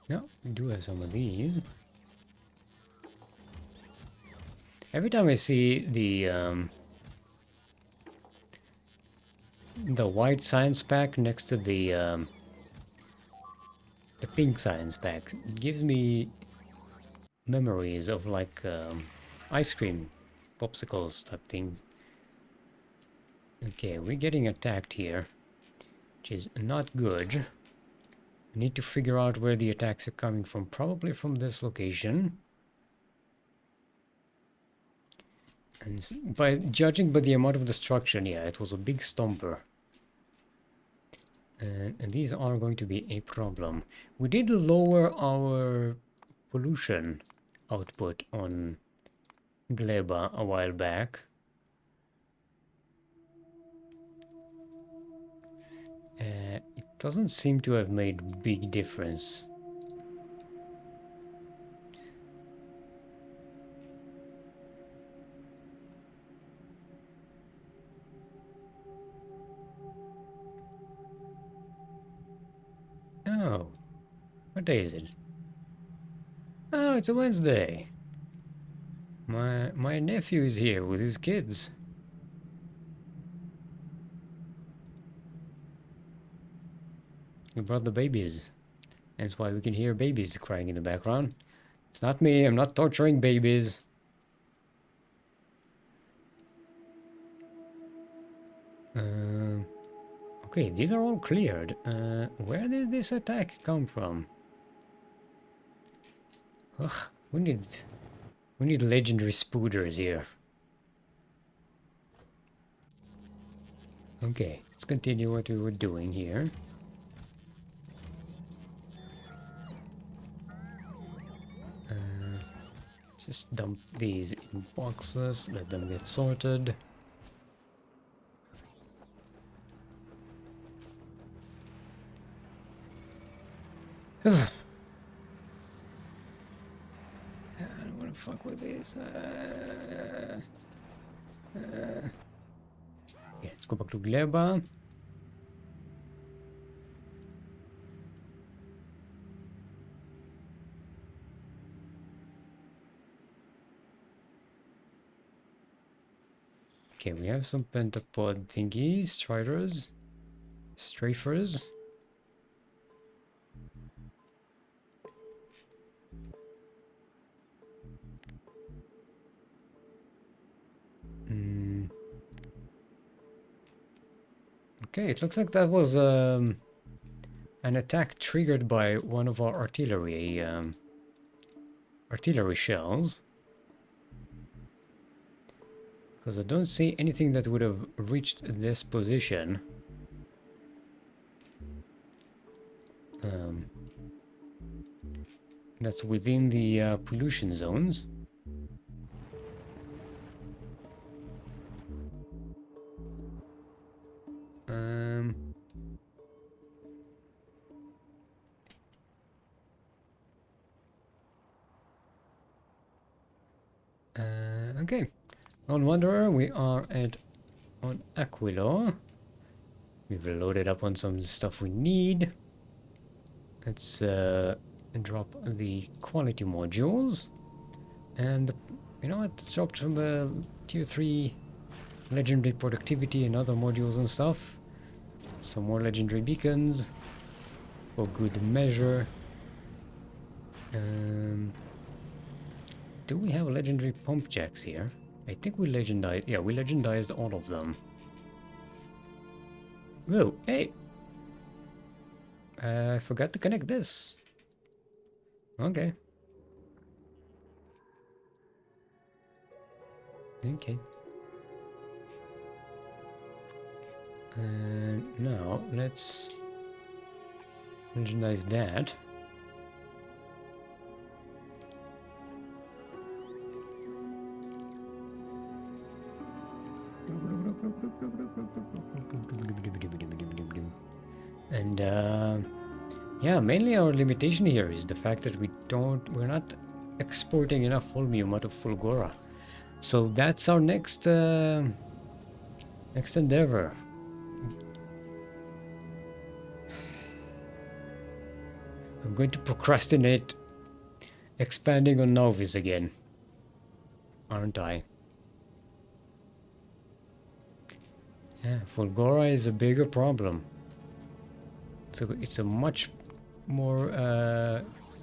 No, we do have some of these. Every time I see the white science pack next to the pink science pack, it gives me memories of like ice cream popsicles type things. Okay, we're getting attacked here, which is not good. I need to figure out where the attacks are coming from, probably from this location. And by judging by the amount of destruction, yeah, it was a big stomper. And these are going to be a problem. We did lower our pollution output on Gleba a while back. It doesn't seem to have made big difference. Oh, what day is it? Oh, it's a Wednesday. My nephew is here with his kids. He brought the babies. That's why we can hear babies crying in the background. It's not me, I'm not torturing babies. Okay, these are all cleared. Where did this attack come from? Ugh, We need legendary spooders here. Okay, let's continue what we were doing here. Just dump these in boxes, let them get sorted. I don't want to fuck with this. Yeah, let's go back to Gleba. Okay, we have some pentapod thingies, striders, strafers. Okay, it looks like that was an attack triggered by one of our artillery shells. Because I don't see anything that would have reached this position. That's within the pollution zones. Okay. On Wanderer, we are on Aquilo. We've loaded up on some stuff we need. Let's drop the quality modules. And, you know what, let's drop some tier 3 legendary productivity and other modules and stuff. Some more legendary beacons for good measure. Do we have legendary pump jacks here? I think we legendized. Yeah, we legendized all of them. Whoa, hey! I forgot to connect this. Okay. Okay. And now let's legendize that. And yeah, mainly our limitation here is the fact that we're not exporting enough holmium out of Fulgora. So that's our next next endeavor. I'm going to procrastinate expanding on Novice again, aren't I? Yeah, Fulgora is a bigger problem. So it's a much more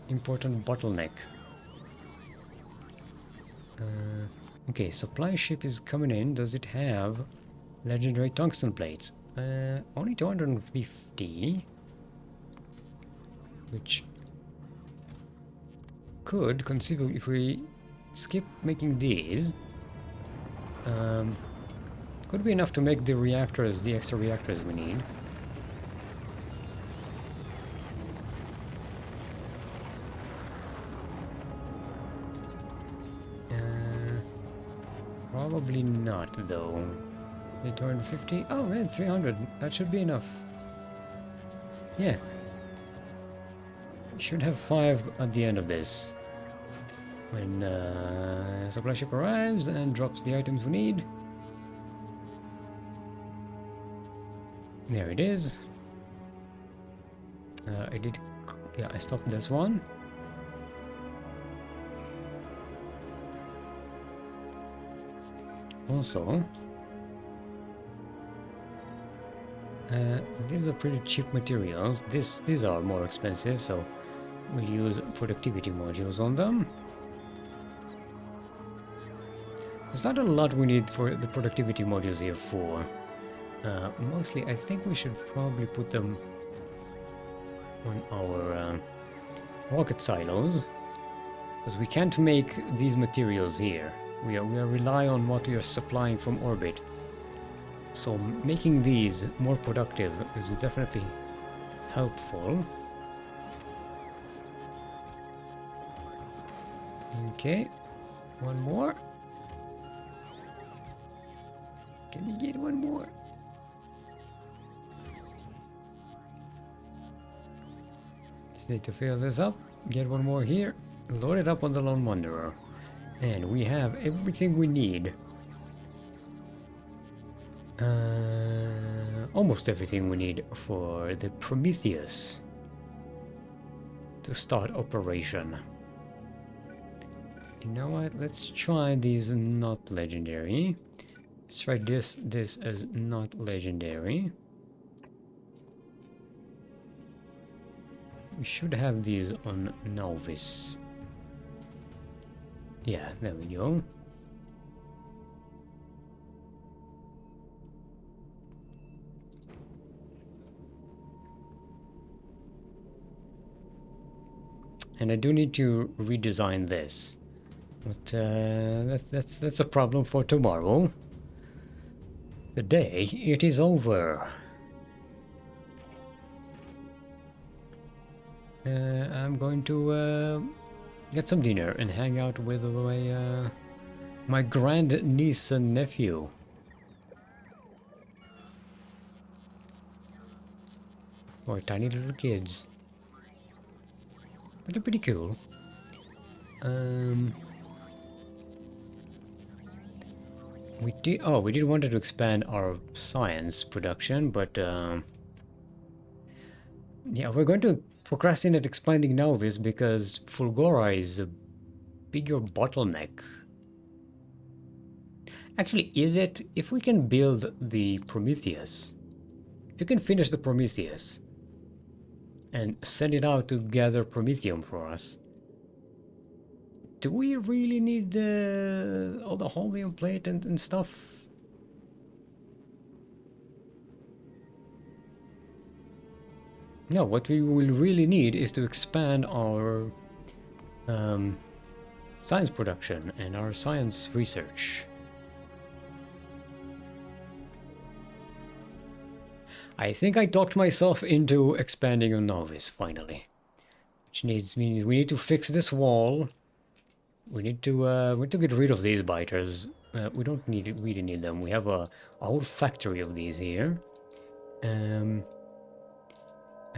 important bottleneck. Okay, supply ship is coming in. Does it have legendary tungsten plates? Only 250, which could conceivably, if we skip making these, could be enough to make the reactors, the extra reactors we need. Probably not, though. They 250? Oh, man, 300. That should be enough. Yeah. We should have 5 at the end of this. When supply ship arrives and drops the items we need. There it is. I stopped this one. Also, these are pretty cheap materials. These are more expensive, so we'll use productivity modules on them. There's not a lot we need for the productivity modules here for. Mostly, I think we should probably put them on our rocket silos. Because we can't make these materials here. We are rely on what we are supplying from orbit. So making these more productive is definitely helpful. Okay, one more. Can we get one more? Just need to fill this up. Get one more here. Load it up on the Lone Wanderer. And we have everything we need. Almost everything we need for the Prometheus to start operation. You know what? Let's try these not legendary. Let's try this as not legendary. We should have these on novice. Yeah, there we go. And I do need to redesign this. But that's a problem for tomorrow. Today it is over. I'm going to get some dinner and hang out with my grand niece and nephew. Or tiny little kids. But they're pretty cool. We did wanted to expand our science production, but yeah, we're going to procrastinate expanding Novice because Fulgora is a bigger bottleneck. Actually, is it? If we can build the Prometheus, if you can finish the Prometheus and send it out to gather Promethium for us, do we really need all the holmium plate and stuff? No, what we will really need is to expand our science production and our science research. I think I talked myself into expanding a novice finally, which means we need to fix this wall. We need to get rid of these biters. We don't really need them. We have a whole factory of these here. I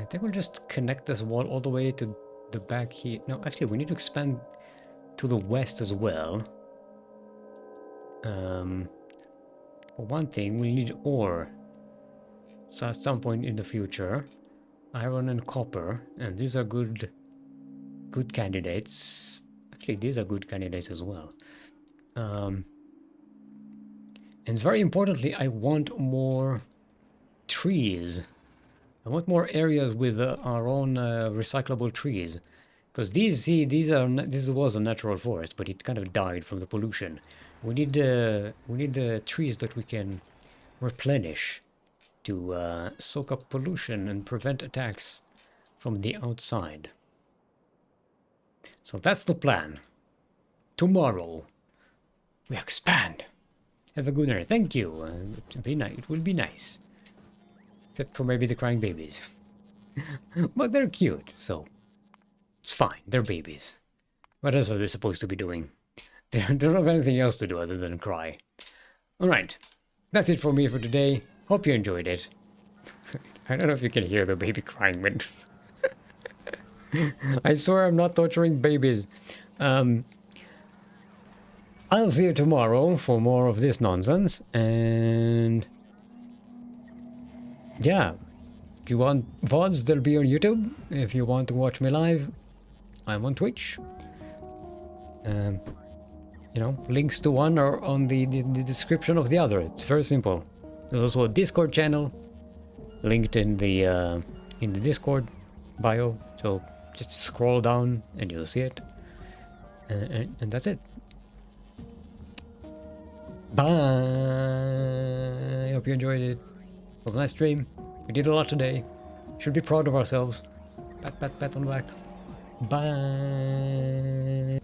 think we'll just connect this wall all the way to the back here. No, actually, we need to expand to the west as well. For one thing, we need ore. So at some point in the future, iron and copper, and these are good candidates. Actually, these are good candidates as well. And very importantly, I want more trees. I want more areas with our own recyclable trees, because this was a natural forest, but it kind of died from the pollution. We need trees that we can replenish to soak up pollution and prevent attacks from the outside. So that's the plan. Tomorrow we expand. Have a good night. Thank you. It will be nice. Except for maybe the crying babies. But they're cute, so it's fine. They're babies. What else are they supposed to be doing? They don't have anything else to do other than cry. Alright, that's it for me for today. Hope you enjoyed it. I don't know if you can hear the baby crying, but I swear I'm not torturing babies. I'll see you tomorrow for more of this nonsense, and yeah, if you want VODs, they'll be on YouTube. If you want to watch me live, I'm on Twitch. You know, links to one are on the description of the other. It's very simple. There's also a Discord channel linked in the Discord bio, so just scroll down and you'll see it. And that's it. Bye! Hope you enjoyed it. It was a nice stream. We did a lot today. Should be proud of ourselves. Pat, pat, pat on the back. Bye!